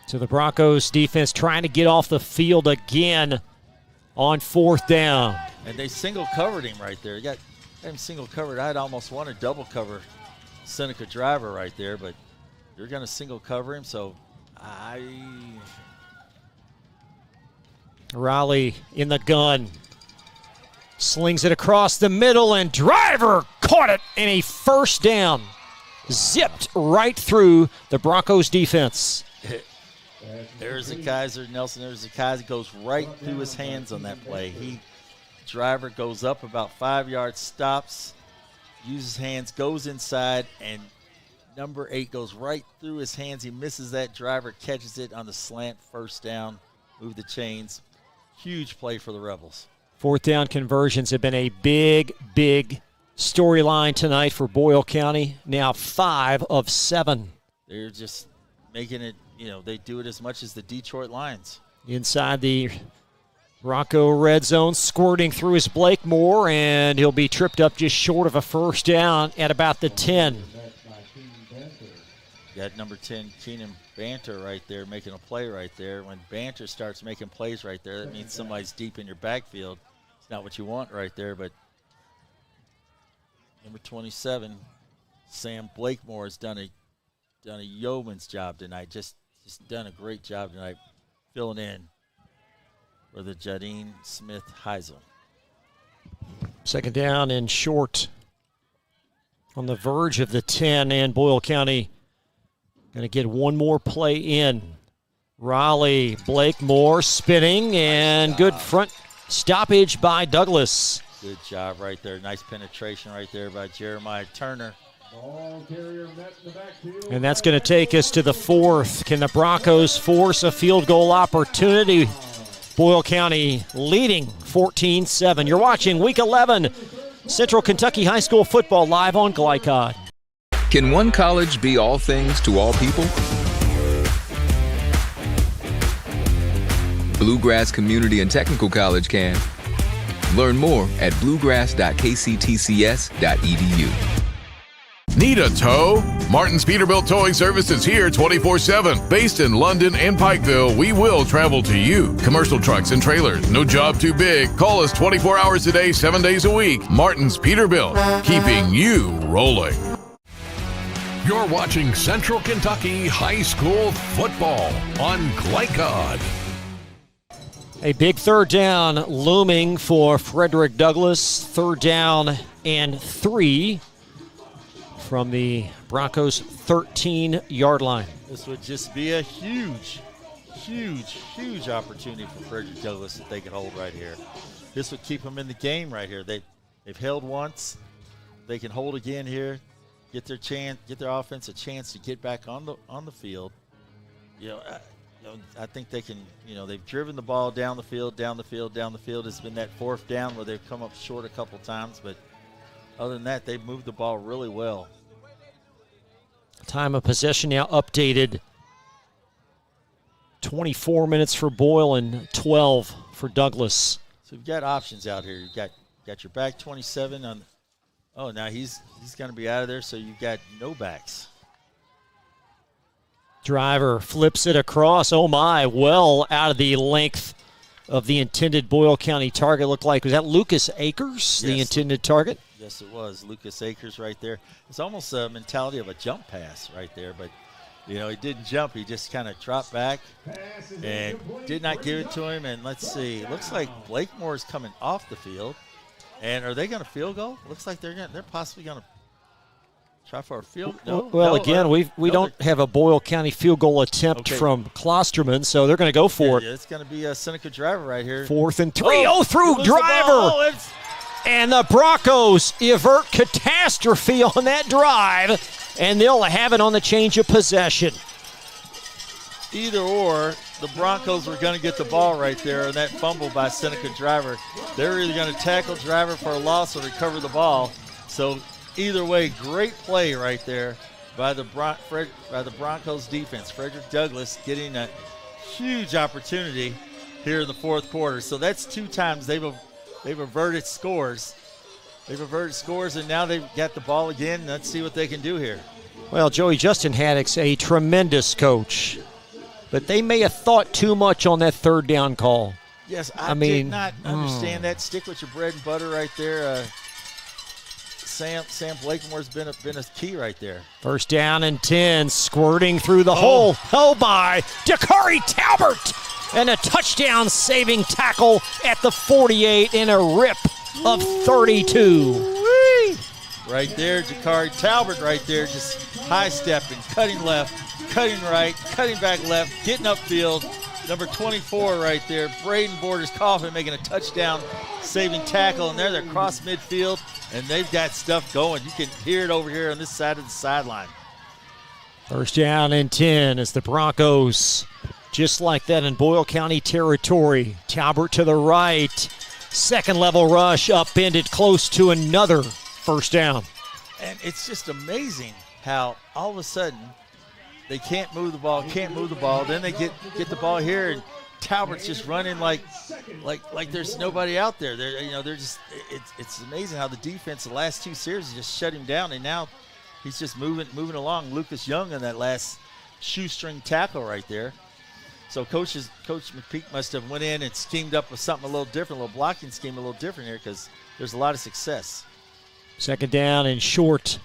Speaker 3: So the Broncos defense trying to get off the field again on 4th down.
Speaker 4: And they single covered him right there. You got him single covered. I'd almost want to double cover Seneca Driver right there, but you're going to single cover him, so
Speaker 3: Riley in the gun. Slings it across the middle, and Driver caught it in a first down. Zipped right through the Broncos defense.
Speaker 4: There's the Kaiser, Nelson. There's the Kaiser. Goes right through his hands on that play. Driver goes up about 5 yards, stops, uses hands, goes inside, and number 8 goes right through his hands. He misses that. Driver catches it on the slant, first down, move the chains. Huge play for the Rebels.
Speaker 3: 4th down conversions have been a big storyline tonight for Boyle County. Now 5 of 7.
Speaker 4: They're just making it, they do it as much as the Detroit Lions.
Speaker 3: Inside the Bronco red zone, squirting through his Blakemore, and he'll be tripped up just short of a first down at about the 10.
Speaker 4: Got number 10, Keenan Banter right there, making a play right there. When Banter starts making plays right there, that means somebody's deep in your backfield. It's not what you want right there, but number 27, Sam Blakemore has done a yeoman's job tonight. Just done a great job tonight filling in for the Jadine Smith Heisel.
Speaker 3: 2nd down and short on the verge of the 10, and Boyle County going to get one more play in. Raleigh, Blakemore spinning, and good front stoppage by Douglas.
Speaker 4: Good job right there. Nice penetration right there by Jeremiah Turner.
Speaker 3: And that's going to take us to the 4th. Can the Broncos force a field goal opportunity? Boyle County leading 14-7. You're watching Week 11, Central Kentucky High School football live on Glycod.
Speaker 9: Can one college be all things to all people? Bluegrass Community and Technical College can. Learn more at bluegrass.kctcs.edu.
Speaker 11: Need a tow? Martin's Peterbilt Towing Service is here 24/7. Based in London and Pikeville, we will travel to you. Commercial trucks and trailers, no job too big. Call us 24 hours a day, 7 days a week. Martin's Peterbilt, keeping you rolling.
Speaker 2: You're watching Central Kentucky High School football on Glycod.
Speaker 3: A big 3rd down looming for Frederick Douglass. 3rd down and 3 from the Broncos' 13-yard line.
Speaker 4: This would just be a huge opportunity for Frederick Douglass if they could hold right here. This would keep them in the game right here. They've held once. They can hold again here. Get their offense a chance to get back on the field. I think they can. They've driven the ball down the field. It's been that 4th down where they've come up short a couple times, but other than that, they've moved the ball really well.
Speaker 3: Time of possession now updated. 24 minutes for Boyle and 12 for Douglas.
Speaker 4: So you've got options out here. You've got your back 27 on. Oh, now he's going to be out of there, so you've got no backs.
Speaker 3: Driver flips it across. Oh, my. Well out of the length of the intended Boyle County target. Looked like, was that Lucas Akers, the intended target?
Speaker 4: Yes, it was. Lucas Akers right there. It's almost a mentality of a jump pass right there, but, he didn't jump. He just kind of dropped back and did not give it to him. And let's see. Looks like Blakemore is coming off the field. And are they going to field goal? Looks like they're possibly going to Try for a field. No,
Speaker 3: well,
Speaker 4: no,
Speaker 3: again, we don't have a Boyle County field goal attempt from Klosterman, so they're going to go for it.
Speaker 4: Yeah, it's going to be a Seneca driver right here.
Speaker 3: 4th and 3. Through driver. And the Broncos avert catastrophe on that drive, and they'll have it on the change of possession.
Speaker 4: Either or, the Broncos were going to get the ball right there, and that fumble by Seneca driver. They're either going to tackle driver for a loss or recover the ball. So either way, great play right there by the Broncos defense. Frederick Douglass getting a huge opportunity here in the fourth quarter. So that's 2 times they've averted scores. They've averted scores, and now they've got the ball again. Let's see what they can do here.
Speaker 3: Well, Joey, Justin Haddix, a tremendous coach, but they may have thought too much on that 3rd down call.
Speaker 4: Yes, I did not understand that. Stick with your bread and butter right there. Sam Blakemore's been a key right there.
Speaker 3: 1st down and 10, squirting through the hole. Held by Dakari Talbert. And a touchdown-saving tackle at the 48 in a rip of 32.
Speaker 4: Whee! Right there, Dakari Talbot right there, just high-stepping, cutting left, cutting right, cutting back left, getting upfield. Number 24 right there, Braden Borders-Coffin making a touchdown-saving tackle, and they're across midfield, and they've got stuff going. You can hear it over here on this side of the sideline.
Speaker 3: 1st down and 10 as the Broncos, just like that in Boyle County territory. Talbert to the right. 2nd level rush, upended close to another 1st down.
Speaker 4: And it's just amazing how all of a sudden they can't move the ball. Then they get the ball here, and Talbert's just running like there's nobody out there. They're just it's amazing how the defense the last 2 series just shut him down, and now he's just moving along. Lucas Young in that last shoestring tackle right there. So Coach McPeek must have went in and schemed up with something a little different, a little blocking scheme a little different here, because there's a lot of success.
Speaker 3: 2nd down and short.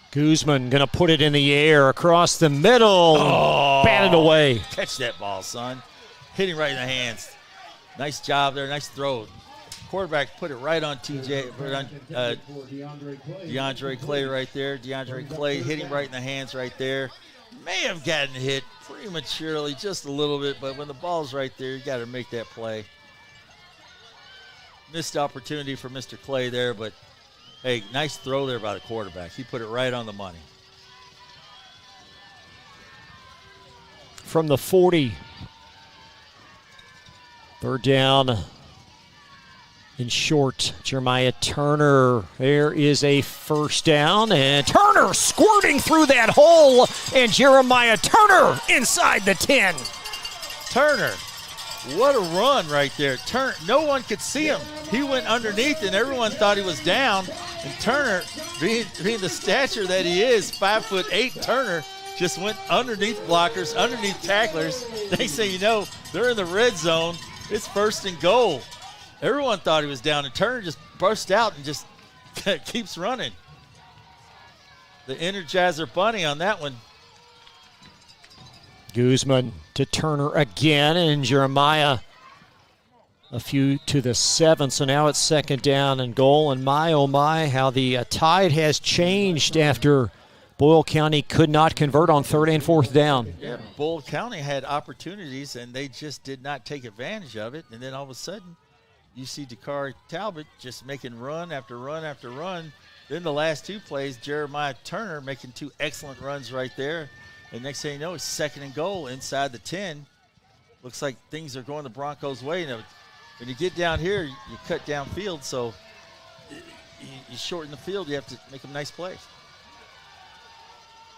Speaker 3: Guzman going to put it in the air across the middle. Batted away.
Speaker 4: Catch that ball, son. Hitting right in the hands. Nice job there. Nice throw. Quarterback put it right on DeAndre Clay right there. DeAndre Clay hitting right in the hands right there. May have gotten hit prematurely just a little bit, but when the ball's right there, you got to make that play. Missed opportunity for Mr. Clay there, but hey, nice throw there by the quarterback. He put it right on the money.
Speaker 3: From the 40. 3rd down in short. Jeremiah Turner. There is a 1st down, and Turner squirting through that hole, and Jeremiah Turner inside the 10.
Speaker 4: Turner, what a run right there. Turner, no one could see him. He went underneath, and everyone thought he was down. And Turner, being the stature that he is, 5'8", Turner just went underneath blockers, underneath tacklers. They say, they're in the red zone. It's 1st and goal. Everyone thought he was down, and Turner just burst out and just keeps running. The Energizer Bunny on that one.
Speaker 3: Guzman to Turner again, and Jeremiah a few to the 7th. So now it's 2nd down and goal. And my, oh my, how the tide has changed after Boyle County could not convert on 3rd and 4th down.
Speaker 4: Yeah, Boyle County had opportunities, and they just did not take advantage of it. And then all of a sudden, you see Dakari Talbot just making run after run after run. Then the last 2 plays, Jeremiah Turner making 2 excellent runs right there. And next thing you know, it's 2nd and goal inside the 10. Looks like things are going the Broncos' way. When you get down here, you cut downfield, so you shorten the field. You have to make a nice play.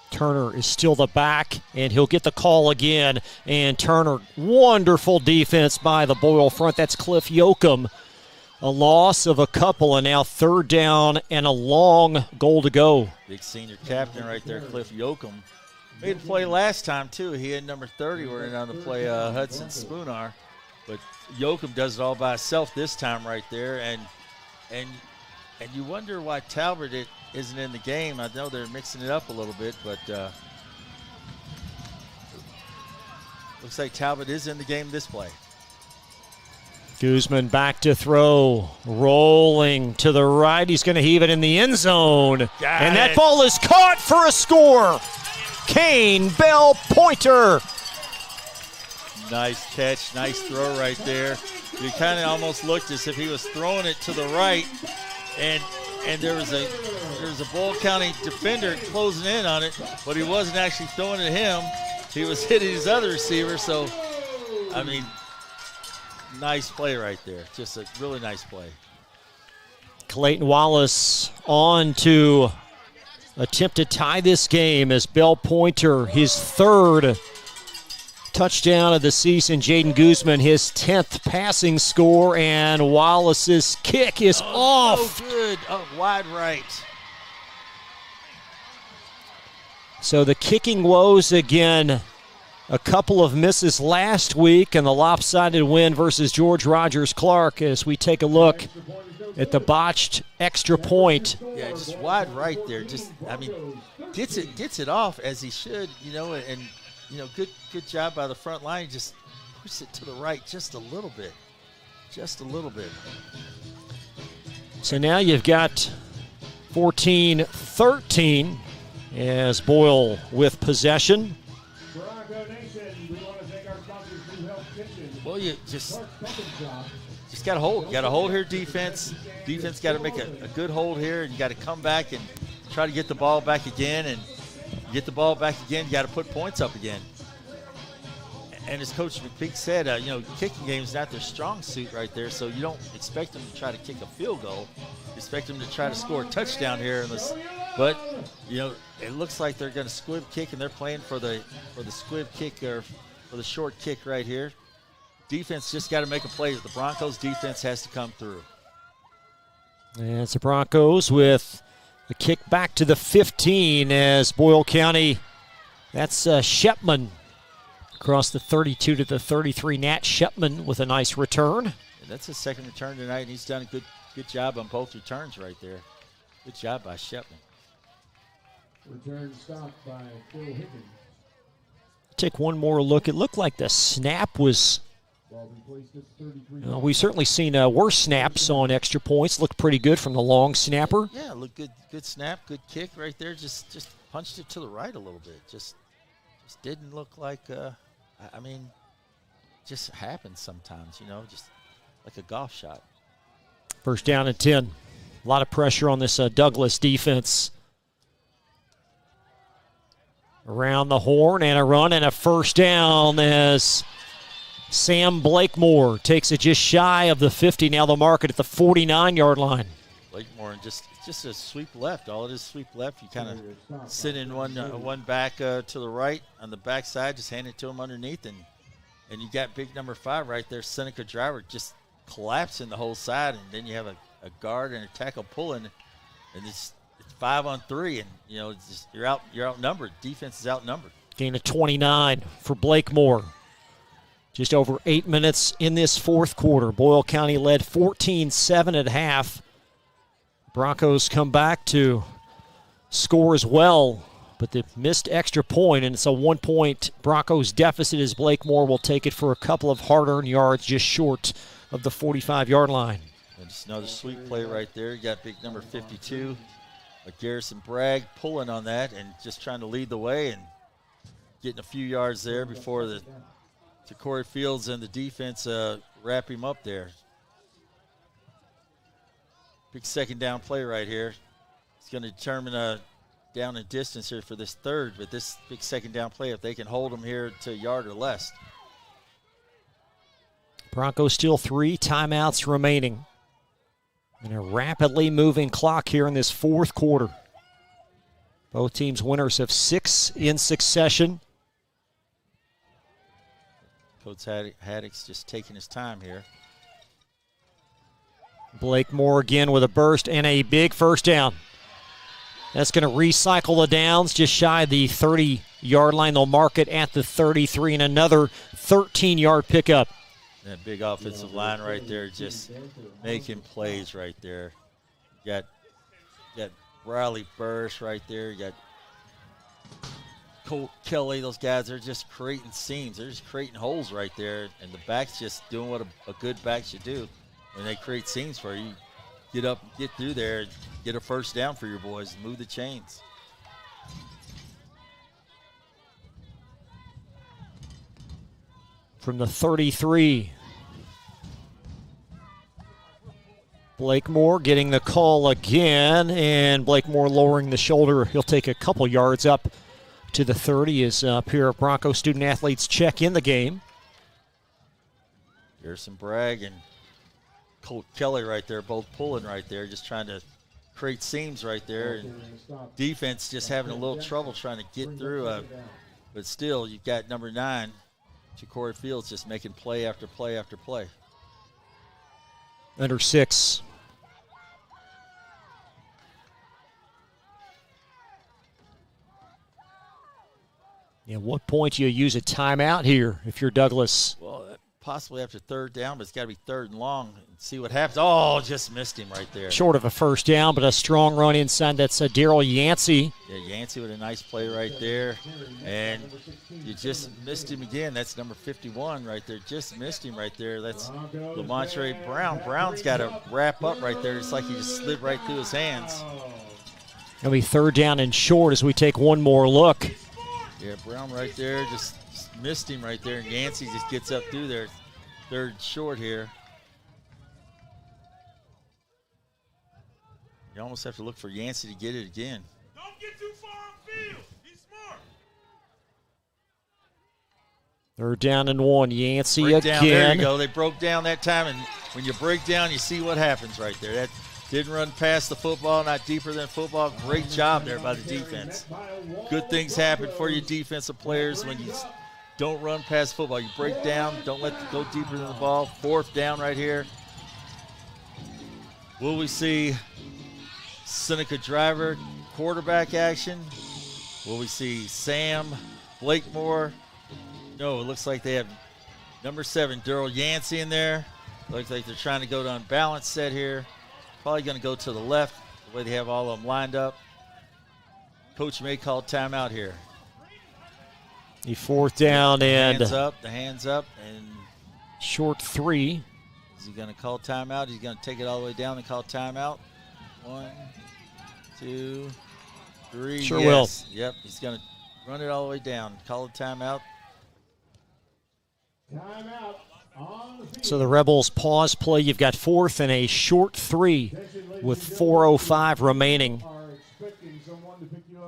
Speaker 3: Turner is still the back, and he'll get the call again. And Turner, wonderful defense by the Boyle front. That's Cliff Yoakum. A loss of a couple, and now 3rd down and a long goal to go.
Speaker 4: Big senior captain right there, Cliff Yoakum. Made a play last time, too. He had number 30 running on the play, Hudson Spoonar. But Yoakum does it all by himself this time right there. And you wonder why Talbot isn't in the game. I know they're mixing it up a little bit, but looks like Talbot is in the game this play.
Speaker 3: Guzman back to throw, rolling to the right. He's going to heave it in the end zone. That ball is caught for a score. Kane Bell Pointer.
Speaker 4: Nice catch, nice throw right there. You kind of almost looked as if he was throwing it to the right, and there was a Boyle County defender closing in on it, but he wasn't actually throwing it at him. He was hitting his other receiver. So, I mean, nice play right there. Just a really nice play.
Speaker 3: Clayton Wallace on to attempt to tie this game as Bell Pointer, his third touchdown of the season. Jaden Guzman, his 10th passing score, and Wallace's kick is off.
Speaker 4: So good. Wide right.
Speaker 3: So the kicking woes again. A couple of misses last week and the lopsided win versus George Rogers Clark as we take a look at the botched extra point.
Speaker 4: Yeah, just wide right there. Just, I mean, gets it off as he should, and good job by the front line. Just push it to the right just a little bit. Just a little bit.
Speaker 3: So now you've got 14-13 as Boyle with possession.
Speaker 4: Well, you just got to hold. You got to hold here, defense. Defense got to make a good hold here, and you got to come back and try to get the ball back again. And you get the ball back again, you got to put points up again. And as Coach McPeek said, kicking game is not their strong suit right there, so you don't expect them to try to kick a field goal. You expect them to try to score a touchdown here. But, it looks like they're going to squib kick, and they're playing for the squib kick or for the short kick right here. Defense just got to make a play. The Broncos defense has to come through.
Speaker 3: And it's the Broncos with a kick back to the 15 as Boyle County, that's Shepman across the 32 to the 33. Nat Shepman with a nice return.
Speaker 4: And that's his second return tonight, and he's done a good job on both returns right there. Good job by Shepman.
Speaker 18: Return stopped by Phil Higgins.
Speaker 3: Take one more look. It looked like the snap was... we've certainly seen worse snaps on extra points. Looked pretty good from the long snapper.
Speaker 4: Yeah, looked good. Good snap, good kick right there. Just punched it to the right a little bit. Just didn't look like. Just happens sometimes. Just like a golf shot.
Speaker 3: First down and 10. A lot of pressure on this Douglas defense. Around the horn and a run and a first down as Sam Blakemore takes it just shy of the 50. Now the market at the 49-yard line.
Speaker 4: Blakemore and just a sweep left. All it is sweep left. You kind of sit in one back to the right on the backside. Just hand it to him underneath, and you got big number 5 right there. Seneca Driver just collapsing the whole side, and then you have a guard and a tackle pulling, and it's 5-on-3, and you're outnumbered. Defense is outnumbered.
Speaker 3: Gain of 29 for Blakemore. Just over 8 minutes in this fourth quarter. Boyle County led 14-7 at half. Broncos come back to score as well, but they missed extra point, and it's a 1-point Broncos deficit as Blakemore will take it for a couple of hard-earned yards just short of the 45-yard line.
Speaker 4: And just another sweet play right there. You got big number 52, Garrison Bragg, pulling on that and just trying to lead the way and getting a few yards there before the Corey Fields and the defense wrap him up there. Big second down play right here. It's going to determine a down and distance here for this third, but this big second down play, if they can hold them here to a yard or less.
Speaker 3: Broncos still 3 timeouts remaining. And a rapidly moving clock here in this fourth quarter. Both teams' winners have 6 in succession.
Speaker 4: Coach Haddix just taking his time here.
Speaker 3: Blakemore again with a burst and a big first down. That's going to recycle the downs just shy of the 30-yard line. They'll mark it at the 33 and another 13-yard pickup.
Speaker 4: That big offensive line right there just making plays right there. You got Riley Burris right there. You got Colt Kelly, those guys are just creating seams. They're just creating holes right there, and the back's just doing what a good back should do. When they create seams for you, get up, get through there, and get a first down for your boys, move the chains.
Speaker 3: From the 33. Blakemore getting the call again, and Blakemore lowering the shoulder. He'll take a couple yards up to the 30 as a pair of Bronco student-athletes check in the game.
Speaker 4: Garrison Bragg and Colt Kelly right there, both pulling right there, just trying to create seams right there. And defense just having a little trouble trying to get through. But still, you've got number 9, Ja'Cory Fields, just making play after play after play.
Speaker 3: Under 6. At what point do you use a timeout here if you're Douglas?
Speaker 4: Well, possibly after third down, but it's got to be third and long. And see what happens. Oh, just missed him right there.
Speaker 3: Short of a first down, but a strong run inside. That's Daryl Yancey.
Speaker 4: Yeah, Yancey with a nice play right there. And you just missed him again. That's number 51 right there. Just missed him right there. That's Lamontre Brown. Brown's got to wrap up right there. It's like he just slid right through his hands.
Speaker 3: It'll be third down and short as we take one more look.
Speaker 4: Yeah, Brown right there just missed him right there, and Yancey just gets up through there. Third short here. You almost have to look for Yancey to get it again.
Speaker 16: Don't get too far on field. He's smart.
Speaker 3: Third down and 1. Yancey
Speaker 4: Break
Speaker 3: again.
Speaker 4: Down. There you go. They broke down that time, and when you break down, you see what happens right there. That didn't run past the football, not deeper than football. Great job there by the defense. Good things happen for you defensive players when you don't run past football. You break down, don't let it go deeper than the ball. Fourth down right here. Will we see Seneca Driver quarterback action? Will we see Sam Blakemore? No, it looks like they have number 7, Daryl Yancey in there. Looks like they're trying to go to unbalanced set here. Probably going to go to the left, the way they have all of them lined up. Coach may call timeout here.
Speaker 3: The fourth down and
Speaker 4: the hands up, and
Speaker 3: short 3.
Speaker 4: Is he going to call timeout? He's going to take it all the way down and call timeout. 1, 2, 3.
Speaker 3: Sure
Speaker 4: yes.
Speaker 3: will.
Speaker 4: Yep, he's going to run it all the way down. Call a timeout.
Speaker 18: Timeout.
Speaker 3: So the Rebels pause play. You've got fourth and a short 3 with 4:05 remaining.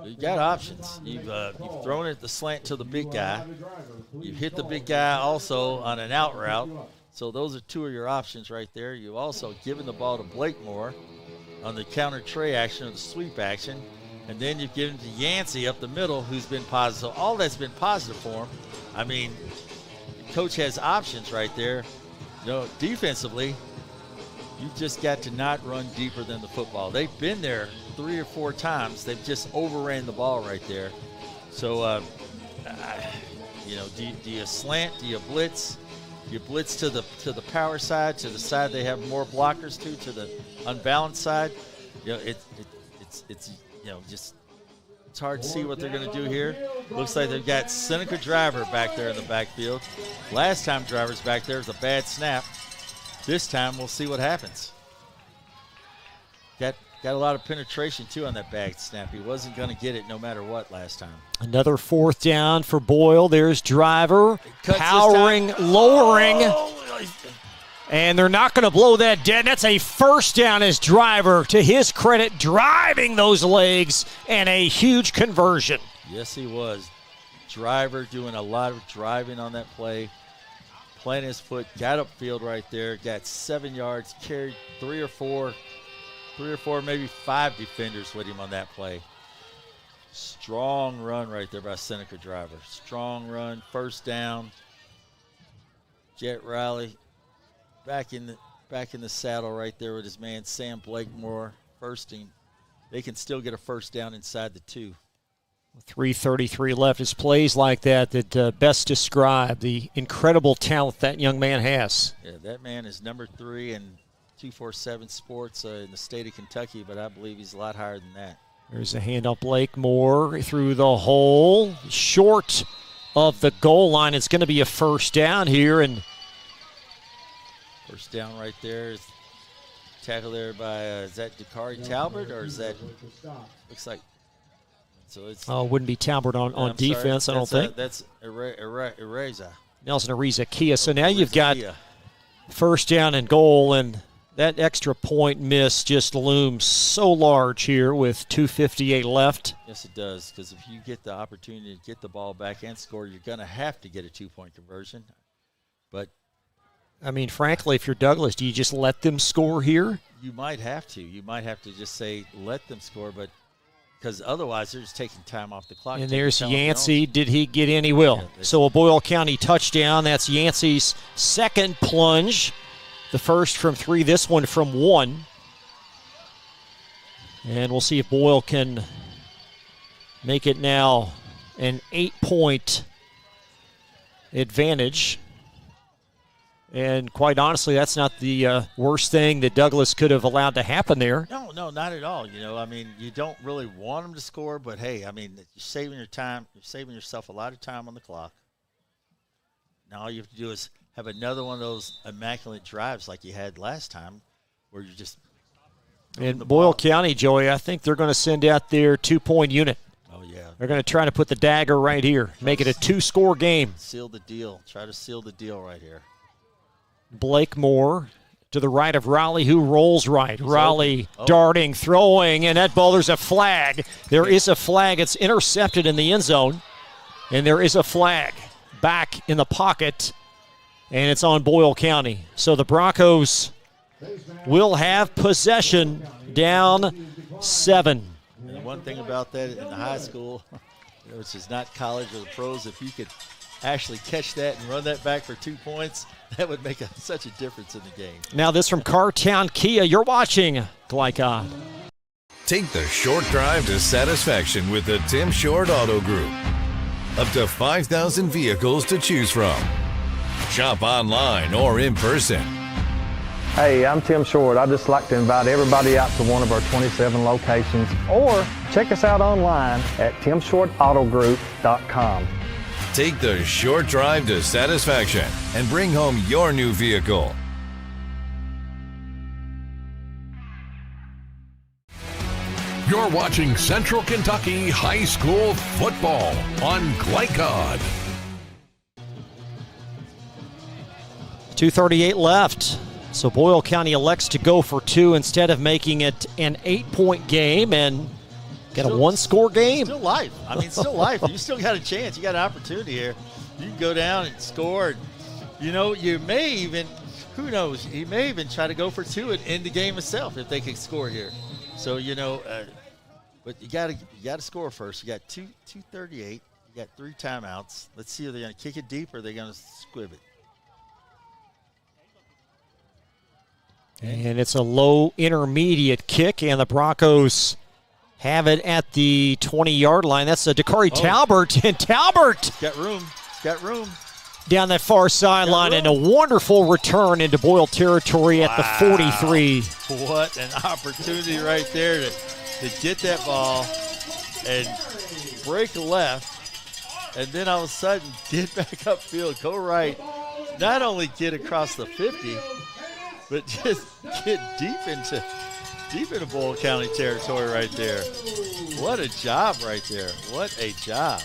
Speaker 4: You've got options. You've thrown it the slant to the big guy. You've hit the big guy also on an out route. So those are 2 of your options right there. You've also given the ball to Blakemore on the counter tray action or the sweep action. And then you've given it to Yancey up the middle, who's been positive. So all that's been positive for him. I mean, Coach has options right there. You know, defensively, you've just got to not run deeper than the football. They've been there 3 or 4 times. They've just overran the ball right there. So, you know, do you slant? Do you blitz? Do you blitz to the power side, to the side they have more blockers to the unbalanced side? You know, it's you know, just it's hard to see what they're going to do here. Looks like they've got Seneca Driver back there in the backfield. Last time Driver's back there was a bad snap. This time we'll see what happens. Got a lot of penetration, too, on that bad snap. He wasn't going to get it no matter what last time.
Speaker 3: Another fourth down for Boyle. There's Driver powering, lowering. And they're not going to blow that dead. That's a first down as Driver, to his credit, driving those legs, and a huge conversion.
Speaker 4: Yes, he was. Driver doing a lot of driving on that play. Planting his foot, got upfield right there, got 7 yards, carried 3 or 4, maybe 5 defenders with him on that play. Strong run right there by Seneca Driver. Strong run, first down. Jet Riley back in the saddle right there with his man Sam Blakemore. First team. They can still get a first down inside the 2.
Speaker 3: 3:33 left. It's plays like that best describe the incredible talent that young man has.
Speaker 4: Yeah, that man is number 3 in 247 Sports in the state of Kentucky, but I believe he's a lot higher than that.
Speaker 3: There's a handoff. Blakemore through the hole. Short of the goal line. It's going to be a first down here. And
Speaker 4: first down right there. Tackle there by, is that Dakari Talbert or is that, looks like, so it's.
Speaker 3: Oh, it wouldn't be Talbert on defense,
Speaker 4: sorry.
Speaker 3: I don't think.
Speaker 4: That's Areza.
Speaker 3: Nelson Ariza Kia. So now you've got first down and goal, and that extra point miss just looms so large here with 2:58 left.
Speaker 4: Yes, it does, because if you get the opportunity to get the ball back and score, you're going to have to get a 2-point conversion. But
Speaker 3: I mean, frankly, if you're Douglas, do you just let them score here?
Speaker 4: You might have to. You might have to just say let them score, but because otherwise they're just taking time off the clock.
Speaker 3: And there's Yancey. Did he get in? He will. Yeah, so a Boyle County touchdown. That's Yancey's second plunge. The first from 3, this one from 1. And we'll see if Boyle can make it now an 8-point advantage. And quite honestly, that's not the worst thing that Douglas could have allowed to happen there.
Speaker 4: No, not at all. You know, I mean, you don't really want them to score, but hey, I mean, you're saving your time. You're saving yourself a lot of time on the clock. Now all you have to do is have another one of those immaculate drives like you had last time where you just.
Speaker 3: And Boyle County, Joey, I think they're going to send out their 2-point unit.
Speaker 4: Oh, yeah.
Speaker 3: They're going to try to put the dagger right here, make it a 2-score game.
Speaker 4: Seal the deal. Try to seal the deal right here.
Speaker 3: Blakemore to the right of Raleigh, who rolls right. Raleigh darting, throwing, and that ball, there's a flag. There is a flag. It's intercepted in the end zone, and there is a flag back in the pocket, and it's on Boyle County. So the Broncos will have possession, down 7.
Speaker 4: And the one thing about that in the high school, which is not college or the pros, if you could actually catch that and run that back for 2 points, that would make such a difference in the game.
Speaker 3: Now this from Cartown Kia. You're watching Glycon.
Speaker 20: Take the short drive to satisfaction with the Tim Short Auto Group. Up to 5,000 vehicles to choose from. Shop online or in person.
Speaker 21: Hey, I'm Tim Short. I'd just like to invite everybody out to one of our 27 locations, or check us out online at timshortautogroup.com.
Speaker 20: Take the short drive to satisfaction and bring home your new vehicle.
Speaker 2: You're watching Central Kentucky High School Football on Glycod.
Speaker 3: 2:38 left. So Boyle County elects to go for 2 instead of making it an 8-point game and get a 1-score game.
Speaker 4: Still life. I mean, still life. You still got a chance. You got an opportunity here. You can go down and score. You know, you may even, who knows, you may even try to go for 2 and end the game itself if they can score here. So, you know, but you got to score first. You got 2:38. You got 3 timeouts. Let's see if they're going to kick it deep or are they going to squib it.
Speaker 3: And it's a low intermediate kick, and the Broncos have it at the 20-yard line. That's a Dakari Talbert, and Talbert
Speaker 4: got room. Got room.
Speaker 3: Down that far sideline, and a wonderful return into Boyle territory at the 43.
Speaker 4: What an opportunity right there to get that ball and break left, and then all of a sudden get back upfield, go right, not only get across the 50, but just get deep into Boyle County territory right there. What a job right there. What a job.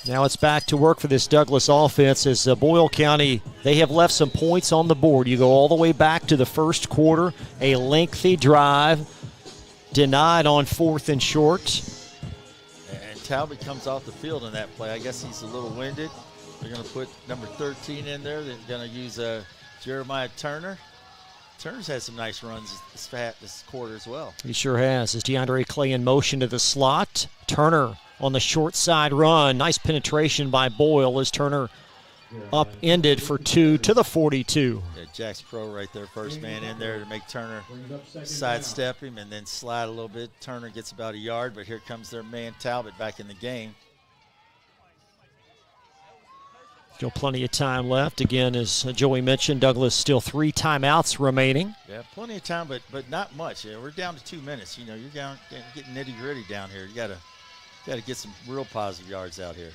Speaker 3: Now it's back to work for this Douglas offense as Boyle County, they have left some points on the board. You go all the way back to the first quarter, a lengthy drive, denied on 4th and short.
Speaker 4: And Talbot comes off the field in that play. I guess he's a little winded. They're going to put number 13 in there. They're going to use Jeremiah Turner. Turner's had some nice runs this quarter as well.
Speaker 3: He sure has. As DeAndre Clay in motion to the slot. Turner on the short side run. Nice penetration by Boyle as Turner upended for 2 to the 42.
Speaker 4: Yeah, Jack's Pro right there, first man in there to make Turner sidestep him and then slide a little bit. Turner gets about a yard, but here comes their man Talbot back in the game.
Speaker 3: Still plenty of time left. Again, as Joey mentioned, Douglas still 3 timeouts remaining.
Speaker 4: Yeah, plenty of time, but not much. Yeah, we're down to 2 minutes. You know, you're down, getting nitty-gritty down here. You gotta get some real positive yards out here.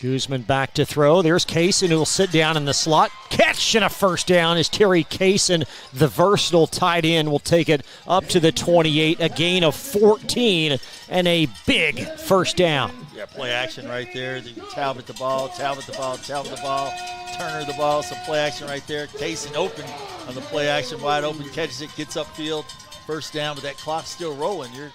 Speaker 3: Guzman back to throw. There's Kaysen, who will sit down in the slot. Catch and a first down as Terry Kaysen, the versatile tight end, will take it up to the 28. A gain of 14 and a big first down.
Speaker 4: Yeah, play action right there. Talbot the ball, Talbot the ball, Talbot the ball, Turner the ball. Some play action right there. Kaysen open on the play action, wide open, catches it, gets upfield, first down, but that clock's still rolling. You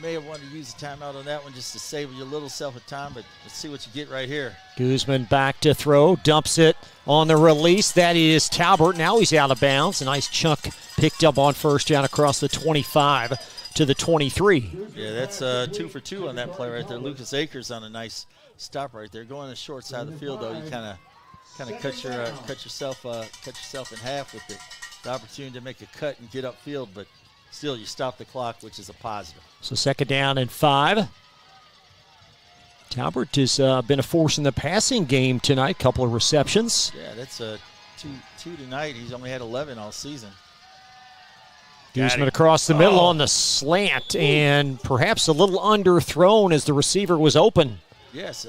Speaker 4: may have wanted to use a timeout on that one just to save your little self a time, but let's see what you get right here.
Speaker 3: Guzman back to throw, dumps it on the release. That is Talbot. Now he's out of bounds. A nice chunk picked up on first down across the 25 to the 23.
Speaker 4: Yeah, that's 2 for 2 on that play right there. Lucas Akers on a nice stop right there. Going the short side of the field, though, you kind of cut yourself in half with the opportunity to make a cut and get upfield, but still you stop the clock, which is a positive.
Speaker 3: So 2nd down and 5. Talbot has been a force in the passing game tonight. Couple of receptions.
Speaker 4: Yeah, that's two tonight. He's only had 11 all season.
Speaker 3: Guzman across the middle on the slant, and perhaps a little underthrown as the receiver was open.
Speaker 4: Yes,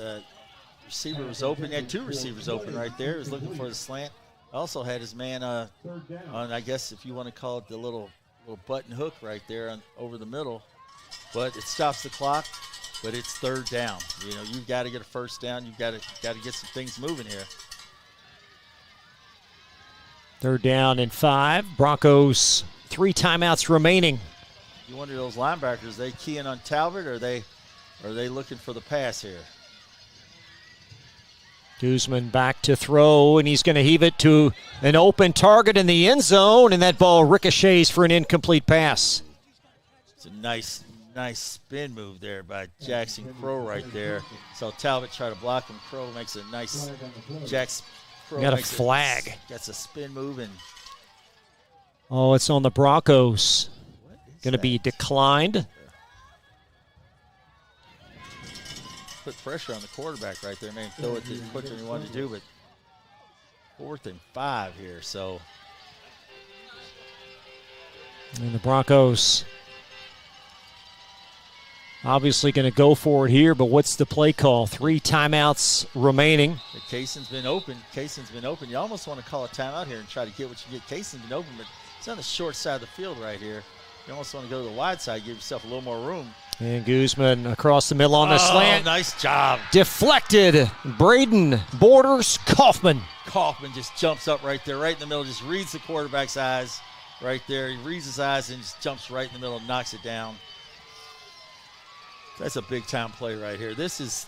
Speaker 4: receiver was open. He had 2 receivers open right there. He was looking for the slant. Also had his man on, I guess if you want to call it the little button hook right there over the middle. But it stops the clock, but it's 3rd down. You know, you've got to get a first down. You've got to get some things moving here.
Speaker 3: 3rd down and 5. Broncos 3 timeouts remaining.
Speaker 4: You wonder, those linebackers, they keying on Talbot, or are they looking for the pass here?
Speaker 3: Guzman back to throw, and he's going to heave it to an open target in the end zone, and that ball ricochets for an incomplete pass.
Speaker 4: It's a nice spin move there by Jackson Crow right there. So Talbot tried to block him. Crow makes a nice Jackson Crow
Speaker 3: got a flag.
Speaker 4: Gets a spin move, and
Speaker 3: oh, it's on the Broncos. Going to be declined.
Speaker 4: Put pressure on the quarterback right there. Maybe throw it quicker than he wanted to do, but 4th and 5 here. So,
Speaker 3: and the Broncos obviously going to go for it here, but what's the play call? 3 timeouts remaining.
Speaker 4: Kaysen's been open. You almost want to call a timeout here and try to get what you get. Kaysen's been open, but it's on the short side of the field right here. You almost want to go to the wide side, give yourself a little more room.
Speaker 3: And Guzman across the middle on the slant.
Speaker 4: Nice job.
Speaker 3: Deflected. Braden Borders Kaufman.
Speaker 4: Kaufman just jumps up right there, right in the middle, just reads the quarterback's eyes right there. He reads his eyes and just jumps right in the middle and knocks it down. That's a big-time play right here. This is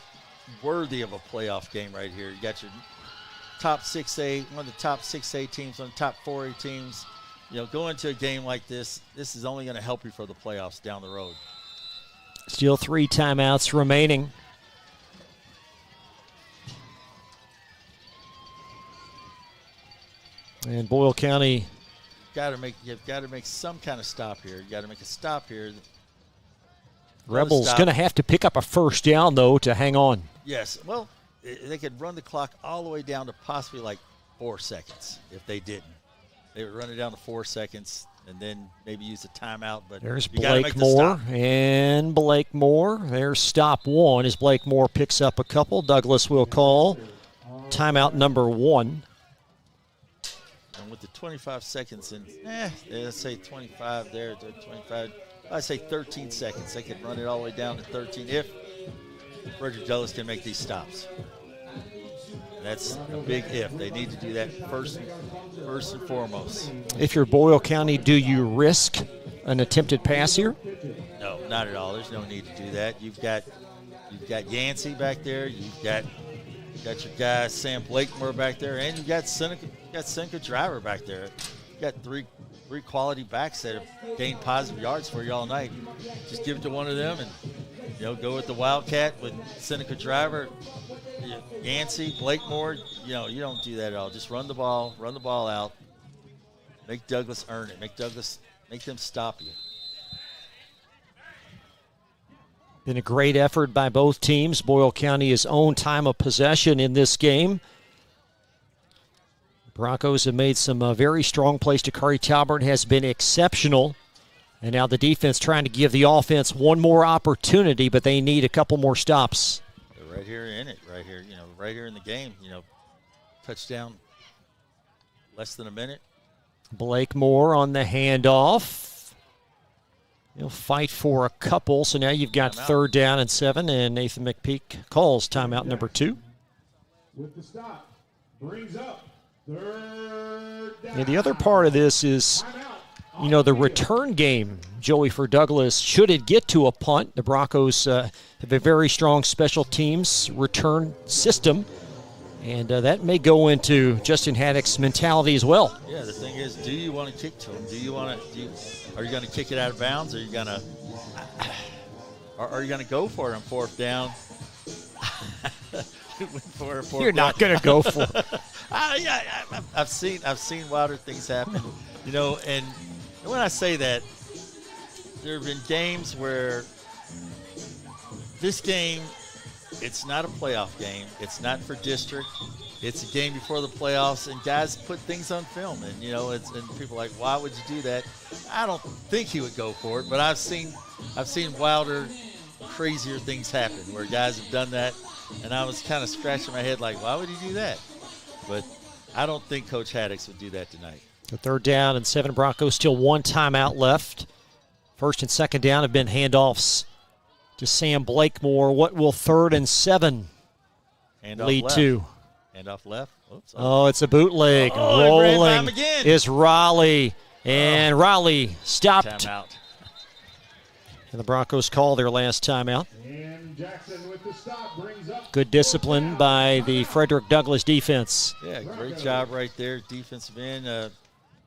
Speaker 4: worthy of a playoff game right here. You got your top 6A, one of the top 6A teams, one of the top 4A teams. You know, going to a game like this is only going to help you for the playoffs down the road.
Speaker 3: Still 3 timeouts remaining. And Boyle County.
Speaker 4: You've got to make some kind of stop here. You got to make a stop here.
Speaker 3: Rebels going to have to pick up a first down, though, to hang on.
Speaker 4: Yes. Well, they could run the clock all the way down to possibly like 4 seconds if they didn't. They would run it down to 4 seconds and then maybe use a timeout. But
Speaker 3: there's Blake Moore and Blake Moore. There's stop 1 as Blake Moore picks up a couple. Douglas will call timeout number 1.
Speaker 4: And with the 25 seconds in, let's say 25 there, 25. I'd say 13 seconds. They could run it all the way down to 13 if Frederick Douglass can make these stops. That's a big if. They need to do that first and foremost.
Speaker 3: If you're Boyle County, do you risk an attempted pass here?
Speaker 4: No, not at all. There's no need to do that. You've got Yancey back there. You've got your guy Sam Blakemore back there, and you've got Seneca Driver back there. You've got three quality backs that have gained positive yards for you all night. Just give it to one of them and go with the Wildcat with Seneca Driver. Yancey, Blakemore, you don't do that at all. Just run the ball out. Make Douglas earn it. Make them stop you.
Speaker 3: Been a great effort by both teams. Boyle County has owned time of possession in this game. Broncos have made some very strong plays. Dakari Talbert has been exceptional. And now the defense trying to give the offense one more opportunity, but they need a couple more stops.
Speaker 4: They're right here in it, right here, right here in the game. Touchdown, less than a minute.
Speaker 3: Blake Moore on the handoff. He'll fight for a couple, so now you've got
Speaker 4: Timeout.
Speaker 3: 3rd down and 7, and Nathan McPeek calls timeout number 2.
Speaker 18: With the stop, brings up 3rd down.
Speaker 3: And the other part of this is, the return game, Joey, for Douglas. Should it get to a punt, the Broncos have a very strong special teams return system, and that may go into Justin Haddix's mentality as well.
Speaker 4: Yeah, the thing is, do you want to kick to him? Are you going to kick it out of bounds? Are you going to go for it on 4th down?
Speaker 3: You're not going to go for it.
Speaker 4: I've seen wilder things happen, and when I say that, there have been games where this game, it's not a playoff game. It's not for district. It's a game before the playoffs, and guys put things on film, and and people are like, why would you do that? I don't think he would go for it, but I've seen wilder, crazier things happen where guys have done that, and I was kind of scratching my head like, why would he do that? But I don't think Coach Haddix would do that tonight.
Speaker 3: The 3rd down and 7, Broncos still 1 timeout left. 1st and 2nd down have been handoffs to Sam Blakemore. What will 3rd and 7 lead
Speaker 4: left.
Speaker 3: to?
Speaker 4: Handoff left. Oops.
Speaker 3: Oh, it's a bootleg. Rolling is Raleigh, and Raleigh stopped.
Speaker 4: Timeout.
Speaker 3: And the Broncos call their last timeout.
Speaker 18: And Jackson with the stop brings up.
Speaker 3: Good discipline by the Frederick Douglass defense.
Speaker 4: Yeah, great job right there. Defensive end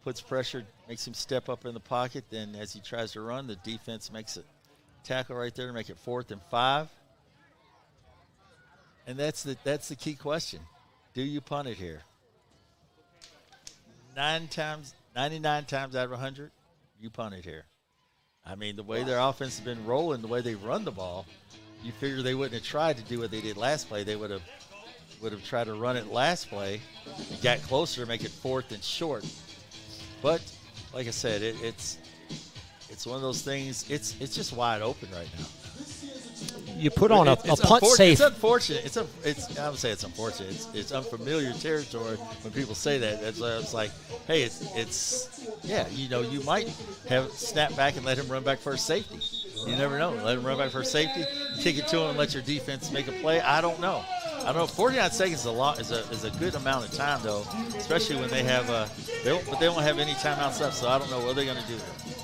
Speaker 4: puts pressure, makes him step up in the pocket. Then as he tries to run, the defense makes a tackle right there to make it 4th and 5. And that's the key question. Do you punt it here? 99 times out of 100, you punt it here. I mean, the way their offense has been rolling, the way they run the ball, you figure they wouldn't have tried to do what they did last play. They would have tried to run it last play and got closer to make it 4th and short. But like I said, it's one of those things. It's just wide open right now.
Speaker 3: You put on a punt safe.
Speaker 4: It's unfortunate. I would say it's unfortunate. It's unfamiliar territory when people say that. It's like, hey, you might have snap back and let him run back first safety. You never know. Let him run back first safety, kick it to him, and let your defense make a play. I don't know. 49 seconds is a good amount of time though, especially when they have they don't have any timeouts left. So I don't know what they're going to do there.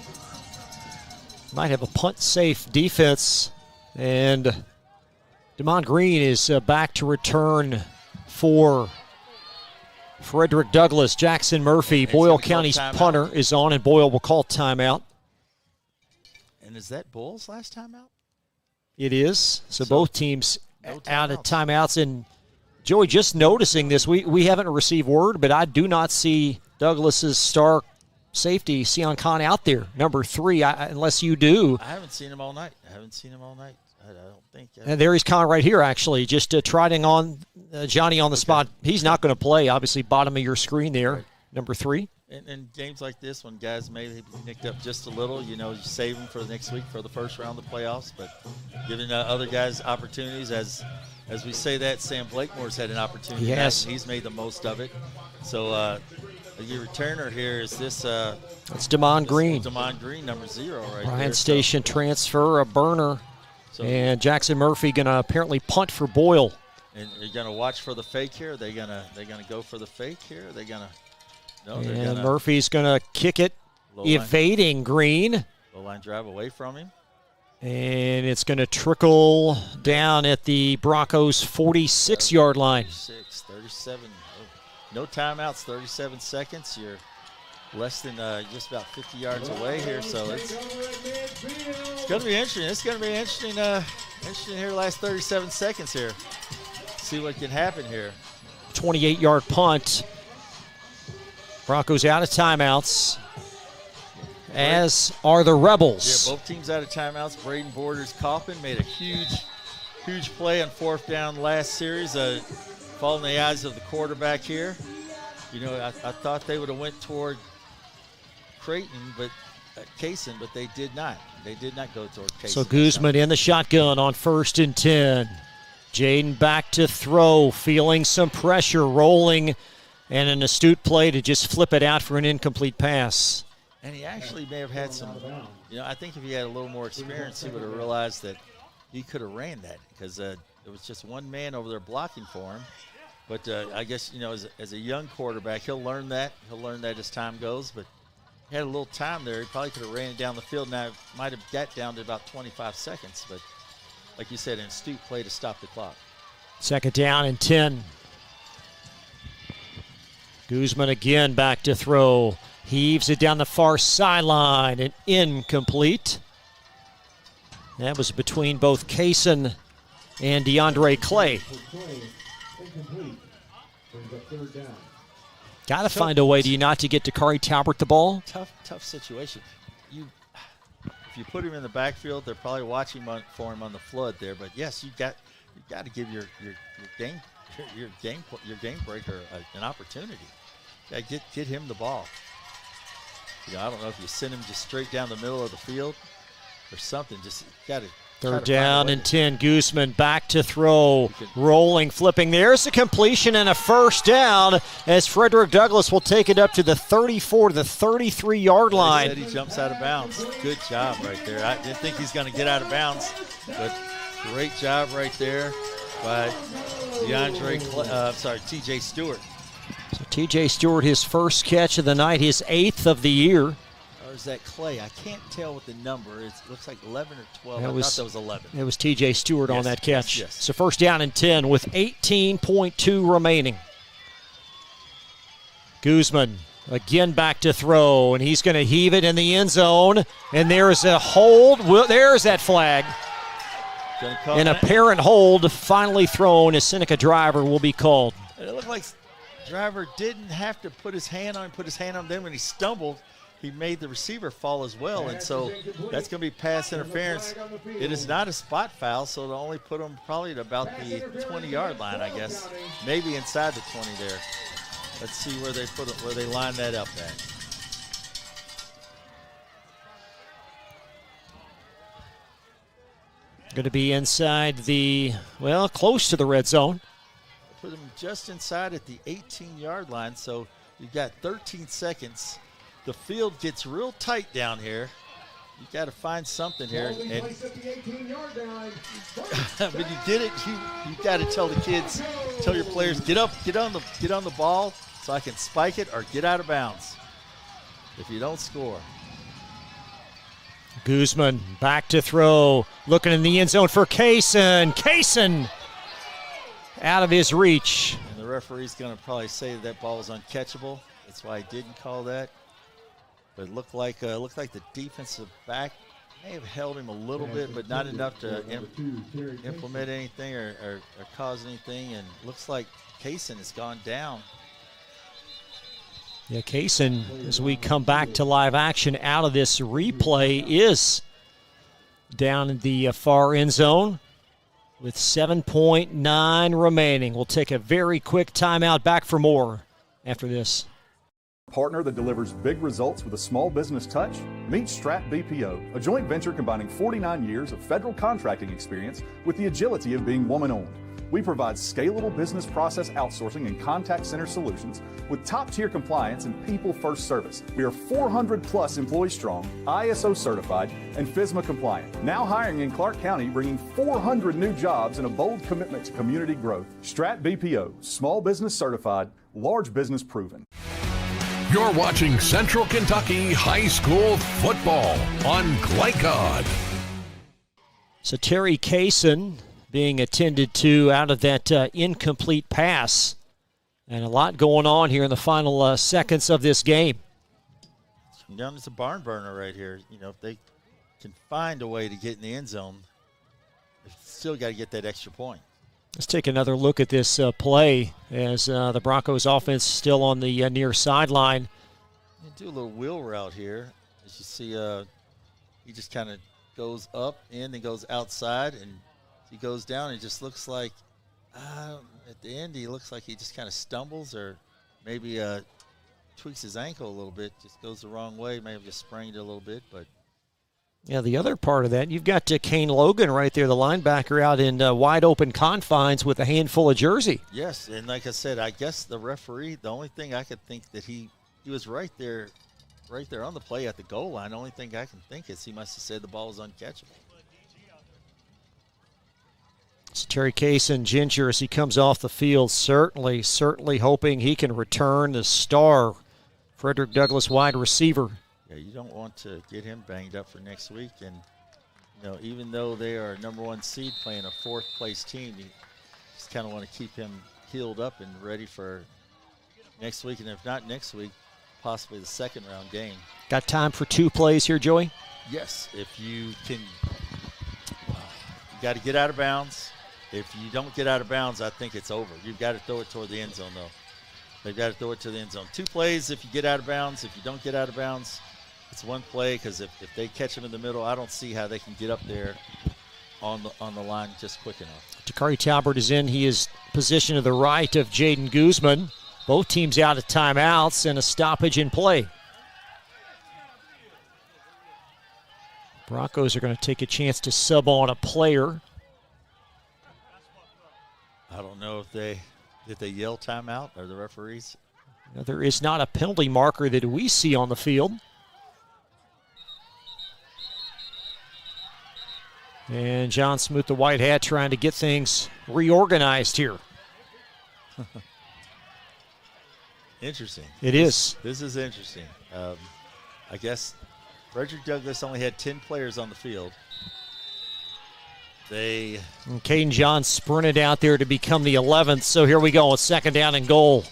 Speaker 3: Might have a punt safe defense. And Damon Green is back to return for Frederick Douglass. Jackson Murphy, Boyle County's punter, is on, and Boyle will call timeout.
Speaker 4: And is that Boyle's last timeout?
Speaker 3: It is. So both teams out of timeouts. And, Joey, just noticing this, we haven't received word, but I do not see Douglas's star safety, Sion Khan, out there, number 3, unless you do.
Speaker 4: I haven't seen him all night. I don't think.
Speaker 3: And there he's Khan right here, actually, just trotting on Johnny on the spot. He's not going to play, obviously, bottom of your screen there, right. Number 3.
Speaker 4: In games like this, when guys may be nicked up just a little, you save them for the next week for the first round of the playoffs, but giving other guys opportunities. As we say that, Sam Blakemore's had an opportunity.
Speaker 3: Yes.
Speaker 4: He's made the most of it. So, your returner here is this.
Speaker 3: It's Damon Green.
Speaker 4: Damon Green, number 0, right there.
Speaker 3: Ryan Station transfer, a burner. And Jackson Murphy going to apparently punt for Boyle.
Speaker 4: And you're going to watch for the fake here? They're going to go for the fake here? They're going to – no, they're going to –
Speaker 3: Murphy's going to kick it, evading Green.
Speaker 4: Low line drive away from him.
Speaker 3: And it's going to trickle down at the Broncos' 46-yard line.
Speaker 4: 37. No timeouts, 37 seconds. You're less than just about 50 yards away here, so it's going to be interesting. It's going to be interesting here last 37 seconds here. See what can happen here.
Speaker 3: 28-yard punt. Broncos out of timeouts. as are the Rebels.
Speaker 4: Yeah, both teams out of timeouts. Braden Borders Coffin made a huge play on 4th down last series. Fall in the eyes of the quarterback here. You know, I thought they would have went toward Creighton, but Kaysen, but they did not. They did not go toward Kaysen.
Speaker 3: So Guzman in the shotgun on 1st and 10. Jaden back to throw, feeling some pressure, rolling, and an astute play to just flip it out for an incomplete pass.
Speaker 4: And he actually may have had some, you know, I think if he had a little more experience, he would have realized that he could have ran that because there was just one man over there blocking for him. But I guess, you know, as a young quarterback, he'll learn that. He'll learn that as time goes. But he had a little time there. He probably could have ran it down the field. Now, it might have got down to about 25 seconds. But like you said, an astute play to stop the clock.
Speaker 3: 2nd down and 10. Guzman again back to throw. Heaves it down the far sideline and incomplete. That was between both Kaysen and DeAndre Clay. Got to find a way, do you not, to get Dakari Talbert the ball?
Speaker 4: Tough situation. If you put him in the backfield, they're probably watching for him on the flood there. But yes, you got to give your game breaker an opportunity. You got to get him the ball. You know, I don't know if you send him just straight down the middle of the field or something. Just got to.
Speaker 3: 3rd down and 10. Guzman back to throw. Rolling, flipping. There's a completion and a 1st down as Frederick Douglass will take it up to the 34 to the 33-yard line.
Speaker 4: He jumps out of bounds. Good job right there. I didn't think he's going to get out of bounds, but great job right there by TJ Stewart.
Speaker 3: So TJ Stewart, his first catch of the night, his 8th of the year.
Speaker 4: Or is that Clay? I can't tell what the number is. It looks like 11 or 12. I thought that was 11.
Speaker 3: It was TJ Stewart on that catch.
Speaker 4: Yes.
Speaker 3: So 1st down and 10 with 18.2 remaining. Guzman again back to throw, and he's going to heave it in the end zone. And there's a hold. There's that flag. An apparent hold finally thrown as Seneca Driver will be called.
Speaker 4: It looked like Driver didn't have to put his hand on. Then when he stumbled, he made the receiver fall as well, and so that's going to be pass interference. It is not a spot foul, so they'll only put him probably at about the 20-yard line, I guess. Maybe inside the 20 there. Let's see where they put it, where they line that up at.
Speaker 3: Going to be inside close to the red zone.
Speaker 4: Put him just inside at the 18-yard line, so you've got 13 seconds. The field gets real tight down here. You got to find something here. And when you get it, you got to tell the kids, tell your players, get on the ball so I can spike it or get out of bounds. If you don't score.
Speaker 3: Guzman back to throw, looking in the end zone for Kaysen. Kaysen out of his reach.
Speaker 4: And the referee's going to probably say that ball was uncatchable. That's why he didn't call that. But it looked like the defensive back may have held him a little bit, but not enough to implement anything or cause anything. And looks like Kaysen has gone down.
Speaker 3: Yeah, Kaysen, as we come back to live action out of this replay, is down in the far end zone with 7.9 remaining. We'll take a very quick timeout. Back for more after this.
Speaker 22: Partner that delivers big results with a small business touch? Meet Strat BPO, a joint venture combining 49 years of federal contracting experience with the agility of being woman-owned. We provide scalable business process outsourcing and contact center solutions with top-tier compliance and people-first service. We are 400-plus employees strong, ISO certified, and FSMA compliant. Now hiring in Clark County, bringing 400 new jobs and a bold commitment to community growth. Strat BPO, small business certified, large business proven.
Speaker 2: You're watching Central Kentucky High School football on Glycod.
Speaker 3: So Terry Kaysen being attended to out of that incomplete pass. And a lot going on here in the final seconds of this game.
Speaker 4: Down as a barn burner right here. You know, if they can find a way to get in the end zone, they've still got to get that extra point.
Speaker 3: Let's take another look at this play as the Broncos offense still on the near sideline.
Speaker 4: Do a little wheel route here. As you see, he just kind of goes up in and goes outside, and he goes down. It just looks like at the end he looks like he just kind of stumbles or maybe tweaks his ankle a little bit, just goes the wrong way, maybe just sprained it a little bit. But
Speaker 3: yeah, the other part of that, you've got Kane Logan right there, the linebacker, out in wide open confines with a handful of jersey.
Speaker 4: Yes, and like I said, I guess the referee, the only thing I could think that he was right there on the play at the goal line. The only thing I can think is he must have said the ball was uncatchable.
Speaker 3: So Terry Kaysen Ginger, as he comes off the field, certainly hoping he can return the star Frederick Douglass wide receiver.
Speaker 4: Yeah, you don't want to get him banged up for next week. And, even though they are number 1 seed playing a 4th place team, you just kind of want to keep him healed up and ready for next week. And if not next week, possibly the 2nd round game.
Speaker 3: Got time for 2 plays here, Joey?
Speaker 4: Yes, if you can. You got to get out of bounds. If you don't get out of bounds, I think it's over. You've got to throw it toward the end zone, though. They've got to throw it to the end zone. 2 plays if you get out of bounds. If you don't get out of bounds, it's 1 play, because if they catch him in the middle, I don't see how they can get up there on the line just quick enough.
Speaker 3: Takari Talbert is in. He is positioned to the right of Jaden Guzman. Both teams out of timeouts and a stoppage in play. Broncos are going to take a chance to sub on a player.
Speaker 4: I don't know if did they yell timeout, or the referees?
Speaker 3: Now, there is not a penalty marker that we see on the field. And John Smoot, the white hat, trying to get things reorganized here.
Speaker 4: Interesting.
Speaker 3: It is.
Speaker 4: This is interesting. I guess Frederick Douglass only had 10 players on the field.
Speaker 3: And Caden John sprinted out there to become the 11th, so here we go, a 2nd down and goal.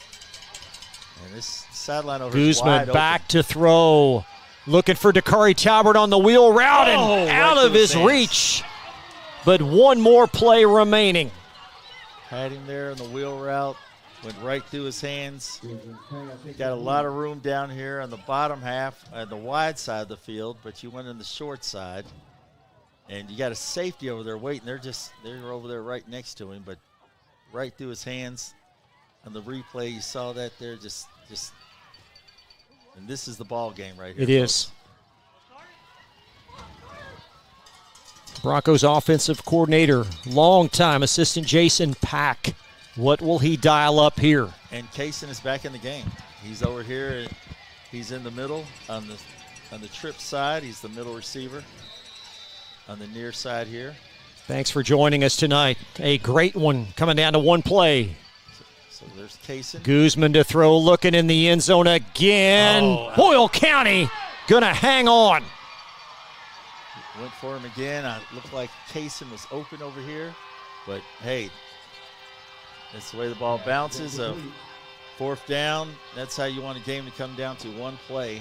Speaker 4: And this sideline over
Speaker 3: Guzman back to throw. Looking for Takari Talbert on the wheel route and out of his reach. But 1 more play remaining.
Speaker 4: Had him there in the wheel route. Went right through his hands. Got a lot of room down here on the bottom half, on the wide side of the field, but you went in the short side. And you got a safety over there waiting. They're over there right next to him, but right through his hands. On the replay, you saw that there just and this is the ball game right here.
Speaker 3: It is. Broncos offensive coordinator, longtime assistant Jason Pack. What will he dial up here?
Speaker 4: And Kaysen is back in the game. He's over here. He's in the middle on the trip side. He's the middle receiver on the near side here.
Speaker 3: Thanks for joining us tonight. A great one coming down to 1 play.
Speaker 4: So there's Kaysen.
Speaker 3: Guzman to throw, looking in the end zone again. Boyle County gonna hang on.
Speaker 4: Went for him again. It looked like Kaysen was open over here, but hey, that's the way the ball bounces. 4th down. That's how you want a game to come down to 1 play.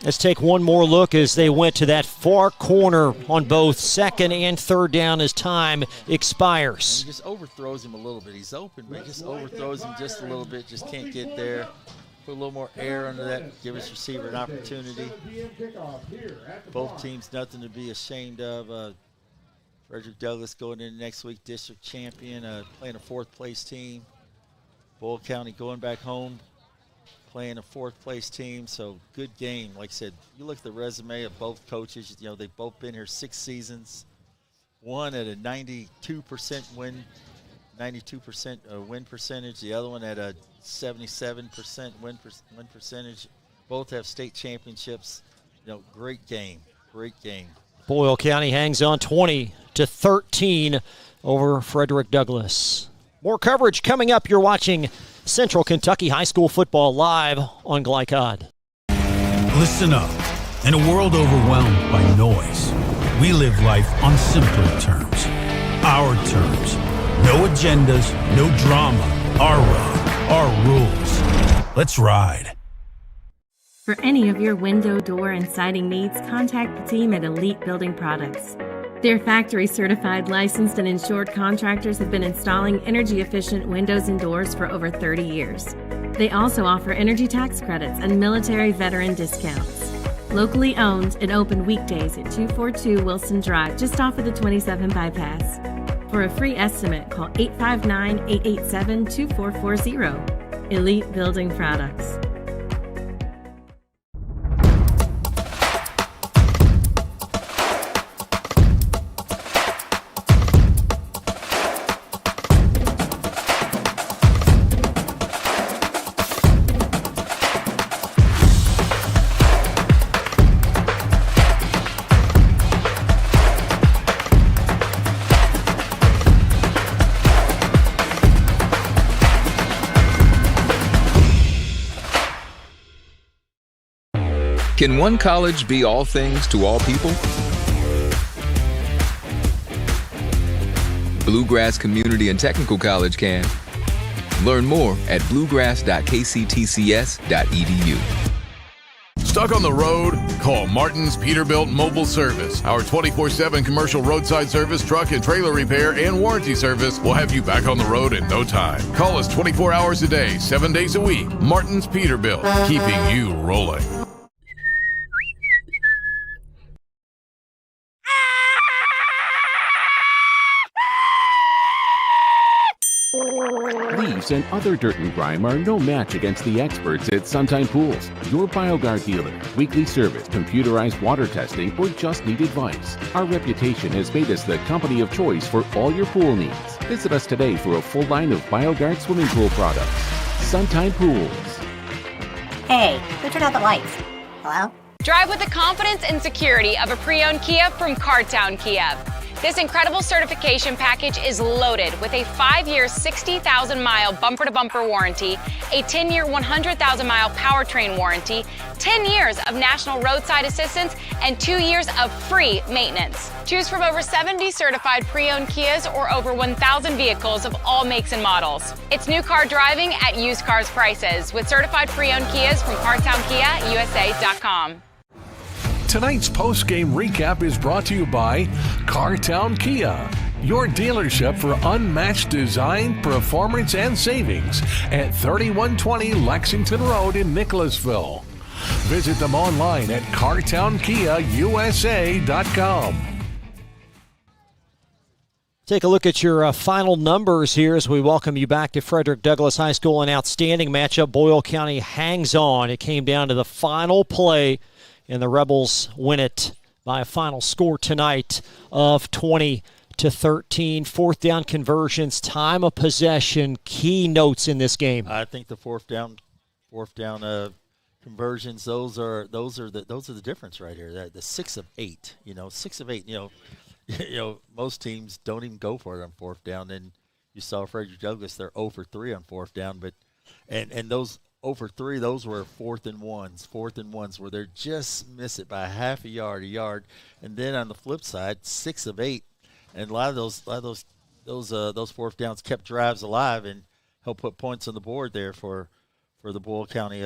Speaker 3: Let's take one more look as they went to that far corner on both 2nd and 3rd down as time expires.
Speaker 4: And he just overthrows him a little bit. He's open, but he just overthrows him just a little bit. Just can't get there. Put a little more air under that. Give his receiver an opportunity. Both teams nothing to be ashamed of. Frederick Douglass going into next week, district champion, playing a 4th place team. Boyle County going back home, playing a 4th place team. So good game. Like I said, you look at the resume of both coaches. They've both been here 6 seasons. One at a 92% win percentage. The other one at a 77% win percentage. Both have state championships. Great game. Great game.
Speaker 3: Boyle County hangs on 20-13 over Frederick Douglass. More coverage coming up. You're watching Central Kentucky High School Football live on Glycod.
Speaker 1: Listen up. In a world overwhelmed by noise, we live life on simpler terms. Our terms. No agendas, no drama. Our road, our rules. Let's ride.
Speaker 10: For any of your window, door, and siding needs, contact the team at Elite Building Products. Their factory-certified, licensed, and insured contractors have been installing energy-efficient windows and doors for over 30 years. They also offer energy tax credits and military veteran discounts. Locally owned and open weekdays at 242 Wilson Drive, just off of the 27 bypass. For a free estimate, call 859-887-2440. Elite Building Products.
Speaker 9: Can one college be all things to all people? Bluegrass Community and Technical College can. Learn more at bluegrass.kctcs.edu.
Speaker 11: Stuck on the road? Call Martin's Peterbilt Mobile Service. Our 24/7 commercial roadside service, truck and trailer repair, and warranty service will have you back on the road in no time. Call us 24 hours a day, 7 days a week. Martin's Peterbilt, keeping you rolling.
Speaker 5: Leaves and other dirt and grime are no match against the experts at Sunshine Pools, your BioGuard dealer. Weekly service, computerized water testing, or just need advice. Our reputation has made us the company of choice for all your pool needs. Visit us today for a full line of BioGuard swimming pool products. Sunshine Pools.
Speaker 6: Hey, who turned out the lights? Hello?
Speaker 15: Drive with the confidence and security of a pre-owned Kia from Cartown Kia. This incredible certification package is loaded with a 5-year, 60,000-mile bumper-to-bumper warranty, a 10-year, 100,000-mile powertrain warranty, 10 years of national roadside assistance, and 2 years of free maintenance. Choose from over 70 certified pre-owned Kias or over 1,000 vehicles of all makes and models. It's new car driving at used cars prices with certified pre-owned Kias from CartownKiaUSA.com.
Speaker 2: Tonight's post-game recap is brought to you by Cartown Kia, your dealership for unmatched design, performance, and savings at 3120 Lexington Road in Nicholasville. Visit them online at CartownKiaUSA.com.
Speaker 3: Take a look at your final numbers here as we welcome you back to Frederick Douglass High School. An outstanding matchup. Boyle County hangs on. It came down to the final play, and the Rebels win it by a final score tonight of 20-13. Fourth down conversions, time of possession, key notes in this game.
Speaker 4: I think the fourth down conversions, those are the difference right here. The 6 of 8, 6 of 8. Most teams don't even go for it on fourth down. And you saw Frederick Douglass, they're 0 for 3 on fourth down, but and those 0 for 3, those were fourth and ones where they're just miss it by half a yard. And then on the flip side, 6 of 8, and a lot of those fourth downs kept drives alive and helped put points on the board there for the Boyle County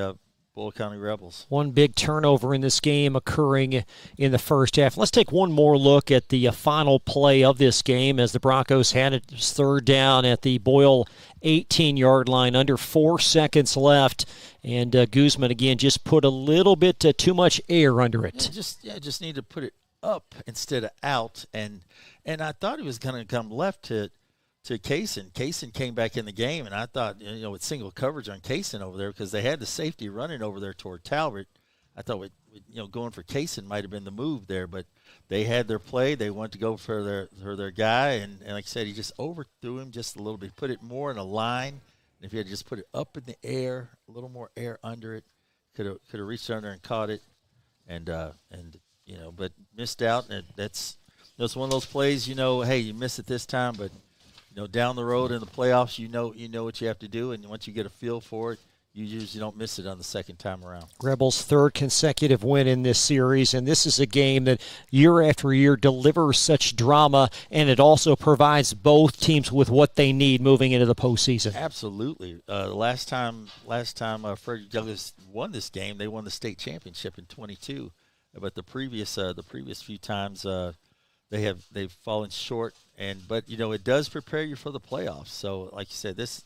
Speaker 4: Rebels.
Speaker 3: One big turnover in this game occurring in the first half. Let's take one more look at the final play of this game as the Broncos had it third down at the Boyle 18-yard line, under 4 seconds left, and Guzman again just put a little bit too much air under it.
Speaker 4: Just need to put it up instead of out, and I thought he was going to come left to Kaysen. Kaysen came back in the game, and I thought, with single coverage on Kaysen over there, because they had the safety running over there toward Talbot, I thought, going for Kaysen might have been the move there, but they had their play. They wanted to go for their guy, and like I said, he just overthrew him just a little bit, put it more in a line. And if he had just put it up in the air, a little more air under it, could have reached under and caught it, but missed out. And that's one of those plays. Hey, you miss it this time, but down the road in the playoffs, you know what you have to do, and once you get a feel for it, you usually don't miss it on the second time around.
Speaker 3: Rebels' third consecutive win in this series, and this is a game that year after year delivers such drama, and it also provides both teams with what they need moving into the postseason.
Speaker 4: Absolutely. Last time Frederick Douglass won this game, they won the state championship in 22. But the previous few times they've fallen short, but it does prepare you for the playoffs. So like you said, this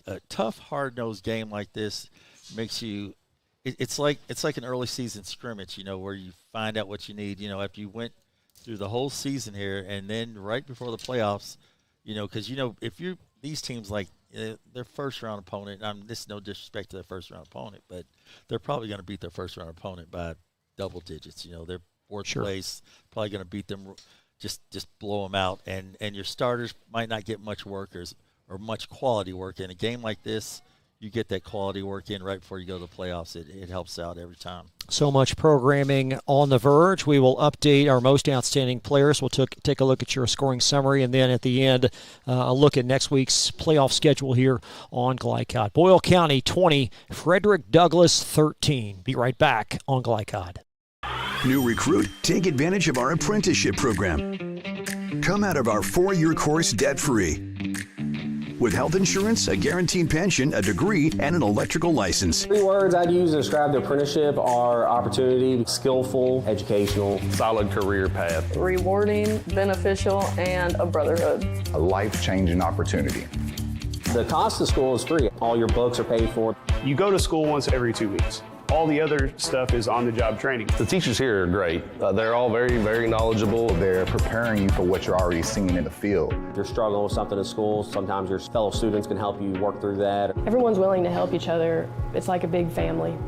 Speaker 4: a tough, hard-nosed game like this makes you it's like an early season scrimmage, where you find out what you need, after you went through the whole season here, and then right before the playoffs, because if you these teams like their first round opponent, this is no disrespect to their first round opponent, but they're probably going to beat their first round opponent by double digits. They're fourth place, probably going to beat them, just blow them out, and your starters might not get much work or much quality work in a game like this. You get that quality work in right before you go to the playoffs. It helps out every time.
Speaker 3: So much programming on the verge. We will update our most outstanding players. We'll take a look at your scoring summary, and then at the end, a look at next week's playoff schedule here on Glycod. Boyle County 20, Frederick Douglass 13. Be right back on Glycod.
Speaker 12: New recruit, take advantage of our apprenticeship program. Come out of our 4-year course debt-free. With health insurance, a guaranteed pension, a degree, and an electrical license.
Speaker 14: 3 words I'd use to describe the apprenticeship are opportunity, skillful, educational,
Speaker 23: solid career path,
Speaker 24: rewarding, beneficial, and a brotherhood.
Speaker 25: A life-changing opportunity.
Speaker 14: The cost of school is free. All your books are paid for.
Speaker 23: You go to school once every 2 weeks. All the other stuff is on-the-job training.
Speaker 26: The teachers here are great. They're all very, very knowledgeable.
Speaker 25: They're preparing you for what you're already seeing in the field.
Speaker 14: If you're struggling with something at school, sometimes your fellow students can help you work through that.
Speaker 24: Everyone's willing to help each other. It's like a big family.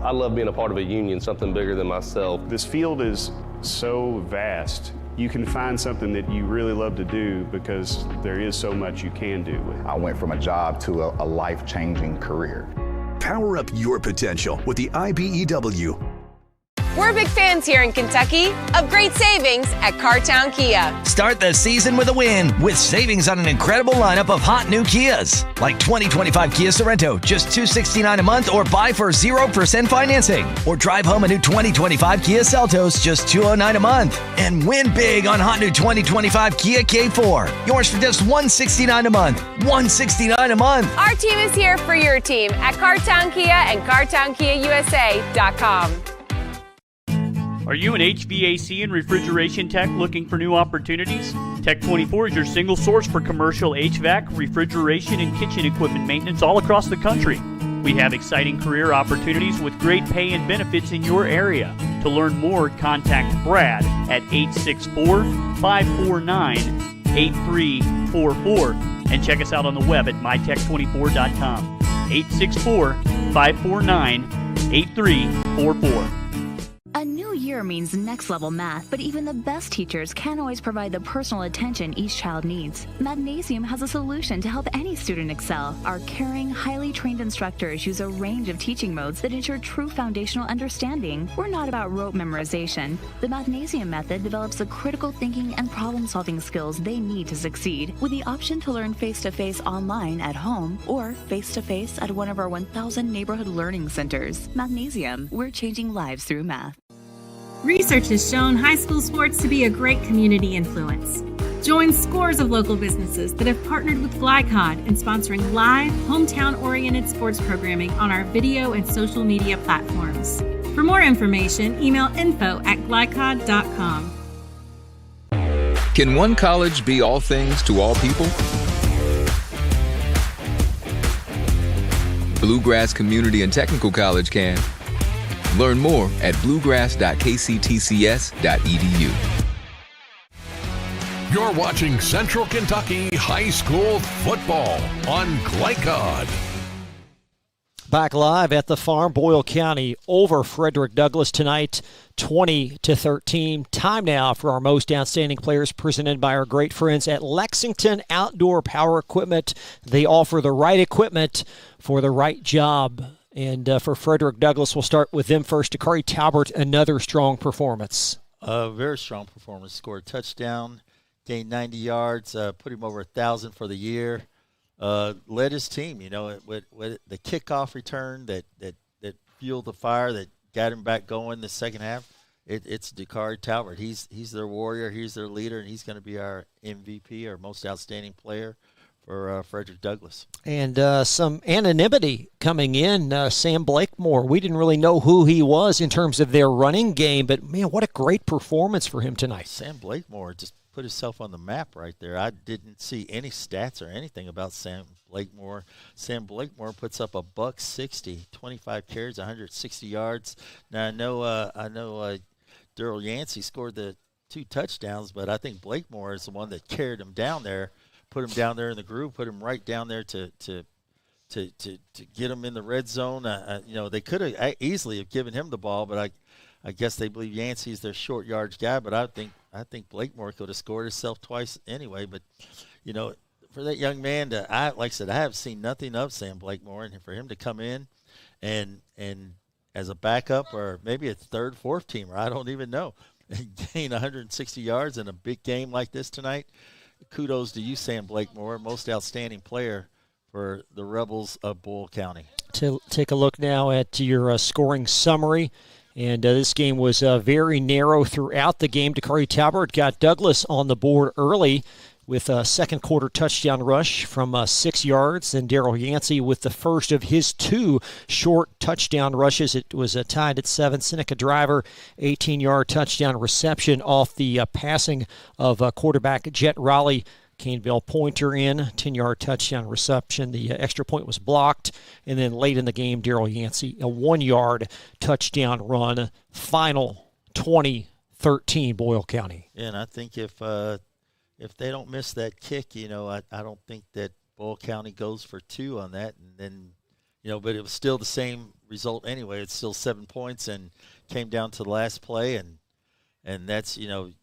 Speaker 26: I love being a part of a union, something bigger than myself.
Speaker 23: This field is so vast. You can find something that you really love to do because there is so much you can do.
Speaker 25: I went from a job to a life-changing career.
Speaker 12: Power up your potential with the IBEW.
Speaker 15: We're big fans here in Kentucky of great savings at Cartown Kia.
Speaker 19: Start the season with a win with savings on an incredible lineup of hot new Kias. Like 2025 Kia Sorento, just $269 a month, or buy for 0% financing. Or drive home a new 2025 Kia Seltos, just $209 a month. And win big on hot new 2025 Kia K4. Yours for just $169 a month. $169 a month.
Speaker 15: Our team is here for your team at Cartown Kia and CartownKiaUSA.com.
Speaker 27: Are you an HVAC and refrigeration tech looking for new opportunities? Tech24 is your single source for commercial HVAC, refrigeration, and kitchen equipment maintenance all across the country. We have exciting career opportunities with great pay and benefits in your area. To learn more, contact Brad at 864-549-8344 and check us out on the web at mytech24.com. 864-549-8344.
Speaker 28: A new year means next level math, but even the best teachers can't always provide the personal attention each child needs. Mathnasium has a solution to help any student excel. Our caring, highly trained instructors use a range of teaching modes that ensure true foundational understanding. We're not about rote memorization. The Mathnasium method develops the critical thinking and problem solving skills they need to succeed, with the option to learn face-to-face online at home or face-to-face at one of our 1,000 neighborhood learning centers. Mathnasium, we're changing lives through math.
Speaker 10: Research has shown high school sports to be a great community influence. Join scores of local businesses that have partnered with Glycod in sponsoring live, hometown-oriented sports programming on our video and social media platforms. For more information, email info@glycod.com.
Speaker 9: Can one college be all things to all people? Bluegrass Community and Technical College can. Learn more at bluegrass.kctcs.edu.
Speaker 2: You're watching Central Kentucky High School football on Glycod.
Speaker 3: Back live at the farm, Boyle County over Frederick Douglass tonight, 20-13. Time now for our most outstanding players, presented by our great friends at Lexington Outdoor Power Equipment. They offer the right equipment for the right job. And for Frederick Douglass, we'll start with them first. Dakari Talbert, another strong performance.
Speaker 4: Very strong performance. Scored a touchdown, gained 90 yards, put him over 1,000 for the year. Led his team, with the kickoff return that fueled the fire, that got him back going the second half. It's Dakari Talbert. He's their warrior. He's their leader, and he's going to be our MVP, our most outstanding player for Frederick Douglass.
Speaker 3: And some anonymity coming in. Sam Blakemore, we didn't really know who he was in terms of their running game, but, man, what a great performance for him tonight.
Speaker 4: Sam Blakemore just put himself on the map right there. I didn't see any stats or anything about Sam Blakemore. Sam Blakemore puts up a $160, 25 carries, 160 yards. Now I know Daryl Yancey scored the 2 touchdowns, but I think Blakemore is the one that carried him down there, put him down there in the groove, put him right down there to get him in the red zone. They could have easily have given him the ball, but I guess they believe Yancey's their short yardage guy. But I think Blakemore could have scored himself twice anyway. But for that young man like I said, I have seen nothing of Sam Blakemore, and for him to come in and as a backup or maybe a third, fourth teamer, I don't even know, and gain 160 yards in a big game like this tonight. Kudos to you, Sam Blakemore, most outstanding player for the Rebels of Boyle County.
Speaker 3: To take a look now at your scoring summary. And this game was very narrow throughout the game. Dakari Talbert got Douglas on the board early with a second quarter touchdown rush from 6 yards. And Daryl Yancey with the first of his 2 short touchdown rushes. It was tied at 7. Seneca Driver, 18-yard touchdown reception off the passing of quarterback Jet Raleigh. Caneville pointer in, 10-yard touchdown reception. The extra point was blocked. And then late in the game, Daryl Yancey, a 1-yard touchdown run. Final 20-13 Boyle County.
Speaker 4: Yeah, and I think if they don't miss that kick, I don't think that Boyle County goes for 2 on that. And then, but it was still the same result anyway. It's still 7 points and came down to the last play. And that's, you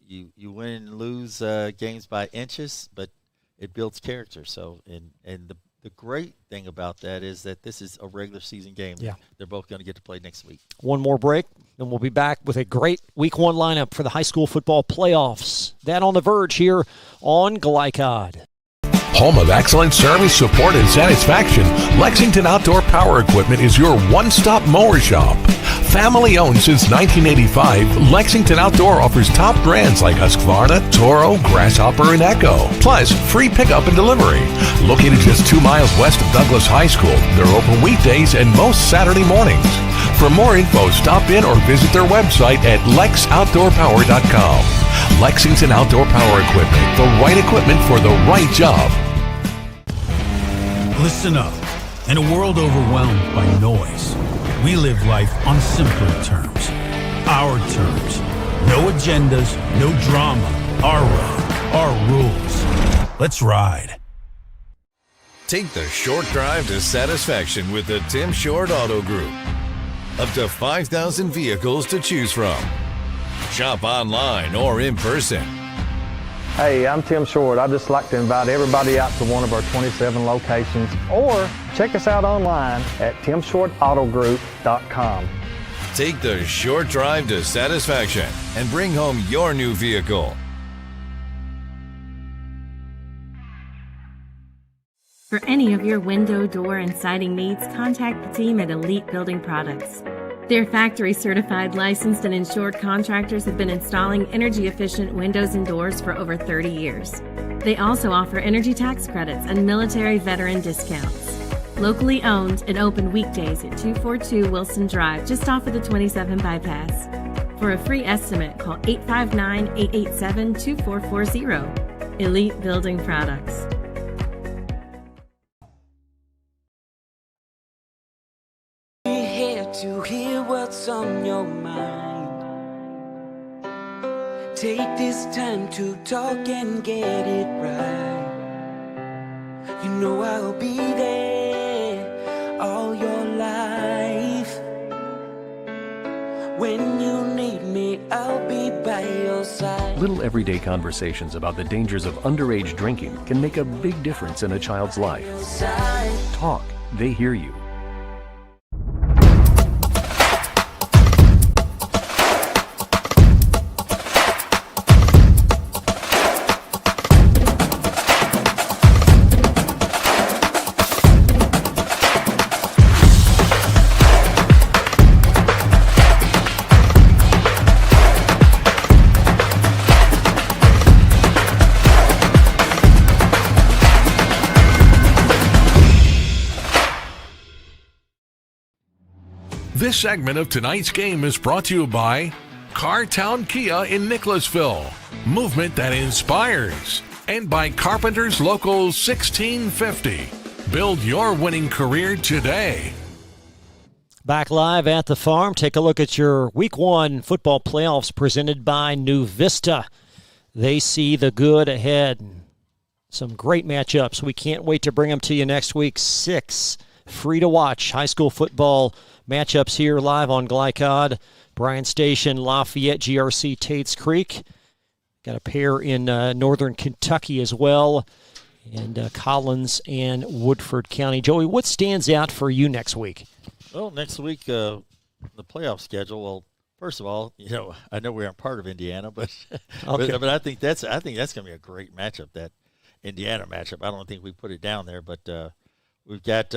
Speaker 4: win and lose games by inches, but it builds character. So, and the great thing about that is that this is a regular season game.
Speaker 3: Yeah.
Speaker 4: They're both going to get to play next week.
Speaker 3: One more break, and we'll be back with a great Week 1 lineup for the high school football playoffs. That on the verge here on Glycod.
Speaker 2: Home of excellent service, support, and satisfaction, Lexington Outdoor Power Equipment is your one-stop mower shop. Family owned since 1985, Lexington Outdoor offers top brands like Husqvarna, Toro, Grasshopper, and Echo. Plus, free pickup and delivery. Located just 2 miles west of Douglas High School, they're open weekdays and most Saturday mornings. For more info, stop in or visit their website at lexoutdoorpower.com. Lexington Outdoor Power Equipment, the right equipment for the right job.
Speaker 1: Listen up. In a world overwhelmed by noise, we live life on simpler terms. Our terms. No agendas, no drama. Our road, our rules. Let's ride.
Speaker 7: Take the short drive to satisfaction with the Tim Short Auto Group. Up to 5,000 vehicles to choose from. Shop online or in person.
Speaker 8: Hey, I'm Tim Short. I'd just like to invite everybody out to one of our 27 locations, or check us out online at timshortautogroup.com.
Speaker 7: Take the short drive to satisfaction and bring home your new vehicle.
Speaker 10: For any of your window, door, and siding needs, contact the team at Elite Building Products. Their factory-certified, licensed, and insured contractors have been installing energy-efficient windows and doors for over 30 years. They also offer energy tax credits and military veteran discounts. Locally owned and open weekdays at 242 Wilson Drive, just off of the 27 bypass. For a free estimate, call 859-887-2440. Elite Building Products.
Speaker 13: To hear what's on your mind. Take this time to talk and get it right. You know I'll be there all your life. When you need me, I'll be by your side.
Speaker 16: Little everyday conversations about the dangers of underage drinking can make a big difference in a child's life. Talk, they hear you.
Speaker 2: This segment of tonight's game is brought to you by Cartown Kia in Nicholasville. Movement that inspires. And by Carpenter's Local 1650. Build your winning career today.
Speaker 3: Back live at the farm, take a look at your Week 1 football playoffs presented by New Vista. They see the good ahead. Some great matchups. We can't wait to bring them to you next week. 6 free-to-watch high school football matchups here live on Glycod. Bryan Station, Lafayette, GRC, Tates Creek. Got a pair in northern Kentucky as well, and Collins and Woodford County. Joey, what stands out for you next week?
Speaker 4: Well, next week, the playoff schedule. Well, first of all, I know we aren't part of Indiana, but
Speaker 3: Okay.
Speaker 4: but I think that's going to be a great matchup. That Indiana matchup. I don't think we put it down there, but we've got.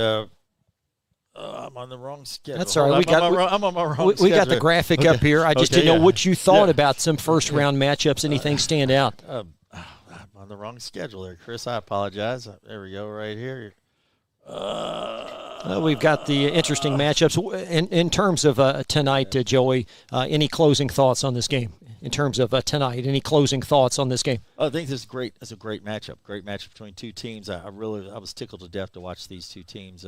Speaker 4: I'm on the wrong schedule.
Speaker 3: That's all right.
Speaker 4: I'm on my wrong schedule.
Speaker 3: We got the graphic up here. I just didn't know what you thought about some first-round matchups. Anything stand out?
Speaker 4: I'm on the wrong schedule there, Chris. I apologize. There we go, right here.
Speaker 3: We've got the interesting matchups. In terms of tonight, Joey, any closing thoughts on this game? In terms of tonight, any closing thoughts on this game?
Speaker 4: I think this is great. It's a great matchup. Great matchup between two teams. I was tickled to death to watch these two teams.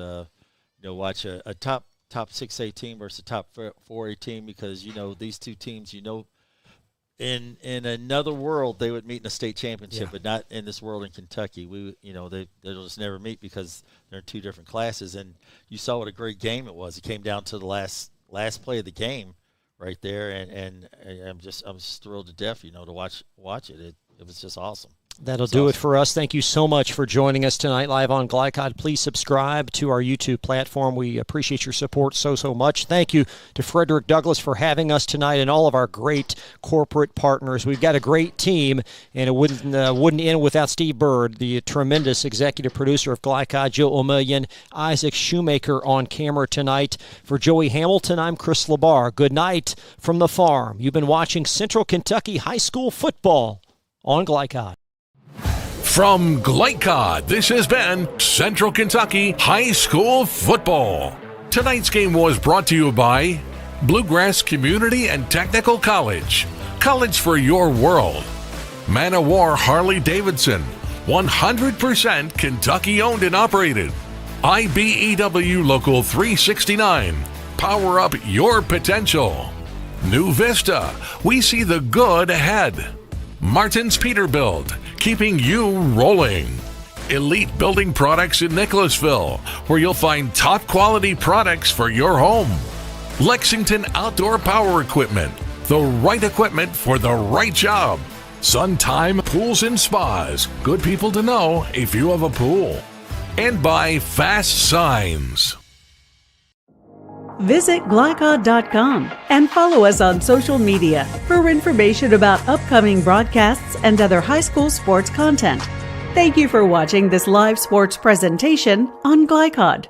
Speaker 4: Watch a top 6A team versus a top 4A team, because these two teams, in another world they would meet in a state championship, but not in this world in Kentucky. They'll just never meet because they're in two different classes. And you saw what a great game it was. It came down to the last play of the game right there, and I'm just thrilled to death, to watch it. It was just awesome.
Speaker 3: That'll do it for us. Thank you so much for joining us tonight live on Glycod. Please subscribe to our YouTube platform. We appreciate your support so much. Thank you to Frederick Douglass for having us tonight and all of our great corporate partners. We've got a great team, and it wouldn't end without Steve Bird, the tremendous executive producer of Glycod, Joe O'Million, Isaac Shoemaker on camera tonight. For Joey Hamilton, I'm Chris Labar. Good night from the farm. You've been watching Central Kentucky High School football on Glycod.
Speaker 2: From Glycod, this has been Central Kentucky High School Football. Tonight's game was brought to you by Bluegrass Community and Technical College. College for your world. Man of War Harley-Davidson. 100% Kentucky owned and operated. IBEW Local 369. Power up your potential. New Vista. We see the good ahead. Martin's Peterbilt, keeping you rolling. Elite Building Products in Nicholasville, where you'll find top quality products for your home. Lexington Outdoor Power Equipment, the right equipment for the right job. Suntime Pools and Spas, good people to know if you have a pool. And by Fast Signs.
Speaker 5: Visit Glycod.com and follow us on social media for information about upcoming broadcasts and other high school sports content. Thank you for watching this live sports presentation on Glycod.